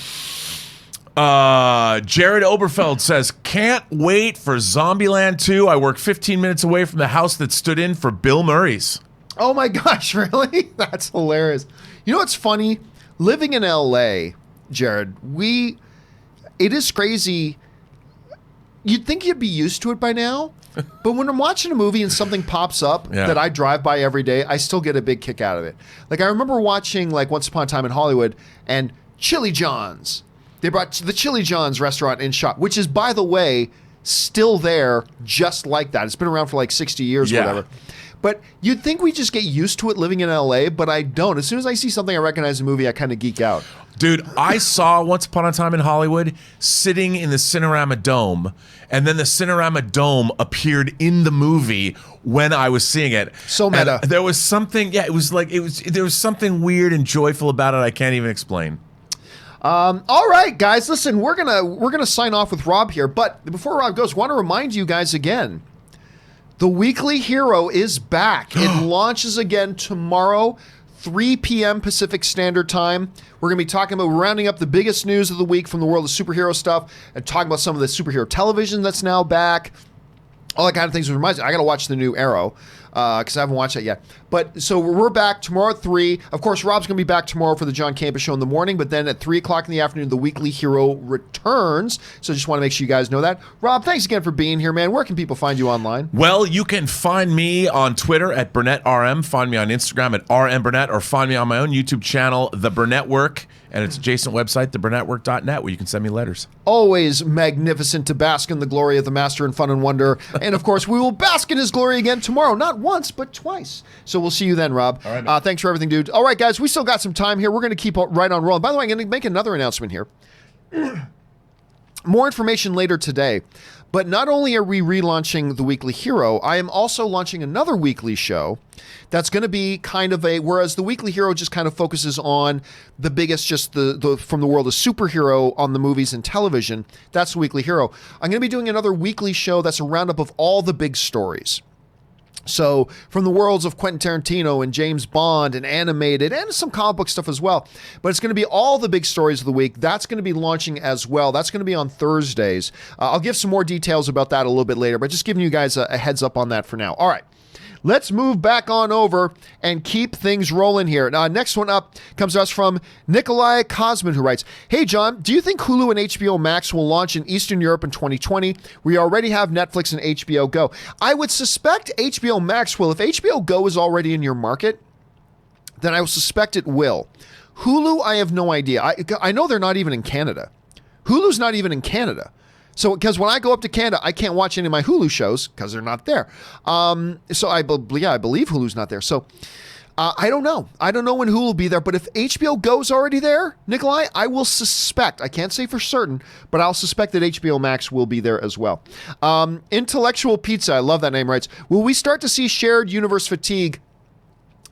Jared Oberfeld says, "Can't wait for Zombieland 2. I work 15 minutes away from the house that stood in for Bill Murray's." Oh my gosh, really? That's hilarious. You know what's funny? Living in LA, Jared, it is crazy. You'd think you'd be used to it by now. But when I'm watching a movie and something pops up that I drive by every day, I still get a big kick out of it. Like I remember watching like Once Upon a Time in Hollywood and Chili John's. They brought the Chili John's restaurant in shot, which is, by the way, still there just like that. It's been around for like 60 years or whatever. But you'd think we just get used to it living in LA, but I don't. As soon as I see something I recognize in a movie, I kind of geek out. Dude, I saw Once Upon a Time in Hollywood sitting in the Cinerama Dome, and then the Cinerama Dome appeared in the movie when I was seeing it. So meta. And there was something, there was something weird and joyful about it I can't even explain. All right, guys, listen, we're gonna sign off with Rob here, but before Rob goes, I want to remind you guys again, The Weekly Hero is back. It launches again tomorrow, 3 p.m. Pacific Standard Time. We're going to be talking about rounding up the biggest news of the week from the world of superhero stuff and talking about some of the superhero television that's now back. All that kind of things. Which reminds me, I got to watch the new Arrow because I haven't watched that yet. But so we're back tomorrow at 3. Of course, Rob's going to be back tomorrow for the John Campea Show in the morning. But then at 3 o'clock in the afternoon, The Weekly Hero returns. So just want to make sure you guys know that. Rob, thanks again for being here, man. Where can people find you online? Well, you can find me on Twitter at BurnettRM. Find me on Instagram at RMBurnett, or find me on my own YouTube channel, The Burnett Work. And its adjacent website, theburnettwork.net, where you can send me letters. Always magnificent to bask in the glory of the master in fun and wonder. And, of course, we will bask in his glory again tomorrow. Not once, but twice. So we'll see you then, Rob. All right, thanks for everything, dude. All right, guys, we still got some time here. We're going to keep right on rolling. By the way, I'm going to make another announcement here. More information later today. But not only are we relaunching The Weekly Hero, I am also launching another weekly show that's going to be kind of whereas The Weekly Hero just kind of focuses on the biggest, just the from the world of superhero on the movies and television, that's The Weekly Hero. I'm going to be doing another weekly show that's a roundup of all the big stories. So from the worlds of Quentin Tarantino and James Bond and animated and some comic book stuff as well. But it's going to be all the big stories of the week. That's going to be launching as well. That's going to be on Thursdays. I'll give some more details about that a little bit later, but just giving you guys a heads up on that for now. All right. Let's move back on over and keep things rolling here. Now, next one up comes to us from Nikolai Kosman, who writes, "Hey, John, do you think Hulu and HBO Max will launch in Eastern Europe in 2020? We already have Netflix and HBO Go." I would suspect HBO Max will. If HBO Go is already in your market, then I would suspect it will. Hulu, I have no idea. I know they're not even in Canada. Hulu's not even in Canada. So, because when I go up to Canada, I can't watch any of my Hulu shows because they're not there. So I believe Hulu's not there. So I don't know. I don't know when Hulu will be there. But if HBO Go's already there, Nikolai, I will suspect, I can't say for certain, but I'll suspect that HBO Max will be there as well. Intellectual Pizza, I love that name, writes, "Will we start to see shared universe fatigue?"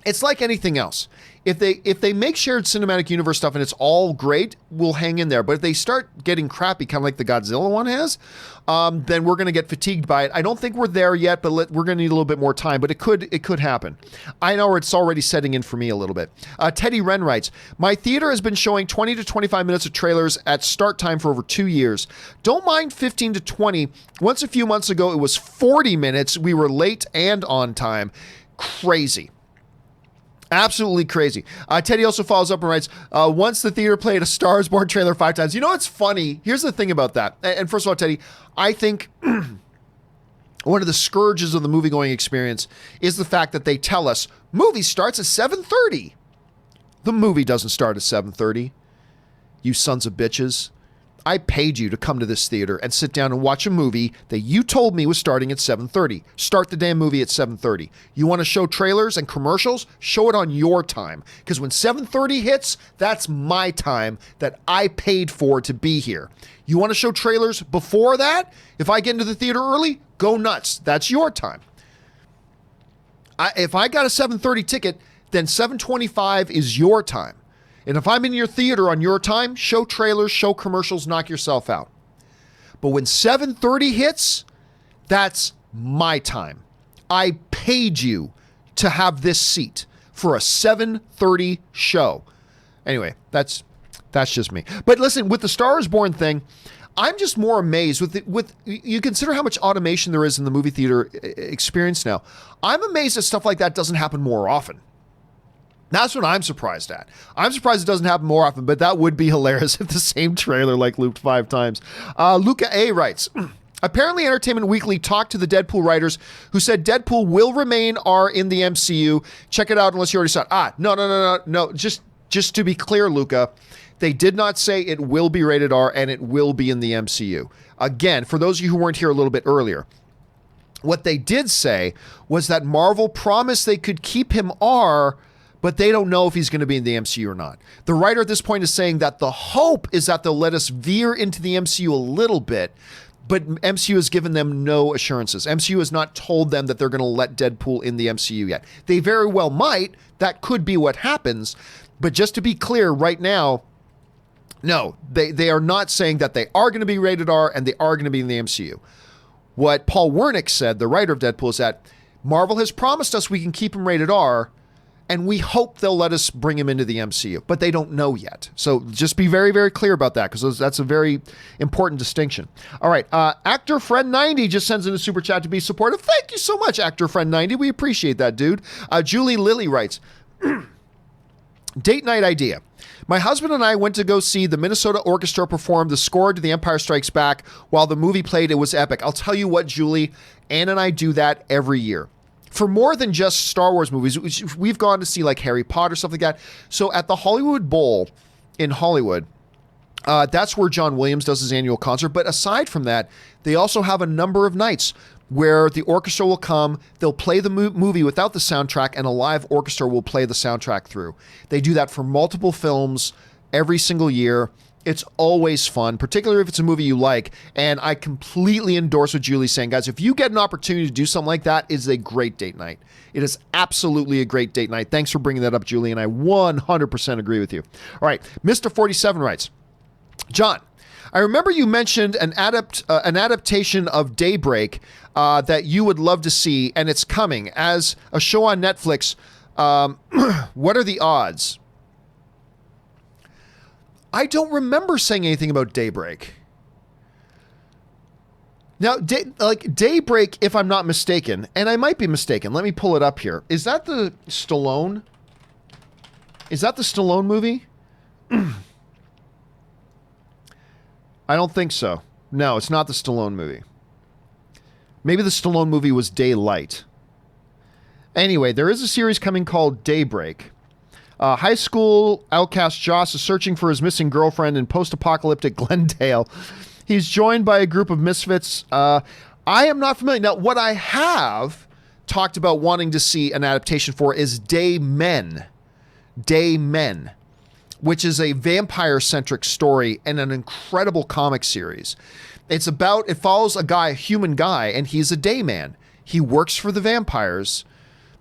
It's like anything else. If they make shared cinematic universe stuff and it's all great, we'll hang in there. But if they start getting crappy, kind of like the Godzilla one has, then we're going to get fatigued by it. I don't think we're there yet, but we're going to need a little bit more time. But it could happen. I know it's already setting in for me a little bit. Teddy Wren writes, "My theater has been showing 20 to 25 minutes of trailers at start time for over 2 years. Don't mind 15 to 20. Once a few months ago, it was 40 minutes. We were late and on time. Crazy." Absolutely crazy. Teddy also follows up and writes, "Once the theater played a Star is Born trailer 5 times." You know what's funny? Here's the thing about that. And first of all, Teddy, I think one of the scourges of the movie-going experience is the fact that they tell us, movie starts at 7:30. The movie doesn't start at 7:30. You sons of bitches. I paid you to come to this theater and sit down and watch a movie that you told me was starting at 7:30. Start the damn movie at 7:30. You want to show trailers and commercials? Show it on your time. Because when 7:30 hits, that's my time that I paid for to be here. You want to show trailers before that? If I get into the theater early, go nuts. That's your time. If I got a 7:30 ticket, then 7:25 is your time. And if I'm in your theater on your time, show trailers, show commercials, knock yourself out. But when 7:30 hits, that's my time. I paid you to have this seat for a 7:30 show. Anyway, that's just me. But listen, with the Star is Born thing, I'm just more amazed with you consider how much automation there is in the movie theater experience now. I'm amazed that stuff like that doesn't happen more often. That's what I'm surprised at. I'm surprised it doesn't happen more often, but that would be hilarious if the same trailer looped 5 times. Luca A. writes, "Apparently Entertainment Weekly talked to the Deadpool writers who said Deadpool will remain R in the MCU. Check it out unless you already saw it." No. Just to be clear, Luca, they did not say it will be rated R and it will be in the MCU. Again, for those of you who weren't here a little bit earlier, what they did say was that Marvel promised they could keep him R, but they don't know if he's going to be in the MCU or not. The writer at this point is saying that the hope is that they'll let us veer into the MCU a little bit, but MCU has given them no assurances. MCU has not told them that they're going to let Deadpool in the MCU yet. They very well might. That could be what happens. But just to be clear right now, no, they are not saying that they are going to be rated R and they are going to be in the MCU. What Paul Wernick said, the writer of Deadpool, is that Marvel has promised us we can keep him rated R, and we hope they'll let us bring him into the MCU, but they don't know yet. So just be very, very clear about that, because that's a very important distinction. All right, Actor Friend 90 just sends in a super chat to be supportive. Thank you so much, Actor Friend 90. We appreciate that, dude. Julie Lilly writes, "Date night idea. My husband and I went to go see the Minnesota Orchestra perform the score to The Empire Strikes Back while the movie played. It was epic." I'll tell you what, Julie, Ann and I do that every year. For more than just Star Wars movies, we've gone to see like Harry Potter, stuff like that. So at the Hollywood Bowl in Hollywood, that's where John Williams does his annual concert. But aside from that, they also have a number of nights. where the orchestra will come, they'll play the movie without the soundtrack, and a live orchestra will play the soundtrack through. They do that for multiple films every single year. It's always fun, particularly if it's a movie you like. And I completely endorse what Julie's saying. Guys, if you get an opportunity to do something like that, it's a great date night. It is absolutely a great date night. Thanks for bringing that up, Julie, and I 100% agree with you. All right, Mr. 47 writes, John, I remember you mentioned an adaptation of Daybreak that you would love to see, and it's coming as a show on Netflix. What are the odds? I don't remember saying anything about Daybreak. Now, Daybreak, if I'm not mistaken, and I might be mistaken, let me pull it up here. Is that the Stallone? Is that the Stallone movie? I don't think so. No, it's not the Stallone movie. Maybe the Stallone movie was Daylight. Anyway, there is a series coming called Daybreak. High school outcast Josh is searching for his missing girlfriend in post-apocalyptic Glendale. He's joined by a group of misfits. I am not familiar. Now, what I have talked about wanting to see an adaptation for is Daymen. Daymen, which is a vampire-centric story and an incredible comic series. It follows a human guy, and he's a dayman. He works for the vampires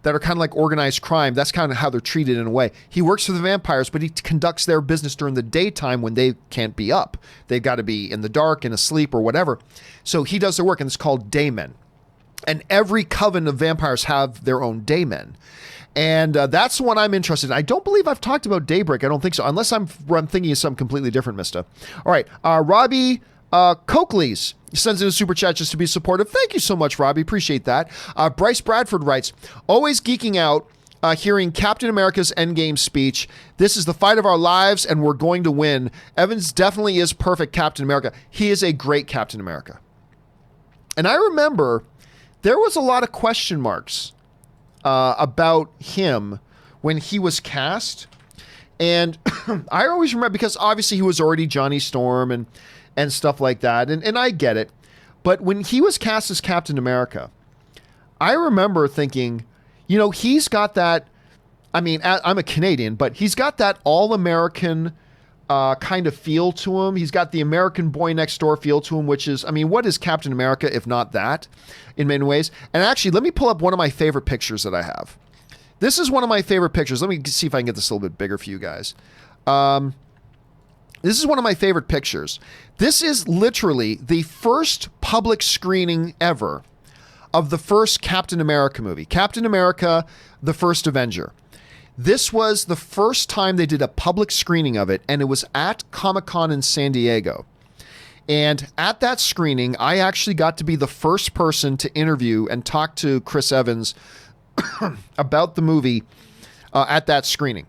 that are kind of like organized crime. That's kind of how they're treated in a way. He works for the vampires, but he conducts their business during the daytime when they can't be up. They've got to be in the dark and asleep or whatever. So he does their work, and it's called Daymen. And every coven of vampires have their own Daymen. And that's the one I'm interested in. I don't believe I've talked about Daybreak. I don't think so, unless I'm thinking of something completely different, Mista. All right, Robbie Coakley's sends in a super chat just to be supportive. Thank you so much, Robbie. Appreciate that. Bryce Bradford writes, always geeking out hearing Captain America's Endgame speech. This is the fight of our lives, and we're going to win. Evans definitely is perfect Captain America. He is a great Captain America. And I remember there was a lot of question marks about him when he was cast. And I always remember, because obviously he was already Johnny Storm and stuff like that. And I get it. But when he was cast as Captain America, I remember thinking, you know, he's got that, I mean, I'm a Canadian, but he's got that all-American kind of feel to him. He's got the American boy next door feel to him, which is, I mean, what is Captain America if not that in many ways? And actually, let me pull up one of my favorite pictures that I have. This is one of my favorite pictures. Let me see if I can get this a little bit bigger for you guys. This is one of my favorite pictures. This is literally the first public screening ever of the first Captain America movie. Captain America, the First Avenger. This was the first time they did a public screening of it, and it was at Comic-Con in San Diego. And at that screening, I actually got to be the first person to interview and talk to Chris Evans about the movie at that screening.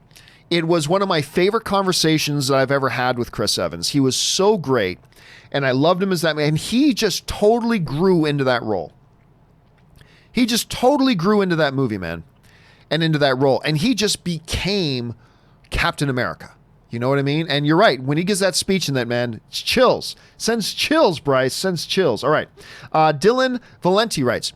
It was one of my favorite conversations that I've ever had with Chris Evans. He was so great, and I loved him as that man. And he just totally grew into that role. He just totally grew into that movie, man, and into that role. And he just became Captain America. You know what I mean? And you're right. When he gives that speech in that, man, it's chills. Sends chills, Bryce. Sends chills. All right. Dylan Valenti writes,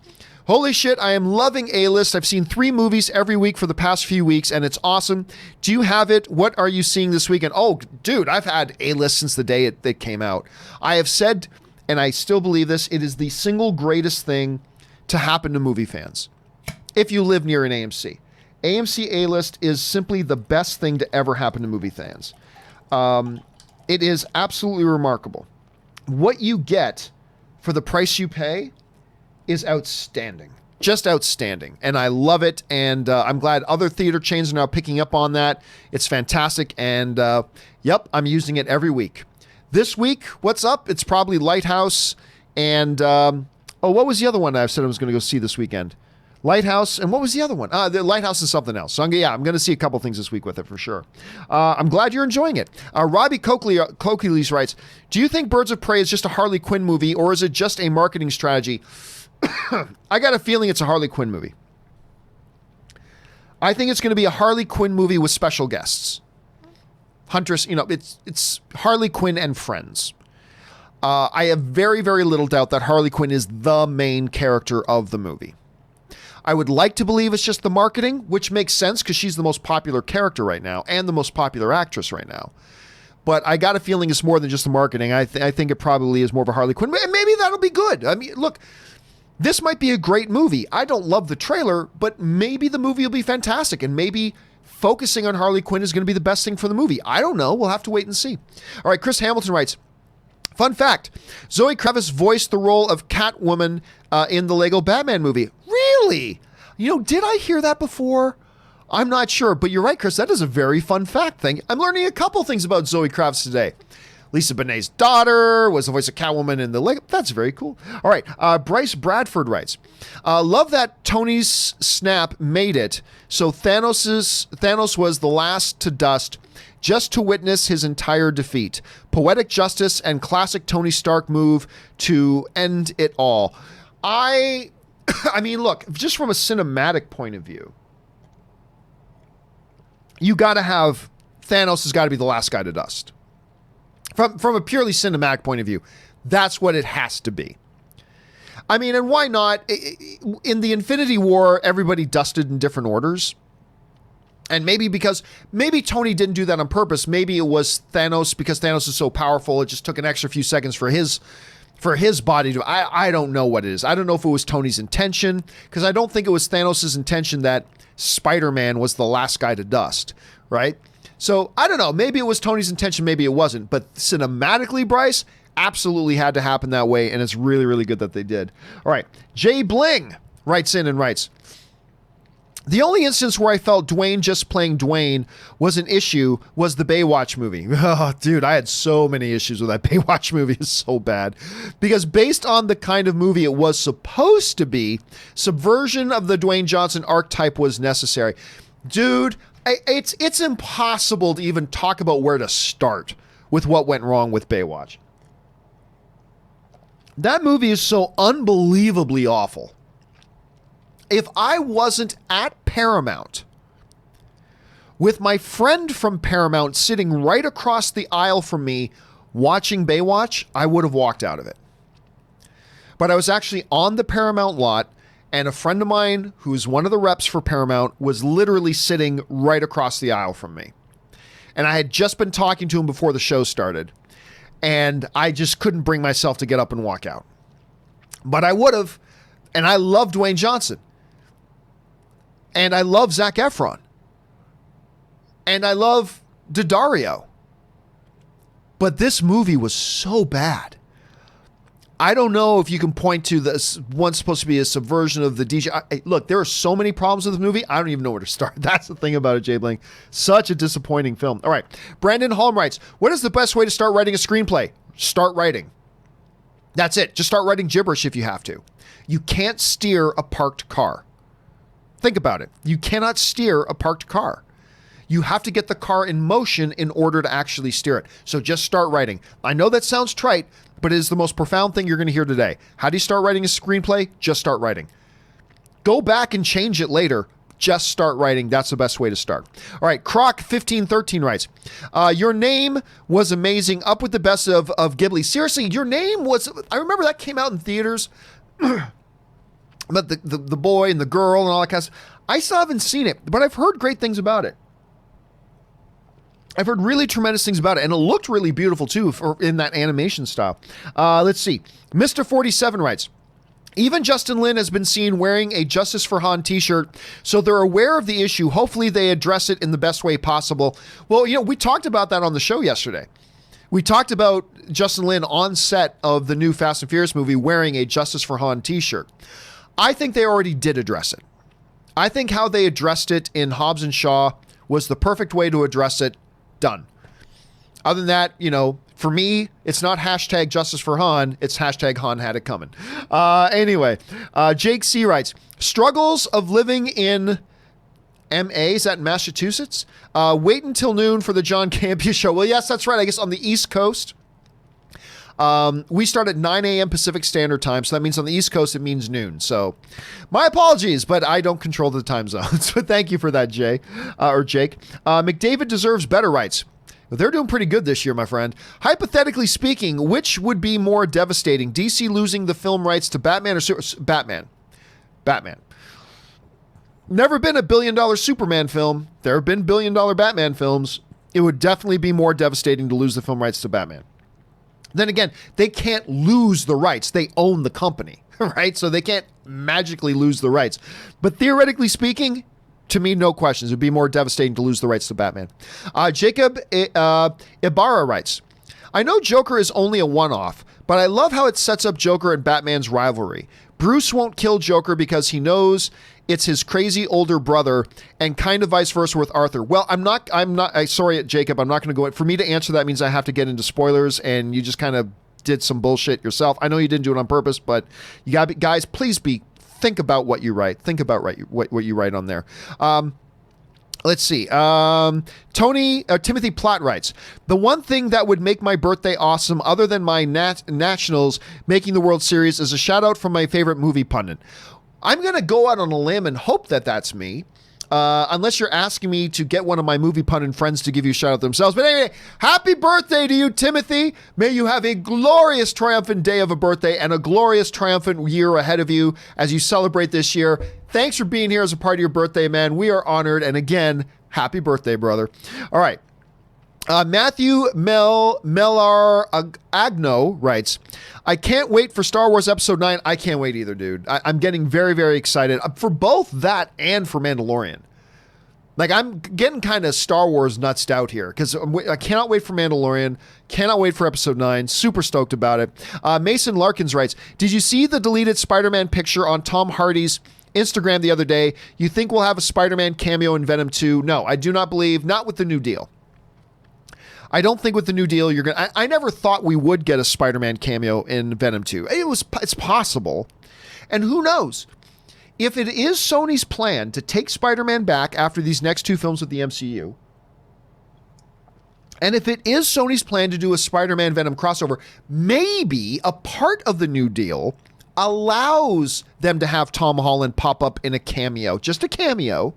holy shit, I am loving A-List. I've seen 3 movies every week for the past few weeks, and it's awesome. Do you have it? What are you seeing this weekend? Oh, dude, I've had A-List since the day it came out. I have said, and I still believe this, it is the single greatest thing to happen to movie fans. If you live near an AMC. AMC A-List is simply the best thing to ever happen to movie fans. It is absolutely remarkable. What you get for the price you pay is outstanding. Just outstanding. And I love it. And I'm glad other theater chains are now picking up on that. It's fantastic. And yep, I'm using it every week. This week, what's up? It's probably Lighthouse. And what was the other one I said I was going to go see this weekend? Lighthouse, and what was the other one? The Lighthouse is something else. So I'm going to see a couple things this week with it for sure. I'm glad you're enjoying it. Robbie Coakley writes, do you think Birds of Prey is just a Harley Quinn movie, or is it just a marketing strategy? I got a feeling it's a Harley Quinn movie. I think it's going to be a Harley Quinn movie with special guests. Huntress, you know, it's Harley Quinn and friends. I have very, very little doubt that Harley Quinn is the main character of the movie. I would like to believe it's just the marketing, which makes sense because she's the most popular character right now and the most popular actress right now. But I got a feeling it's more than just the marketing. I think it probably is more of a Harley Quinn. Maybe that'll be good. I mean, look, this might be a great movie. I don't love the trailer, but maybe the movie will be fantastic. And maybe focusing on Harley Quinn is going to be the best thing for the movie. I don't know. We'll have to wait and see. All right, Chris Hamilton writes, fun fact, Zoe Kravitz voiced the role of Catwoman in the Lego Batman movie. Really? Did I hear that before? I'm not sure, but you're right, Chris. That is a very fun fact thing. I'm learning a couple things about Zoe Kravitz today. Lisa Bonet's daughter was the voice of Catwoman in the Lego. That's very cool. All right. Bryce Bradford writes, love that Tony's snap made it. So Thanos was the last to dust just to witness his entire defeat. Poetic justice and classic Tony Stark move to end it all. I mean, look, just from a cinematic point of view, you got to have Thanos has got to be the last guy to dust. From a purely cinematic point of view, that's what it has to be. I mean, and why not? In the Infinity War, everybody dusted in different orders. And maybe Tony didn't do that on purpose. Maybe it was Thanos, because Thanos is so powerful, it just took an extra few seconds for his body to... I don't know what it is. I don't know if it was Tony's intention, because I don't think it was Thanos' intention that Spider-Man was the last guy to dust, right? So, I don't know. Maybe it was Tony's intention, maybe it wasn't. But cinematically, Bryce, absolutely had to happen that way, and it's really, really good that they did. All right. Jay Bling writes in and writes, the only instance where I felt Dwayne just playing Dwayne was an issue was the Baywatch movie. Oh, dude, I had so many issues with that Baywatch movie. It's so bad. Because based on the kind of movie it was supposed to be, subversion of the Dwayne Johnson archetype was necessary. Dude, it's impossible to even talk about where to start with what went wrong with Baywatch. That movie is so unbelievably awful. If I wasn't at Paramount with my friend from Paramount sitting right across the aisle from me watching Baywatch, I would have walked out of it. But I was actually on the Paramount lot, and a friend of mine who's one of the reps for Paramount was literally sitting right across the aisle from me. And I had just been talking to him before the show started, and I just couldn't bring myself to get up and walk out. But I would have, and I love Dwayne Johnson. And I love Zac Efron. And I love Daddario. But this movie was so bad. I don't know if you can point to this one's supposed to be a subversion of the DJ. Look, there are so many problems with the movie, I don't even know where to start. That's the thing about it, Jay Bling. Such a disappointing film. All right. Brandon Holm writes, what is the best way to start writing a screenplay? Start writing. That's it. Just start writing gibberish if you have to. You can't steer a parked car. Think about it. You cannot steer a parked car. You have to get the car in motion in order to actually steer it. So just start writing. I know that sounds trite, but it is the most profound thing you're going to hear today. How do you start writing a screenplay? Just start writing. Go back and change it later. Just start writing. That's the best way to start. All right. Croc1513 writes, your name was amazing. Up with the best of Ghibli. Seriously, your name was... I remember that came out in theaters. But the boy and the girl and all that kind of stuff. I still haven't seen it, but I've heard great things about it. I've heard really tremendous things about it, and it looked really beautiful too in that animation style. Let's see. Mr. 47 writes, even Justin Lin has been seen wearing a Justice for Han t-shirt, so they're aware of the issue. Hopefully they address it in the best way possible. Well, we talked about that on the show yesterday. We talked about Justin Lin on set of the new Fast and Furious movie wearing a Justice for Han t-shirt. I think they already did address it. I think how they addressed it in Hobbs and Shaw was the perfect way to address it. Done. Other than that, for me, it's not hashtag Justice for Han. It's hashtag Han had it coming. Anyway, Jake C. writes, struggles of living in MA, is that in Massachusetts? Wait until noon for the John Campea Show. Well, yes, that's right. I guess on the East Coast. We start at 9 a.m. Pacific Standard Time, so that means on the East Coast it means noon. So my apologies, but I don't control the time zones. But thank you for that, Jake. McDavid Deserves Better writes, They're doing pretty good this year, my friend. Hypothetically speaking, which would be more devastating? DC losing the film rights to Batman or Batman? Batman. Never been a billion-dollar Superman film. There have been billion-dollar Batman films. It would definitely be more devastating to lose the film rights to Batman. Then again, they can't lose the rights. They own the company, right? So they can't magically lose the rights. But theoretically speaking, to me, no questions. It would be more devastating to lose the rights to Batman. Jacob Ibarra writes, I know Joker is only a one-off, but I love how it sets up Joker and Batman's rivalry. Bruce won't kill Joker because he knows it's his crazy older brother, and kind of vice versa with Arthur. Well, sorry, Jacob, I'm not going to go. For me to answer that means I have to get into spoilers, and you just kind of did some bullshit yourself. I know you didn't do it on purpose, but you got guys, please think about what you write. Think about what you write on there. Let's see. Timothy Platt writes, the one thing that would make my birthday awesome other than my Nationals making the World Series is a shout out from my favorite movie pundit. I'm going to go out on a limb and hope that that's me. Unless you're asking me to get one of my movie pundit friends to give you a shout out themselves. But anyway, happy birthday to you, Timothy. May you have a glorious, triumphant day of a birthday and a glorious, triumphant year ahead of you as you celebrate this year. Thanks for being here as a part of your birthday, man. We are honored. And again, happy birthday, brother. All right. Matthew Mellar Agno writes, I can't wait for Star Wars Episode 9. I can't wait either, dude. I'm getting very, very excited for both that and for Mandalorian. Like, I'm getting kind of Star Wars nutsed out here because I cannot wait for Mandalorian. Cannot wait for Episode 9. Super stoked about it. Mason Larkins writes, did you see the deleted Spider-Man picture on Tom Hardy's Instagram the other day? You think we'll have a Spider-Man cameo in Venom 2? No, I do not believe. Not with the new deal. I don't think with the new deal you're gonna. I never thought we would get a Spider-Man cameo in Venom 2. It's possible, and who knows if it is Sony's plan to take Spider-Man back after these next two films with the MCU, and if it is Sony's plan to do a Spider-Man Venom crossover, maybe a part of the new deal allows them to have Tom Holland pop up in a cameo, just a cameo.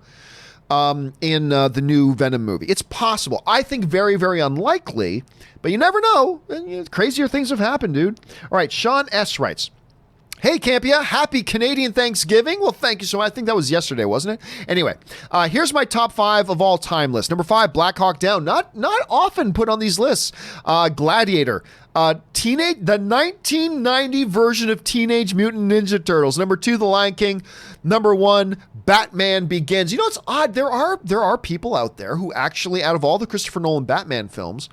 In the new Venom movie. It's possible. I think very, very unlikely, but you never know. Crazier things have happened, dude. All right, Sean S. writes, hey, Campea, happy Canadian Thanksgiving. Well, thank you so much. I think that was yesterday, wasn't it? Anyway, here's my top 5 of all time list. Number 5, Black Hawk Down. Not often put on these lists. Gladiator. The 1990 version of Teenage Mutant Ninja Turtles. Number 2, The Lion King. Number 1, Batman Begins. You know, it's odd. There are people out there who actually, out of all the Christopher Nolan Batman films,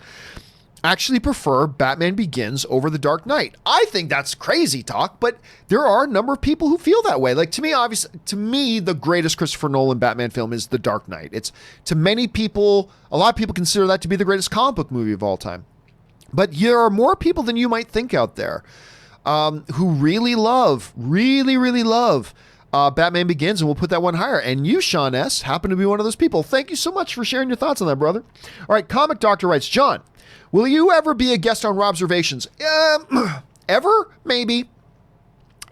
actually prefer Batman Begins over The Dark Knight. I think that's crazy talk, but there are a number of people who feel that way. Like, to me, the greatest Christopher Nolan Batman film is The Dark Knight. It's, to many people, a lot of people consider that to be the greatest comic book movie of all time. But there are more people than you might think out there who really love Batman Begins, and we'll put that one higher. And you, Sean S., happen to be one of those people. Thank you so much for sharing your thoughts on that, brother. All right, Comic Doctor writes, John, will you ever be a guest on Robservations? Ever? Maybe.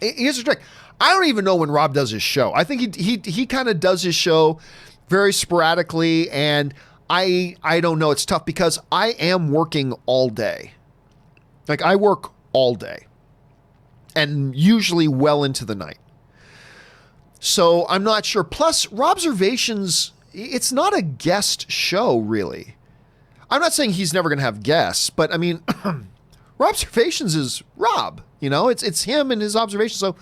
Here's the trick. I don't even know when Rob does his show. I think he kind of does his show very sporadically, and I don't know. It's tough because I am working all day. Like, I work all day and usually well into the night. So I'm not sure. Plus, Robservations, it's not a guest show, really. I'm not saying he's never going to have guests, but I mean, Robservations is Rob. You know, it's him and his observations. So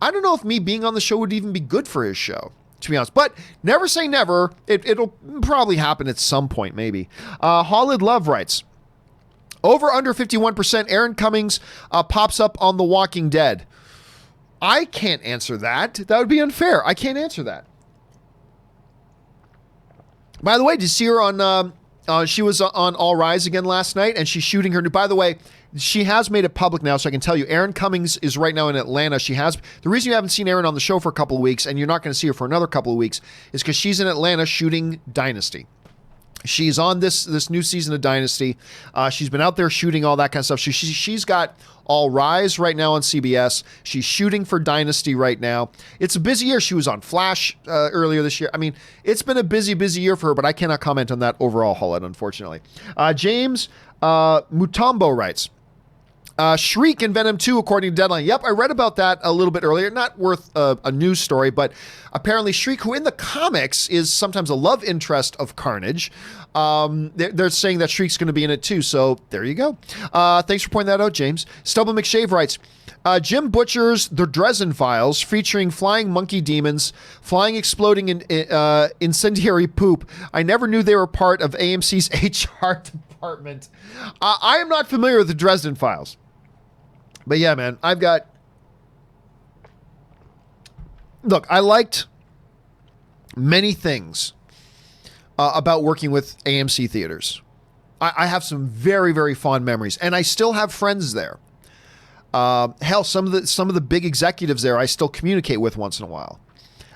I don't know if me being on the show would even be good for his show, to be honest. But never say never. It'll probably happen at some point, maybe. Holland Love writes, over under 51%, Aaron Cummings pops up on The Walking Dead. I can't answer that. That would be unfair. I can't answer that. By the way, did you see her on... she was on All Rise again last night, and she's shooting her new... By the way, she has made it public now, so I can tell you, Erin Cummings is right now in Atlanta. The reason you haven't seen Erin on the show for a couple of weeks, and you're not going to see her for another couple of weeks, is because she's in Atlanta shooting Dynasty. She's on this new season of Dynasty. She's been out there shooting all that kind of stuff. She's got All Rise right now on CBS. She's shooting for Dynasty right now. It's a busy year. She was on Flash earlier this year. I mean, it's been a busy year for her, but I cannot comment on that overall, Hullet, unfortunately. James Mutombo writes, Shriek in Venom 2, according to Deadline. Yep, I read about that a little bit earlier. Not worth a news story, but apparently Shriek, who in the comics is sometimes a love interest of Carnage, they're saying that Shriek's going to be in it too. So there you go. Thanks for pointing that out, James. Stubble McShave writes, Jim Butcher's The Dresden Files, featuring flying monkey demons, flying exploding incendiary poop. I never knew they were part of AMC's HR department. I am not familiar with The Dresden Files. But yeah, man, look, I liked many things about working with AMC theaters. I have some very, very fond memories, and I still have friends there. Hell, some of the big executives there I still communicate with once in a while.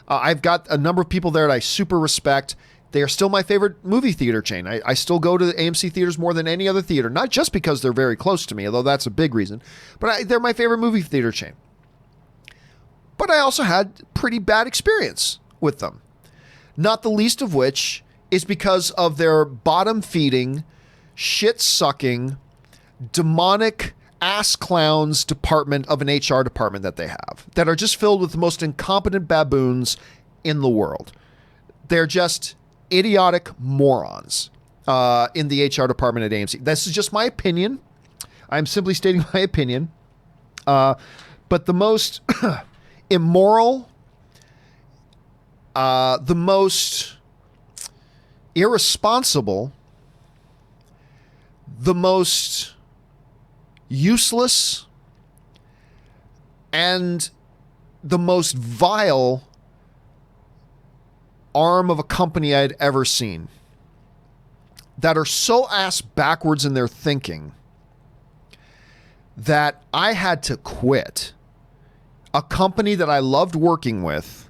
I've got a number of people there that I super respect. They are still my favorite movie theater chain. I still go to the AMC theaters more than any other theater, not just because they're very close to me, although that's a big reason, but they're my favorite movie theater chain. But I also had pretty bad experience with them, not the least of which is because of their bottom-feeding, shit-sucking, demonic ass clowns department of an HR department that they have, that are just filled with the most incompetent baboons in the world. They're just idiotic morons in the HR department at AMC. This is just my opinion. I'm simply stating my opinion. But the most immoral, the most irresponsible, the most useless, and the most vile arm of a company I'd ever seen, that are so ass backwards in their thinking that I had to quit a company that I loved working with,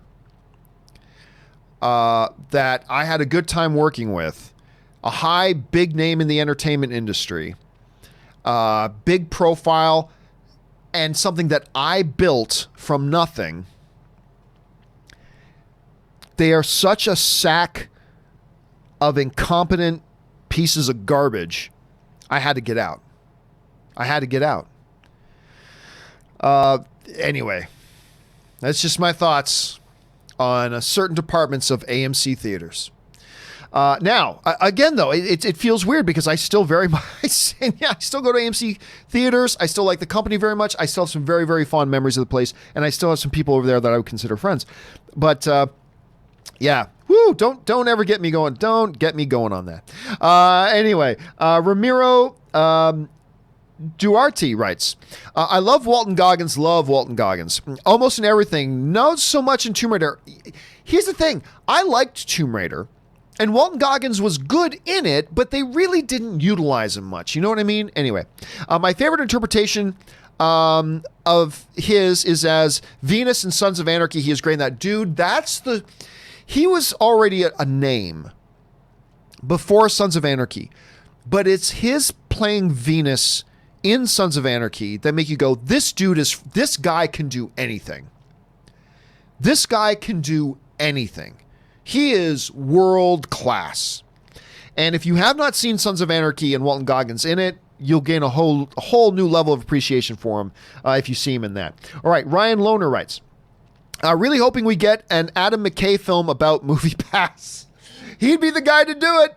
that I had a good time working with, a high, big name in the entertainment industry, big profile, and something that I built from nothing. They are such a sack of incompetent pieces of garbage. I had to get out. Anyway, that's just my thoughts on certain departments of AMC theaters. Now, again, though, it feels weird because I still very much, I still go to AMC theaters. I still like the company very much. I still have some very, very fond memories of the place, and I still have some people over there that I would consider friends. But yeah, woo! Don't ever get me going. Don't get me going on that. Anyway, Ramiro Duarte writes, I love Walton Goggins. Almost in everything. Not so much in Tomb Raider. Here's the thing. I liked Tomb Raider. And Walton Goggins was good in it, but they really didn't utilize him much. You know what I mean? Anyway, my favorite interpretation of his is as Venus in Sons of Anarchy. He is great in that. Dude, he was already a name before Sons of Anarchy. But it's his playing Venus in Sons of Anarchy that make you go, this guy can do anything. This guy can do anything. He is world class. And if you have not seen Sons of Anarchy and Walton Goggins in it, you'll gain a whole new level of appreciation for him if you see him in that. All right, Ryan Lohner writes, really hoping we get an Adam McKay film about MoviePass. He'd be the guy to do it.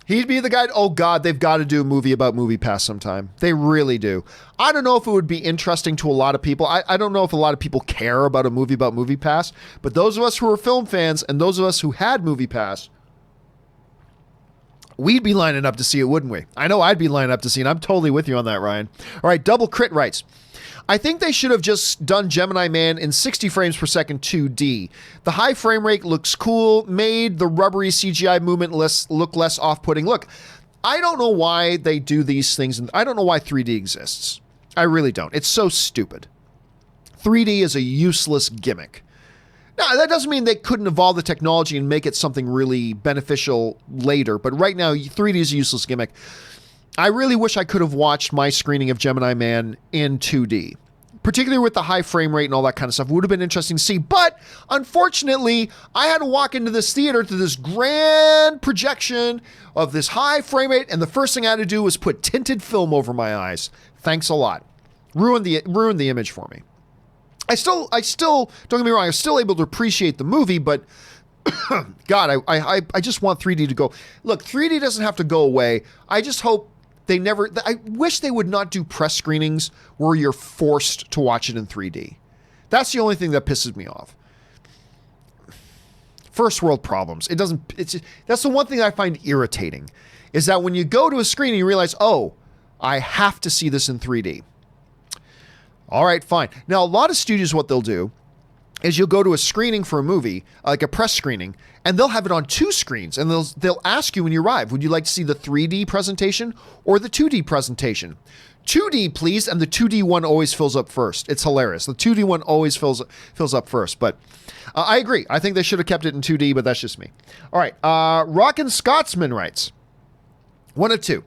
He'd be the guy. Oh, God, they've got to do a movie about MoviePass sometime. They really do. I don't know if it would be interesting to a lot of people. I don't know if a lot of people care about a movie about MoviePass, but those of us who are film fans and those of us who had MoviePass, we'd be lining up to see it, wouldn't we? I know I'd be lining up to see it. I'm totally with you on that, Ryan. All right, Double Crit writes, I think they should have just done Gemini Man in 60 frames per second 2D. The high frame rate looks cool, made the rubbery CGI movement look less off-putting. Look, I don't know why they do these things, and I don't know why 3D exists. I really don't. It's so stupid. 3D is a useless gimmick. Now, that doesn't mean they couldn't evolve the technology and make it something really beneficial later, but right now, 3D is a useless gimmick. I really wish I could have watched my screening of Gemini Man in 2D, particularly with the high frame rate and all that kind of stuff. It would have been interesting to see, but unfortunately, I had to walk into this theater to this grand projection of this high frame rate, and the first thing I had to do was put tinted film over my eyes. Thanks a lot. Ruined the image for me. I still, don't get me wrong, I was still able to appreciate the movie, but God, I just want 3D to go. Look, 3D doesn't have to go away. I just hope I wish they would not do press screenings where you're forced to watch it in 3D. That's the only thing that pisses me off. First world problems. That's the one thing I find irritating, is that when you go to a screen, you realize, oh, I have to see this in 3D. All right, fine. Now, a lot of studios, what they'll do is you'll go to a screening for a movie, like a press screening, and they'll have it on 2 screens, and they'll ask you when you arrive, would you like to see the 3D presentation or the 2D presentation? 2D, please, and the 2D one always fills up first. It's hilarious. The 2D one always fills up first, but I agree. I think they should have kept it in 2D, but that's just me. All right, Rockin' Scotsman writes, one of two.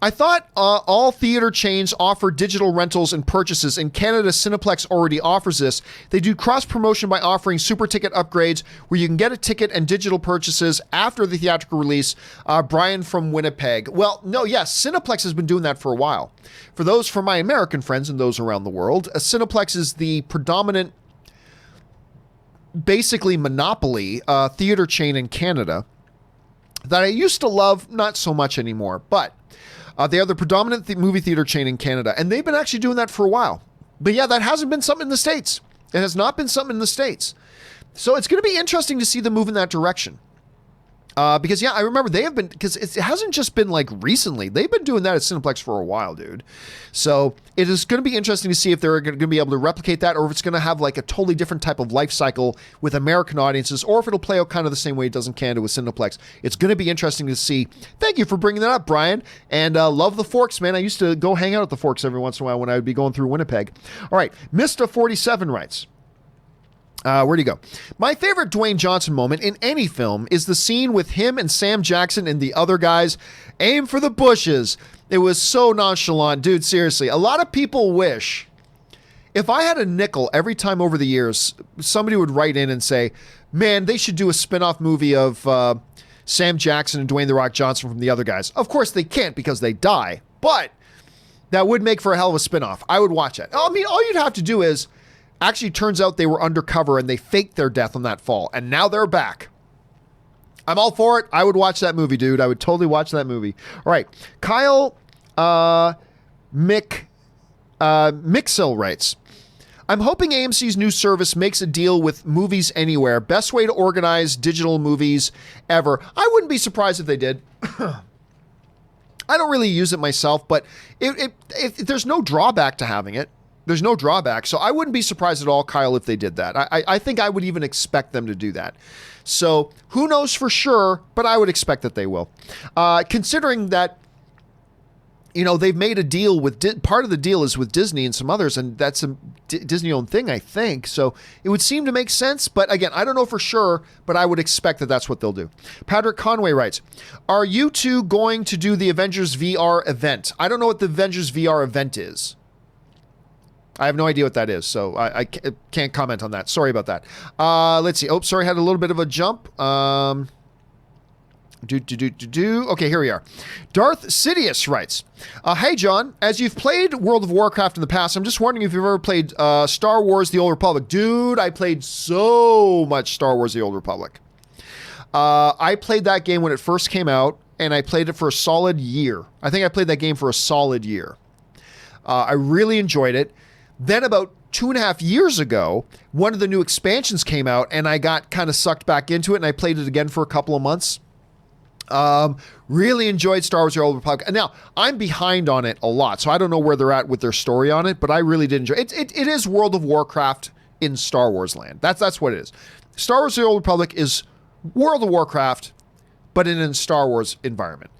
I thought all theater chains offer digital rentals and purchases. In Canada, Cineplex already offers this. They do cross-promotion by offering super ticket upgrades where you can get a ticket and digital purchases after the theatrical release. Brian from Winnipeg. Well, no, yes, Cineplex has been doing that for a while. For my American friends and those around the world, Cineplex is the predominant, basically monopoly theater chain in Canada that I used to love, not so much anymore, but they are the predominant movie theater chain in Canada, and they've been actually doing that for a while. But yeah, that hasn't been something in the States. It has not been something in the States. So it's going to be interesting to see them move in that direction. Because yeah, I remember they have been, because it hasn't just been like recently. They've been doing that at Cineplex for a while, dude. So it is going to be interesting to see if they're going to be able to replicate that, or if it's going to have like a totally different type of life cycle with American audiences, or if it'll play out kind of the same way it does in Canada with Cineplex. It's going to be interesting to see. Thank you for bringing that up, Brian. And love the Forks, man. I used to go hang out at the Forks every once in a while when I would be going through Winnipeg. All right, Mr. 47 writes, where'd he go? My favorite Dwayne Johnson moment in any film is the scene with him and Sam Jackson and the other guys. Aim for the bushes. It was so nonchalant. Dude, seriously. A lot of people wish, if I had a nickel every time over the years, somebody would write in and say, man, they should do a spin-off movie of Sam Jackson and Dwayne "The Rock" Johnson from the other guys. Of course they can't because they die, but that would make for a hell of a spin-off. I would watch it. I mean, all you'd have to do is, actually, turns out they were undercover and they faked their death on that fall, and now they're back. I'm all for it. I would watch that movie, dude. I would totally watch that movie. All right. Kyle Mixel writes, I'm hoping AMC's new service makes a deal with Movies Anywhere. Best way to organize digital movies ever. I wouldn't be surprised if they did. I don't really use it myself, but if there's no drawback to having it. There's no drawback. So I wouldn't be surprised at all, Kyle, if they did that. I think I would even expect them to do that. So who knows for sure, but I would expect that they will. Considering that, you know, they've made a deal with, part of the deal is with Disney and some others, and that's a Disney-owned thing, I think. So it would seem to make sense, but again, I don't know for sure, but I would expect that that's what they'll do. Patrick Conway writes, are you two going to do the Avengers VR event? I don't know what the Avengers VR event is. I have no idea what that is, so I can't comment on that. Sorry about that. Let's see. Oh, sorry, had a little bit of a jump. Okay, here we are. Darth Sidious writes, hey, John, as you've played World of Warcraft in the past, I'm just wondering if you've ever played Star Wars The Old Republic. Dude, I played so much Star Wars The Old Republic. I played that game when it first came out, and I played it for a solid year. I think I played that game for a solid year. I really enjoyed it. Then about 2.5 years ago, one of the new expansions came out, and I got kind of sucked back into it, and I played it again for a couple of months. Really enjoyed Star Wars: The Old Republic. And now, I'm behind on it a lot, so I don't know where they're at with their story on it, but I really did enjoy it. It is World of Warcraft in Star Wars land. That's what it is. Star Wars: The Old Republic is World of Warcraft, but in a Star Wars environment.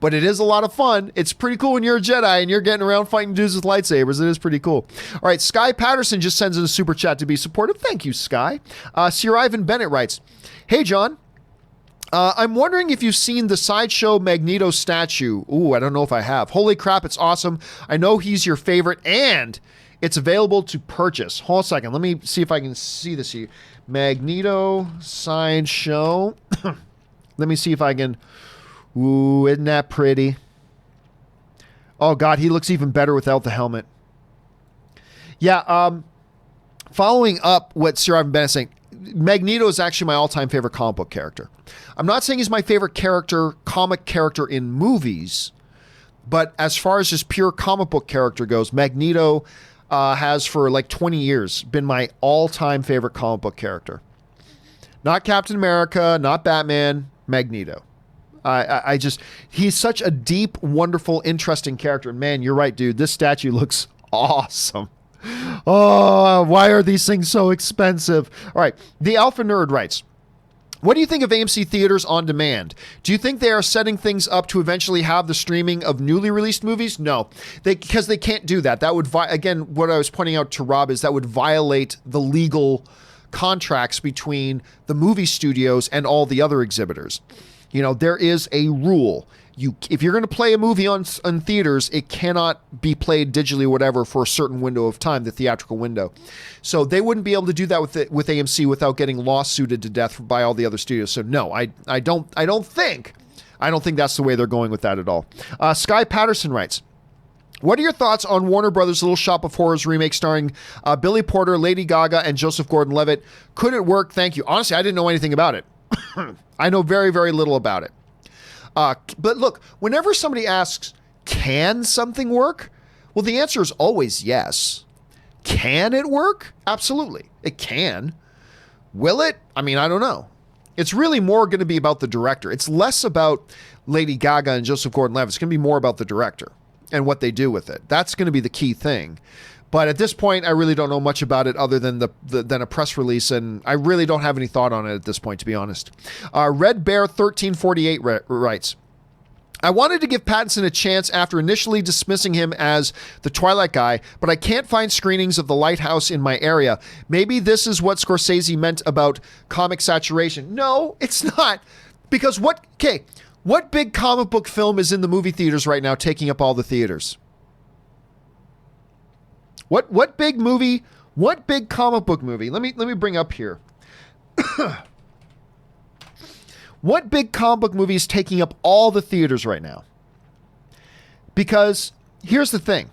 but it is a lot of fun. It's pretty cool when you're a Jedi and you're getting around fighting dudes with lightsabers. It is pretty cool. All right, Sky Patterson just sends in a super chat to be supportive. Thank you, Sky. Sir Ivan Bennett writes, "Hey, John. I'm wondering if you've seen the Sideshow Magneto statue. Ooh, I don't know if I have. Holy crap, it's awesome. I know he's your favorite, and it's available to purchase." Hold on a second. Let me see if I can see this here. Magneto Sideshow. Let me see if I can... Ooh, isn't that pretty? Oh, God, he looks even better without the helmet. Yeah, following up what Sir Ivan Bennett is saying, Magneto is actually my all-time favorite comic book character. I'm not saying he's my favorite comic character in movies, but as far as just pure comic book character goes, Magneto has for like 20 years been my all-time favorite comic book character. Not Captain America, not Batman, Magneto. I just, he's such a deep, wonderful, interesting character. And man, you're right, dude. This statue looks awesome. Oh, why are these things so expensive? All right. The Alpha Nerd writes, "What do you think of AMC Theaters on demand? Do you think they are setting things up to eventually have the streaming of newly released movies?" No, because they can't do that. That would, again, what I was pointing out to Rob is that would violate the legal contracts between the movie studios and all the other exhibitors. You know, there is a rule. If you're going to play a movie on theaters, it cannot be played digitally or whatever for a certain window of time, the theatrical window. So they wouldn't be able to do that with AMC without getting lawsuited to death by all the other studios. So no, I don't think that's the way they're going with that at all. Sky Patterson writes, "What are your thoughts on Warner Brothers' Little Shop of Horrors remake starring Billy Porter, Lady Gaga, and Joseph Gordon-Levitt? Could it work? Thank you." Honestly, I didn't know anything about it. I know very, very little about it. But look, whenever somebody asks, can something work? Well, the answer is always yes. Can it work? Absolutely. It can. Will it? I mean, I don't know. It's really more going to be about the director. It's less about Lady Gaga and Joseph Gordon-Levitt. It's going to be more about the director and what they do with it. That's going to be the key thing. But at this point, I really don't know much about it other than than a press release, and I really don't have any thought on it at this point, to be honest. Red Bear 1348 writes, "I wanted to give Pattinson a chance after initially dismissing him as the Twilight guy, but I can't find screenings of The Lighthouse in my area. Maybe this is what Scorsese meant about comic saturation." No, it's not. Because what big comic book film is in the movie theaters right now taking up all the theaters? What big movie, what big comic book movie? Let me bring up here. What big comic book movie is taking up all the theaters right now? Because here's the thing.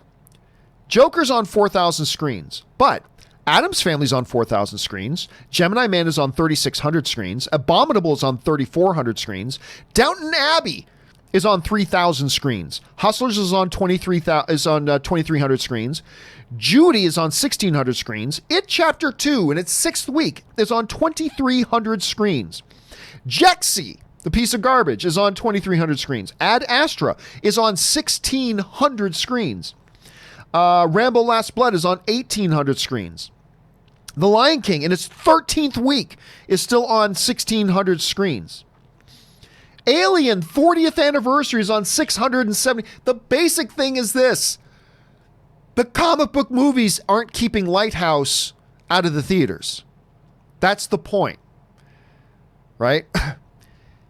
Joker's on 4,000 screens, but Addams Family's on 4,000 screens. Gemini Man is on 3,600 screens. Abominable is on 3,400 screens. Downton Abbey is on 3,000 screens. Hustlers is on 2,300 screens. Judy is on 1,600 screens. It Chapter 2 in its 6th week is on 2,300 screens. Jexy, the piece of garbage, is on 2,300 screens. Ad Astra is on 1,600 screens. Rambo Last Blood is on 1,800 screens. The Lion King in its 13th week is still on 1,600 screens. Alien 40th anniversary is on 670. The basic thing is this. The comic book movies aren't keeping Lighthouse out of the theaters. That's the point. Right?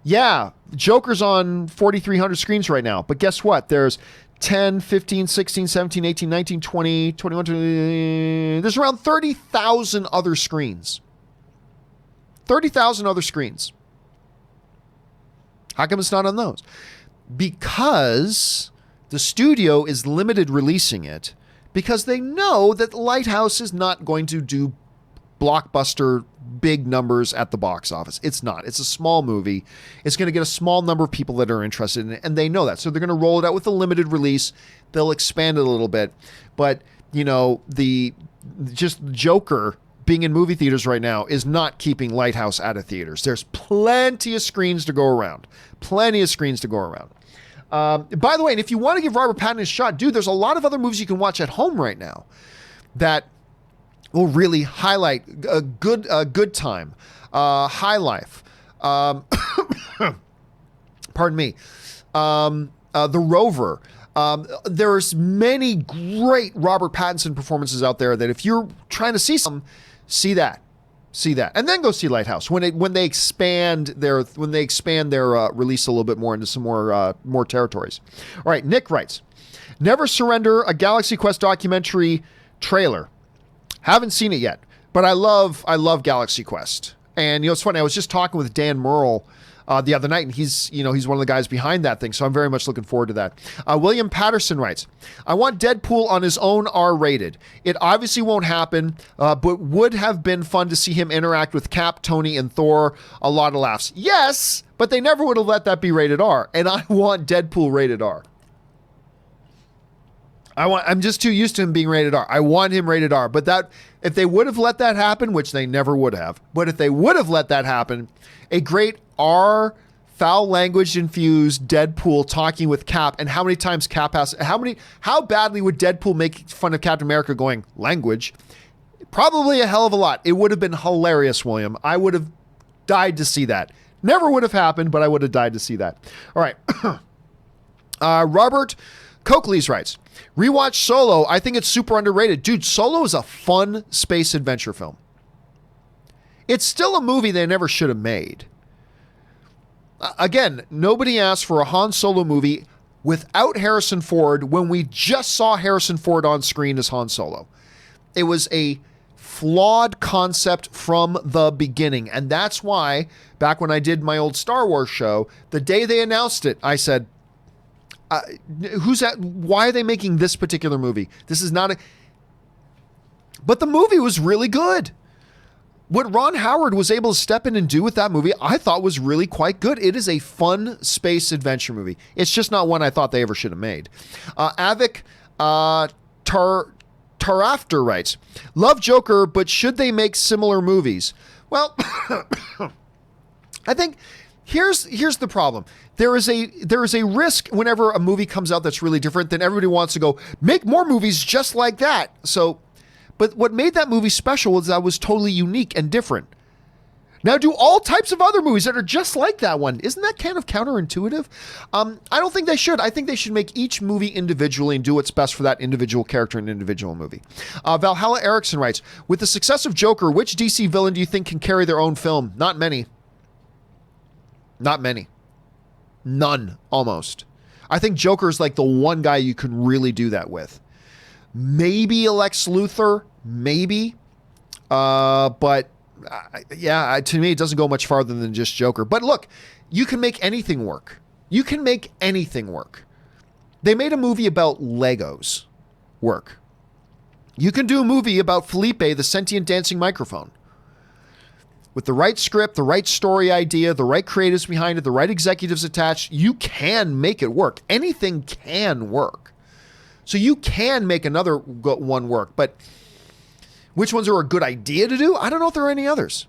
Yeah, Joker's on 4,300 screens right now. But guess what? There's 10, 15, 16, 17, 18, 19, 20, 21, 20. There's around 30,000 other screens. 30,000 other screens. How come it's not on those? Because the studio is limited releasing it because they know that Lighthouse is not going to do blockbuster big numbers at the box office. It's not. It's a small movie. It's going to get a small number of people that are interested in it, and they know that. So they're going to roll it out with a limited release. They'll expand it a little bit. But, you know, just Joker being in movie theaters right now is not keeping Lighthouse out of theaters. There's plenty of screens to go around. Plenty of screens to go around. By the way, and if you want to give Robert Pattinson a shot, dude, there's a lot of other movies you can watch at home right now that will really highlight a good time, High Life. Pardon me. The Rover. There's many great Robert Pattinson performances out there that if you're trying to see some, see that, and then go see Lighthouse when they expand their release a little bit more into some more territories. All right, Nick writes, Never Surrender, a Galaxy Quest documentary trailer. Haven't seen it yet, but I love Galaxy Quest. And it's funny, I was just talking with Dan Merle the other night, and he's one of the guys behind that thing, so I'm very much looking forward to that. William Patterson writes, I want Deadpool on his own R-rated. It obviously won't happen, but would have been fun to see him interact with Cap, Tony, and Thor. A lot of laughs. Yes, but they never would have let that be rated R, and I want Deadpool rated R. I'm just too used to him being rated R. I want him rated R, but if they would have let that happen, which they never would have, but if they would have let that happen, a great R foul language infused Deadpool talking with Cap, and how many times Cap has, how badly would Deadpool make fun of Captain America going language? Probably a hell of a lot. It would have been hilarious, William. I would have died to see that. Never would have happened, but I would have died to see that. All right. Robert Coakley's writes, rewatch Solo. I think it's super underrated. Dude, Solo is a fun space adventure film. It's still a movie they never should have made. Again, nobody asked for a Han Solo movie without Harrison Ford when we just saw Harrison Ford on screen as Han Solo. It was a flawed concept from the beginning. And that's why, back when I did my old Star Wars show, the day they announced it, I said, who's that? Why are they making this particular movie? This is not But the movie was really good. What Ron Howard was able to step in and do with that movie, I thought was really quite good. It is a fun space adventure movie. It's just not one I thought they ever should have made. Avik Tarafter writes, love Joker, but should they make similar movies? Well, I think here's the problem. There is a risk whenever a movie comes out that's really different, then everybody wants to go make more movies just like that. But what made that movie special was that it was totally unique and different. Now do all types of other movies that are just like that one. Isn't that kind of counterintuitive? I don't think they should. I think they should make each movie individually and do what's best for that individual character in an individual movie. Valhalla Erickson writes, with the success of Joker, which DC villain do you think can carry their own film? Not many. Not many. None, almost. I think Joker is like the one guy you can really do that with. Maybe Lex Luthor, maybe. But to me, it doesn't go much farther than just Joker. But look, you can make anything work. You can make anything work. They made a movie about Legos work. You can do a movie about Felipe, the sentient dancing microphone. With the right script, the right story idea, the right creatives behind it, the right executives attached, you can make it work. Anything can work. So you can make another one work, but which ones are a good idea to do? I don't know if there are any others.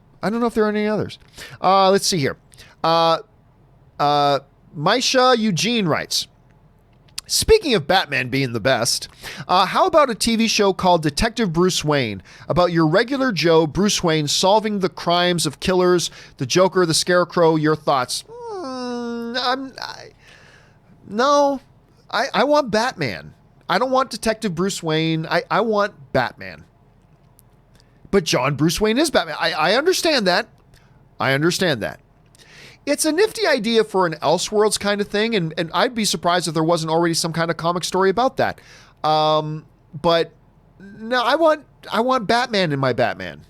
Let's see here. Maisha Eugene writes, speaking of Batman being the best, how about a TV show called Detective Bruce Wayne about your regular Joe Bruce Wayne solving the crimes of killers, the Joker, the Scarecrow? Your thoughts? No, I want Batman. I don't want Detective Bruce Wayne. I want Batman. But Bruce Wayne is Batman. I understand that. It's a nifty idea for an Elseworlds kind of thing, and I'd be surprised if there wasn't already some kind of comic story about that. But no, I want Batman in my Batman.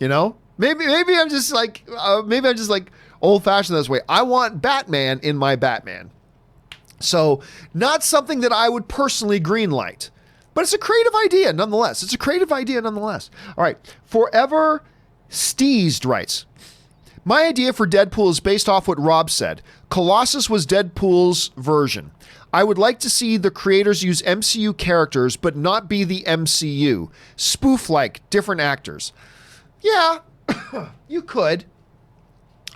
You know, maybe I'm just like old fashioned this way. I want Batman in my Batman. So not something that I would personally greenlight, but it's a creative idea nonetheless. All right, Forever Steezed writes, my idea for Deadpool is based off what Rob said. Colossus was Deadpool's version. I would like to see the creators use MCU characters, but not be the MCU. Spoof-like, different actors. Yeah, you could.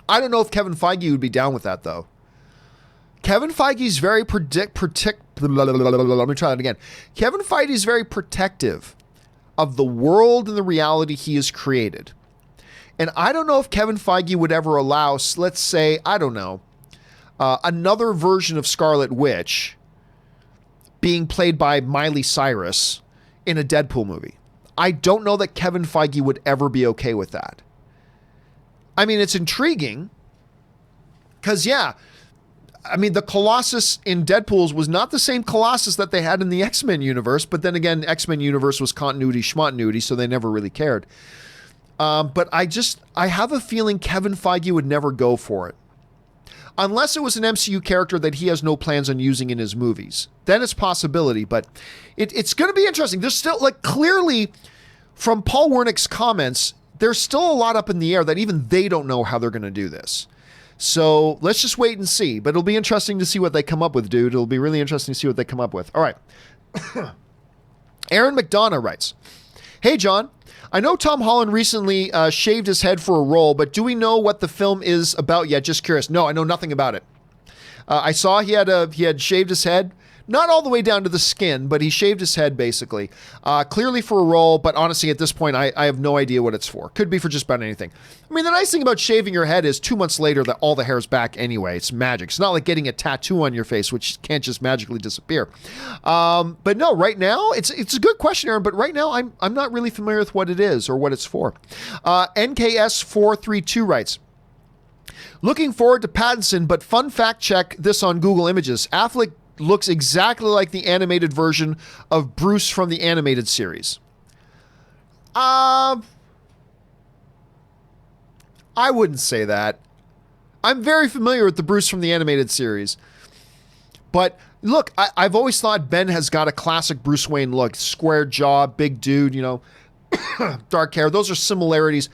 I don't know if Kevin Feige would be down with that, though. Kevin Feige's very let me try that again. Kevin Feige is very protective of the world and the reality he has created. And I don't know if Kevin Feige would ever allow, let's say, I don't know, another version of Scarlet Witch being played by Miley Cyrus in a Deadpool movie. I don't know that Kevin Feige would ever be okay with that. I mean, it's intriguing because, the Colossus in Deadpool's was not the same Colossus that they had in the X-Men universe, but then again, X-Men universe was continuity schmontinuity, so they never really cared. But I have a feeling Kevin Feige would never go for it. Unless it was an MCU character that he has no plans on using in his movies. Then it's a possibility, but it's going to be interesting. There's still, clearly, from Paul Wernick's comments, there's still a lot up in the air that even they don't know how they're going to do this. So let's just wait and see. But it'll be interesting to see what they come up with, dude. It'll be really interesting to see what they come up with. All right. Aaron McDonough writes, "Hey, John. I know Tom Holland recently shaved his head for a role, but do we know what the film is about yet? Just curious." No, I know nothing about it. I saw he had shaved his head, not all the way down to the skin, but he shaved his head basically, clearly for a role. But honestly, at this point, I have no idea what it's for. Could be for just about anything. I mean, the nice thing about shaving your head is 2 months later that all the hair's back anyway. It's magic. It's not like getting a tattoo on your face, which can't just magically disappear. But no, right now it's a good question, Aaron. But right now, I'm not really familiar with what it is or what it's for. NKS432 writes, "Looking forward to Pattinson, but fun fact check this on Google Images. Affleck looks exactly like the animated version of Bruce from the animated series." I wouldn't say that. I'm very familiar with the Bruce from the animated series. But look, I've always thought Ben has got a classic Bruce Wayne look. Square jaw, big dude, dark hair. Those are similarities.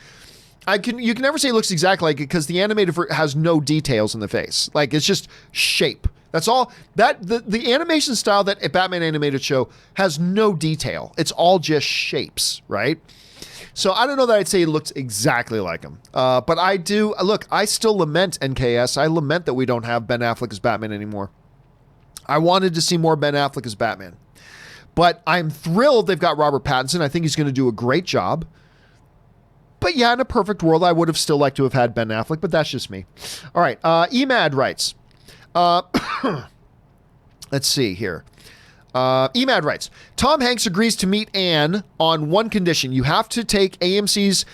You can never say it looks exactly like it because the animated has no details in the face. Like, it's just shape. That's all. The animation style that a Batman animated show has no detail. It's all just shapes, right? So I don't know that I'd say it looks exactly like him. But I do. Look, I still lament NKS. I lament that we don't have Ben Affleck as Batman anymore. I wanted to see more Ben Affleck as Batman. But I'm thrilled they've got Robert Pattinson. I think he's going to do a great job. But yeah, in a perfect world, I would have still liked to have had Ben Affleck, but that's just me. All right. Emad writes, let's see here. Emad writes, "Tom Hanks agrees to meet Anne on one condition. You have to take AMC's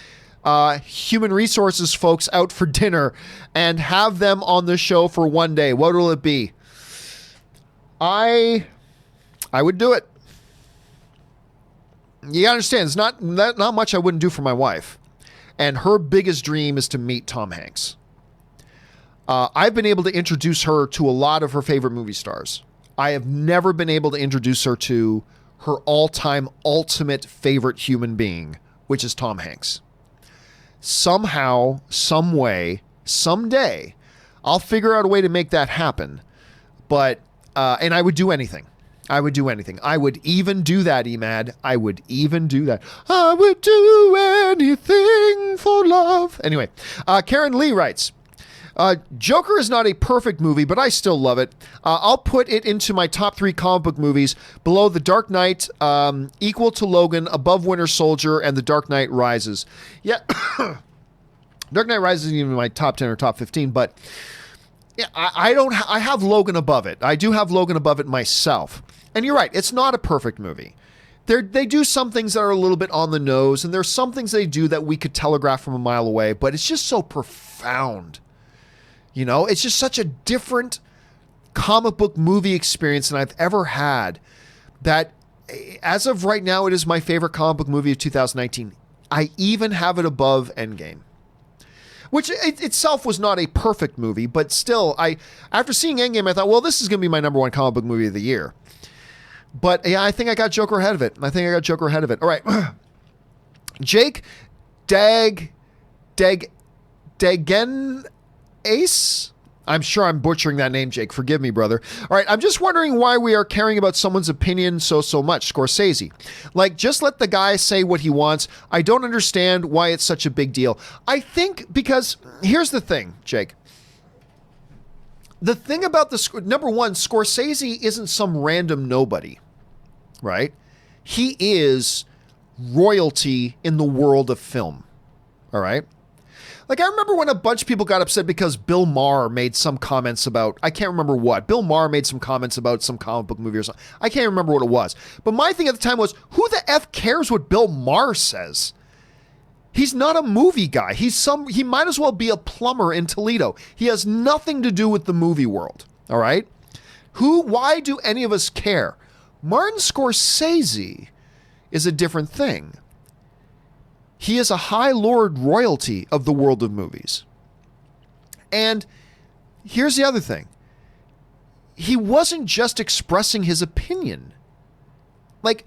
human resources folks out for dinner and have them on the show for one day. What will it be?" I would do it. You gotta understand, it's not much I wouldn't do for my wife. And her biggest dream is to meet Tom Hanks. I've been able to introduce her to a lot of her favorite movie stars. I have never been able to introduce her to her all-time ultimate favorite human being, which is Tom Hanks. Somehow, some way, someday, I'll figure out a way to make that happen. But, and I would do anything. I would do anything. I would even do that, Emad. I would even do that. I would do anything for love. Anyway, Karen Lee writes, "Joker is not a perfect movie, but I still love it. I'll put it into my top 3 comic book movies, below The Dark Knight, equal to Logan, above Winter Soldier, and The Dark Knight Rises." Yeah, Dark Knight Rises isn't even my top 10 or top 15, but yeah, I have Logan above it. I do have Logan above it myself. And you're right, it's not a perfect movie. They do some things that are a little bit on the nose, and there's some things they do that we could telegraph from a mile away, but it's just so profound. It's just such a different comic book movie experience than I've ever had that as of right now, it is my favorite comic book movie of 2019. I even have it above Endgame, which itself was not a perfect movie, but still, after seeing Endgame, I thought, well, this is going to be my number 1 comic book movie of the year. But yeah, I think I got Joker ahead of it. All right. Jake Dagen Ace? I'm sure I'm butchering that name, Jake. Forgive me, brother. All right, I'm just wondering why we are caring about someone's opinion so much. Scorsese. Just let the guy say what he wants. I don't understand why it's such a big deal. I think because, here's the thing, Jake. The thing about number one, Scorsese isn't some random nobody, right? He is royalty in the world of film, all right? Like, I remember when a bunch of people got upset because Bill Maher made some comments about, I can't remember what. Bill Maher made some comments about some comic book movie or something. I can't remember what it was. But my thing at the time was, who the F cares what Bill Maher says? He's not a movie guy. He might as well be a plumber in Toledo. He has nothing to do with the movie world. All right? Why do any of us care? Martin Scorsese is a different thing. He is a high lord royalty of the world of movies. And here's the other thing. He wasn't just expressing his opinion. Like,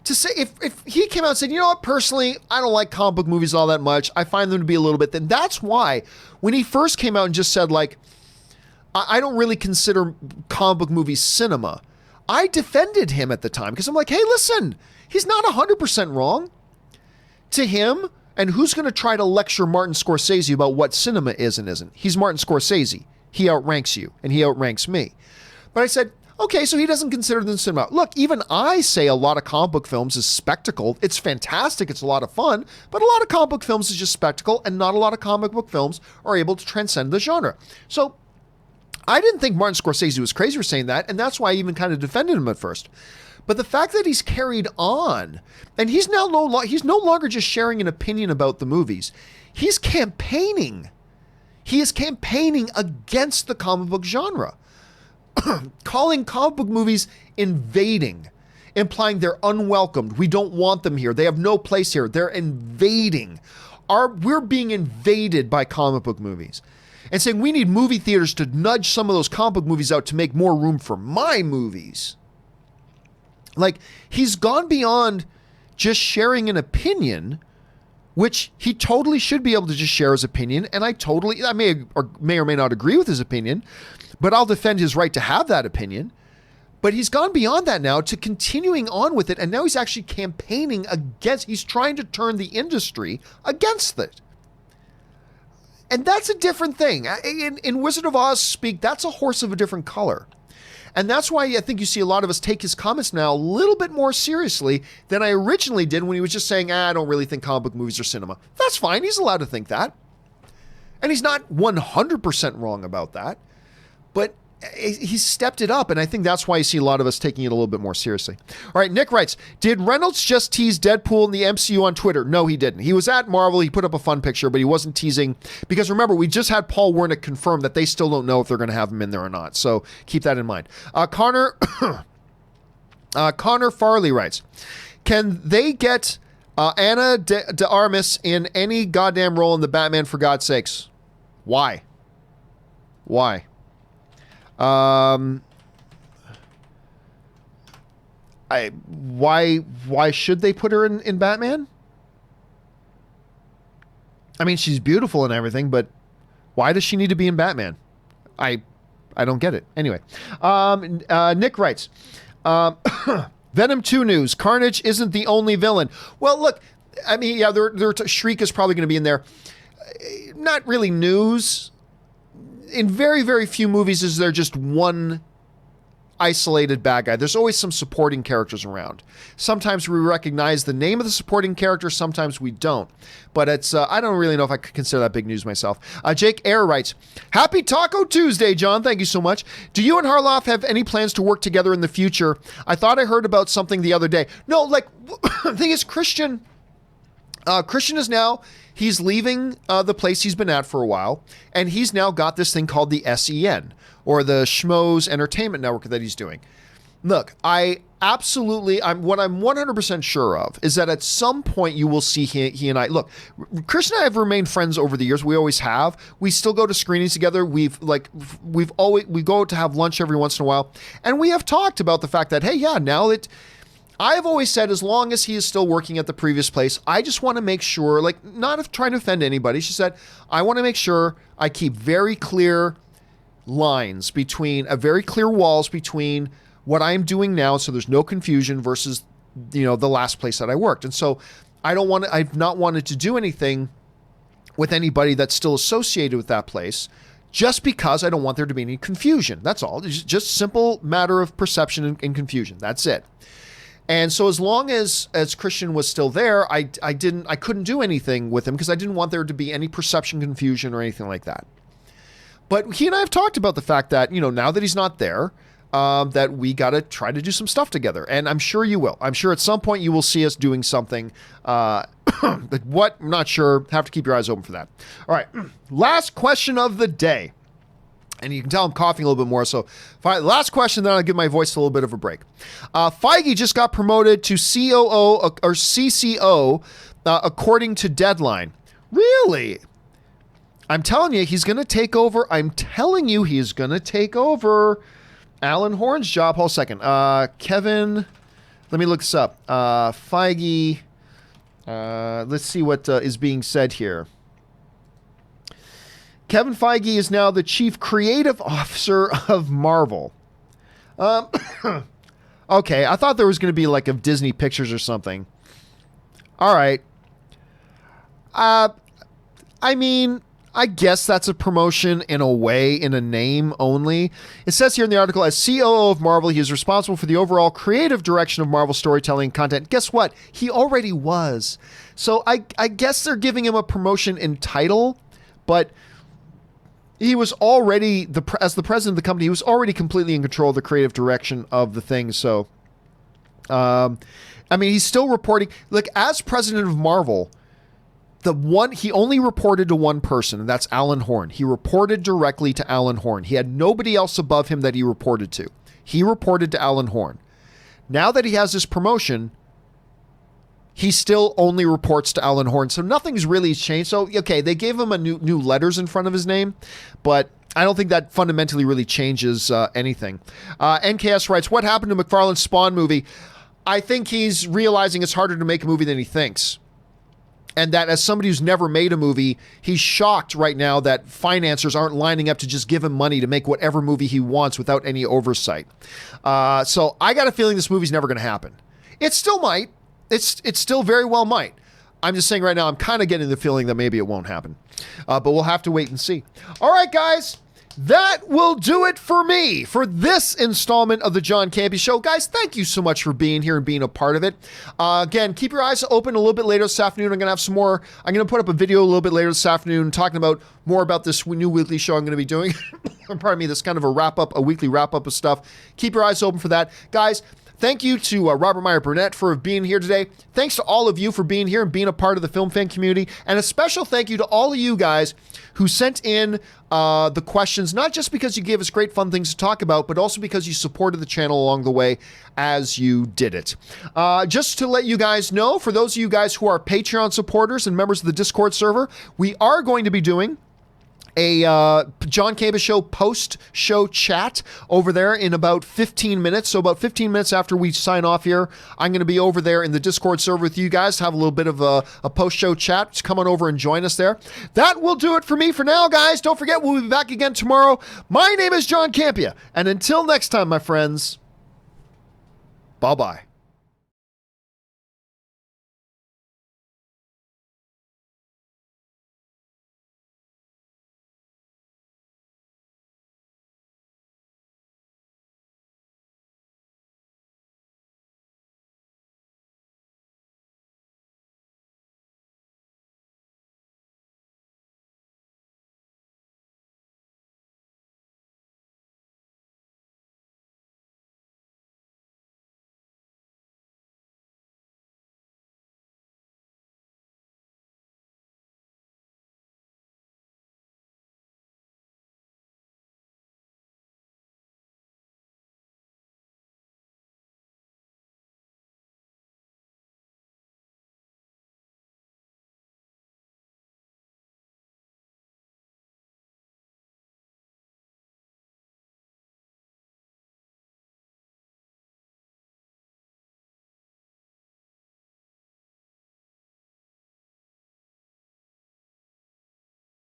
to say, if he came out and said, you know what, personally, I don't like comic book movies all that much. I find them to be a little bit, then that's why when he first came out and just said, like, I don't really consider comic book movies cinema, I defended him at the time because I'm like, hey, listen, he's not 100% wrong. To him, and who's going to try to lecture Martin Scorsese about what cinema is and isn't? He's Martin Scorsese. He outranks you, and he outranks me. But I said, okay, so he doesn't consider them cinema. Look, even I say a lot of comic book films is spectacle. It's fantastic. It's a lot of fun. But a lot of comic book films is just spectacle, and not a lot of comic book films are able to transcend the genre. So I didn't think Martin Scorsese was crazy for saying that, and that's why I even kind of defended him at first. But the fact that he's carried on, and he's now he's no longer just sharing an opinion about the movies. He's campaigning. He is campaigning against the comic book genre, calling comic book movies invading, implying they're unwelcomed. We don't want them here. They have no place here. They're invading. We're being invaded by comic book movies. And saying we need movie theaters to nudge some of those comic book movies out to make more room for my movies. Like, he's gone beyond just sharing an opinion, which he totally should be able to just share his opinion. And I may or may not agree with his opinion, but I'll defend his right to have that opinion. But he's gone beyond that now to continuing on with it. And now he's actually campaigning he's trying to turn the industry against it. And that's a different thing. In Wizard of Oz speak, that's a horse of a different color. And that's why I think you see a lot of us take his comments now a little bit more seriously than I originally did when he was just saying, I don't really think comic book movies are cinema. That's fine. He's allowed to think that. And he's not 100% wrong about that. But he's stepped it up, and I think that's why you see a lot of us taking it a little bit more seriously. All right, Nick writes, did Reynolds just tease Deadpool in the MCU on Twitter? No, he didn't. He was at Marvel. He put up a fun picture, but he wasn't teasing, because remember, we just had Paul Wernick confirm that they still don't know if they're going to have him in there or not, so keep that in mind. Connor Farley writes, can they get Ana de Armas in any goddamn role in the Batman, for God's sakes? Why? Why should they put her in Batman? I mean, she's beautiful and everything, but why does she need to be in Batman? I don't get it. Anyway, Nick writes, Venom 2 news. Carnage isn't the only villain. Well, look, I mean, yeah, Shriek is probably going to be in there. Not really news. In very, very few movies is there just one isolated bad guy. There's always some supporting characters around. Sometimes we recognize the name of the supporting character, sometimes we don't. But it's I don't really know if I could consider that big news myself. Jake Ayer writes, Happy Taco Tuesday, John. Thank you so much. Do you and Harloff have any plans to work together in the future? I thought I heard about something the other day. No, like, the thing is, Christian is now... He's leaving the place he's been at for a while, and he's now got this thing called the SEN, or the Schmoes Entertainment Network that he's doing. Look, what I'm 100% sure of is that at some point you will see he and I, look, Chris and I have remained friends over the years. We always have. We still go to screenings together. We go to have lunch every once in a while, and we have talked about the fact that, hey, yeah, now that I've always said, as long as he is still working at the previous place, I just want to make sure, like, not trying to offend anybody. She said, I want to make sure I keep very clear lines very clear walls between what I'm doing now, so there's no confusion, versus, the last place that I worked. And so I've not wanted to do anything with anybody that's still associated with that place, just because I don't want there to be any confusion. That's all. It's just simple matter of perception and confusion. That's it. And so as long as Christian was still there, I couldn't do anything with him because I didn't want there to be any perception confusion or anything like that. But he and I have talked about the fact that, now that he's not there, that we got to try to do some stuff together. And I'm sure you will. I'm sure at some point you will see us doing something. But what? I'm not sure. Have to keep your eyes open for that. All right. Last question of the day. And you can tell I'm coughing a little bit more. So last question, then I'll give my voice a little bit of a break. Feige just got promoted to COO or CCO according to Deadline. Really? I'm telling you, he's going to take over. I'm telling you, he's going to take over Alan Horn's job. Hold a second. Kevin, let me look this up. Feige, let's see what is being said here. Kevin Feige is now the chief creative officer of Marvel. Okay, I thought there was going to be like of Disney Pictures or something. All right. I mean, I guess that's a promotion in a way, in a name only. It says here in the article, as COO of Marvel, he is responsible for the overall creative direction of Marvel storytelling and content. Guess what? He already was. So I guess they're giving him a promotion in title, but he was already, as the president of the company, he was already completely in control of the creative direction of the thing. So, I mean, he's still reporting. Like, as president of Marvel, he only reported to one person, and that's Alan Horn. He reported directly to Alan Horn. He had nobody else above him that he reported to. He reported to Alan Horn. Now that he has this promotion, he still only reports to Alan Horn. So nothing's really changed. So, okay, they gave him a new letters in front of his name, but I don't think that fundamentally really changes anything. NKS writes, what happened to McFarlane's Spawn movie? I think he's realizing it's harder to make a movie than he thinks. And that as somebody who's never made a movie, he's shocked right now that financiers aren't lining up to just give him money to make whatever movie he wants without any oversight. So I got a feeling this movie's never going to happen. It still might. It still very well might. I'm just saying right now, I'm kind of getting the feeling that maybe it won't happen. But we'll have to wait and see. All right, guys. That will do it for me for this installment of the John Campea Show. Guys, thank you so much for being here and being a part of it. Again, keep your eyes open a little bit later this afternoon. I'm going to have some more. I'm going to put up a video a little bit later this afternoon talking about more about this new weekly show I'm going to be doing. Pardon me, this kind of a weekly wrap-up of stuff. Keep your eyes open for that. Guys, thank you to Robert Meyer Burnett for being here today. Thanks to all of you for being here and being a part of the film fan community. And a special thank you to all of you guys who sent in the questions, not just because you gave us great fun things to talk about, but also because you supported the channel along the way as you did it. Just to let you guys know, for those of you guys who are Patreon supporters and members of the Discord server, we are going to be doing a John Campea Show post-show chat over there in about 15 minutes. So about 15 minutes after we sign off here, I'm going to be over there in the Discord server with you guys to have a little bit of a post-show chat. Just come on over and join us there. That will do it for me for now, guys. Don't forget, we'll be back again tomorrow. My name is John Campea, and until next time, my friends, bye-bye.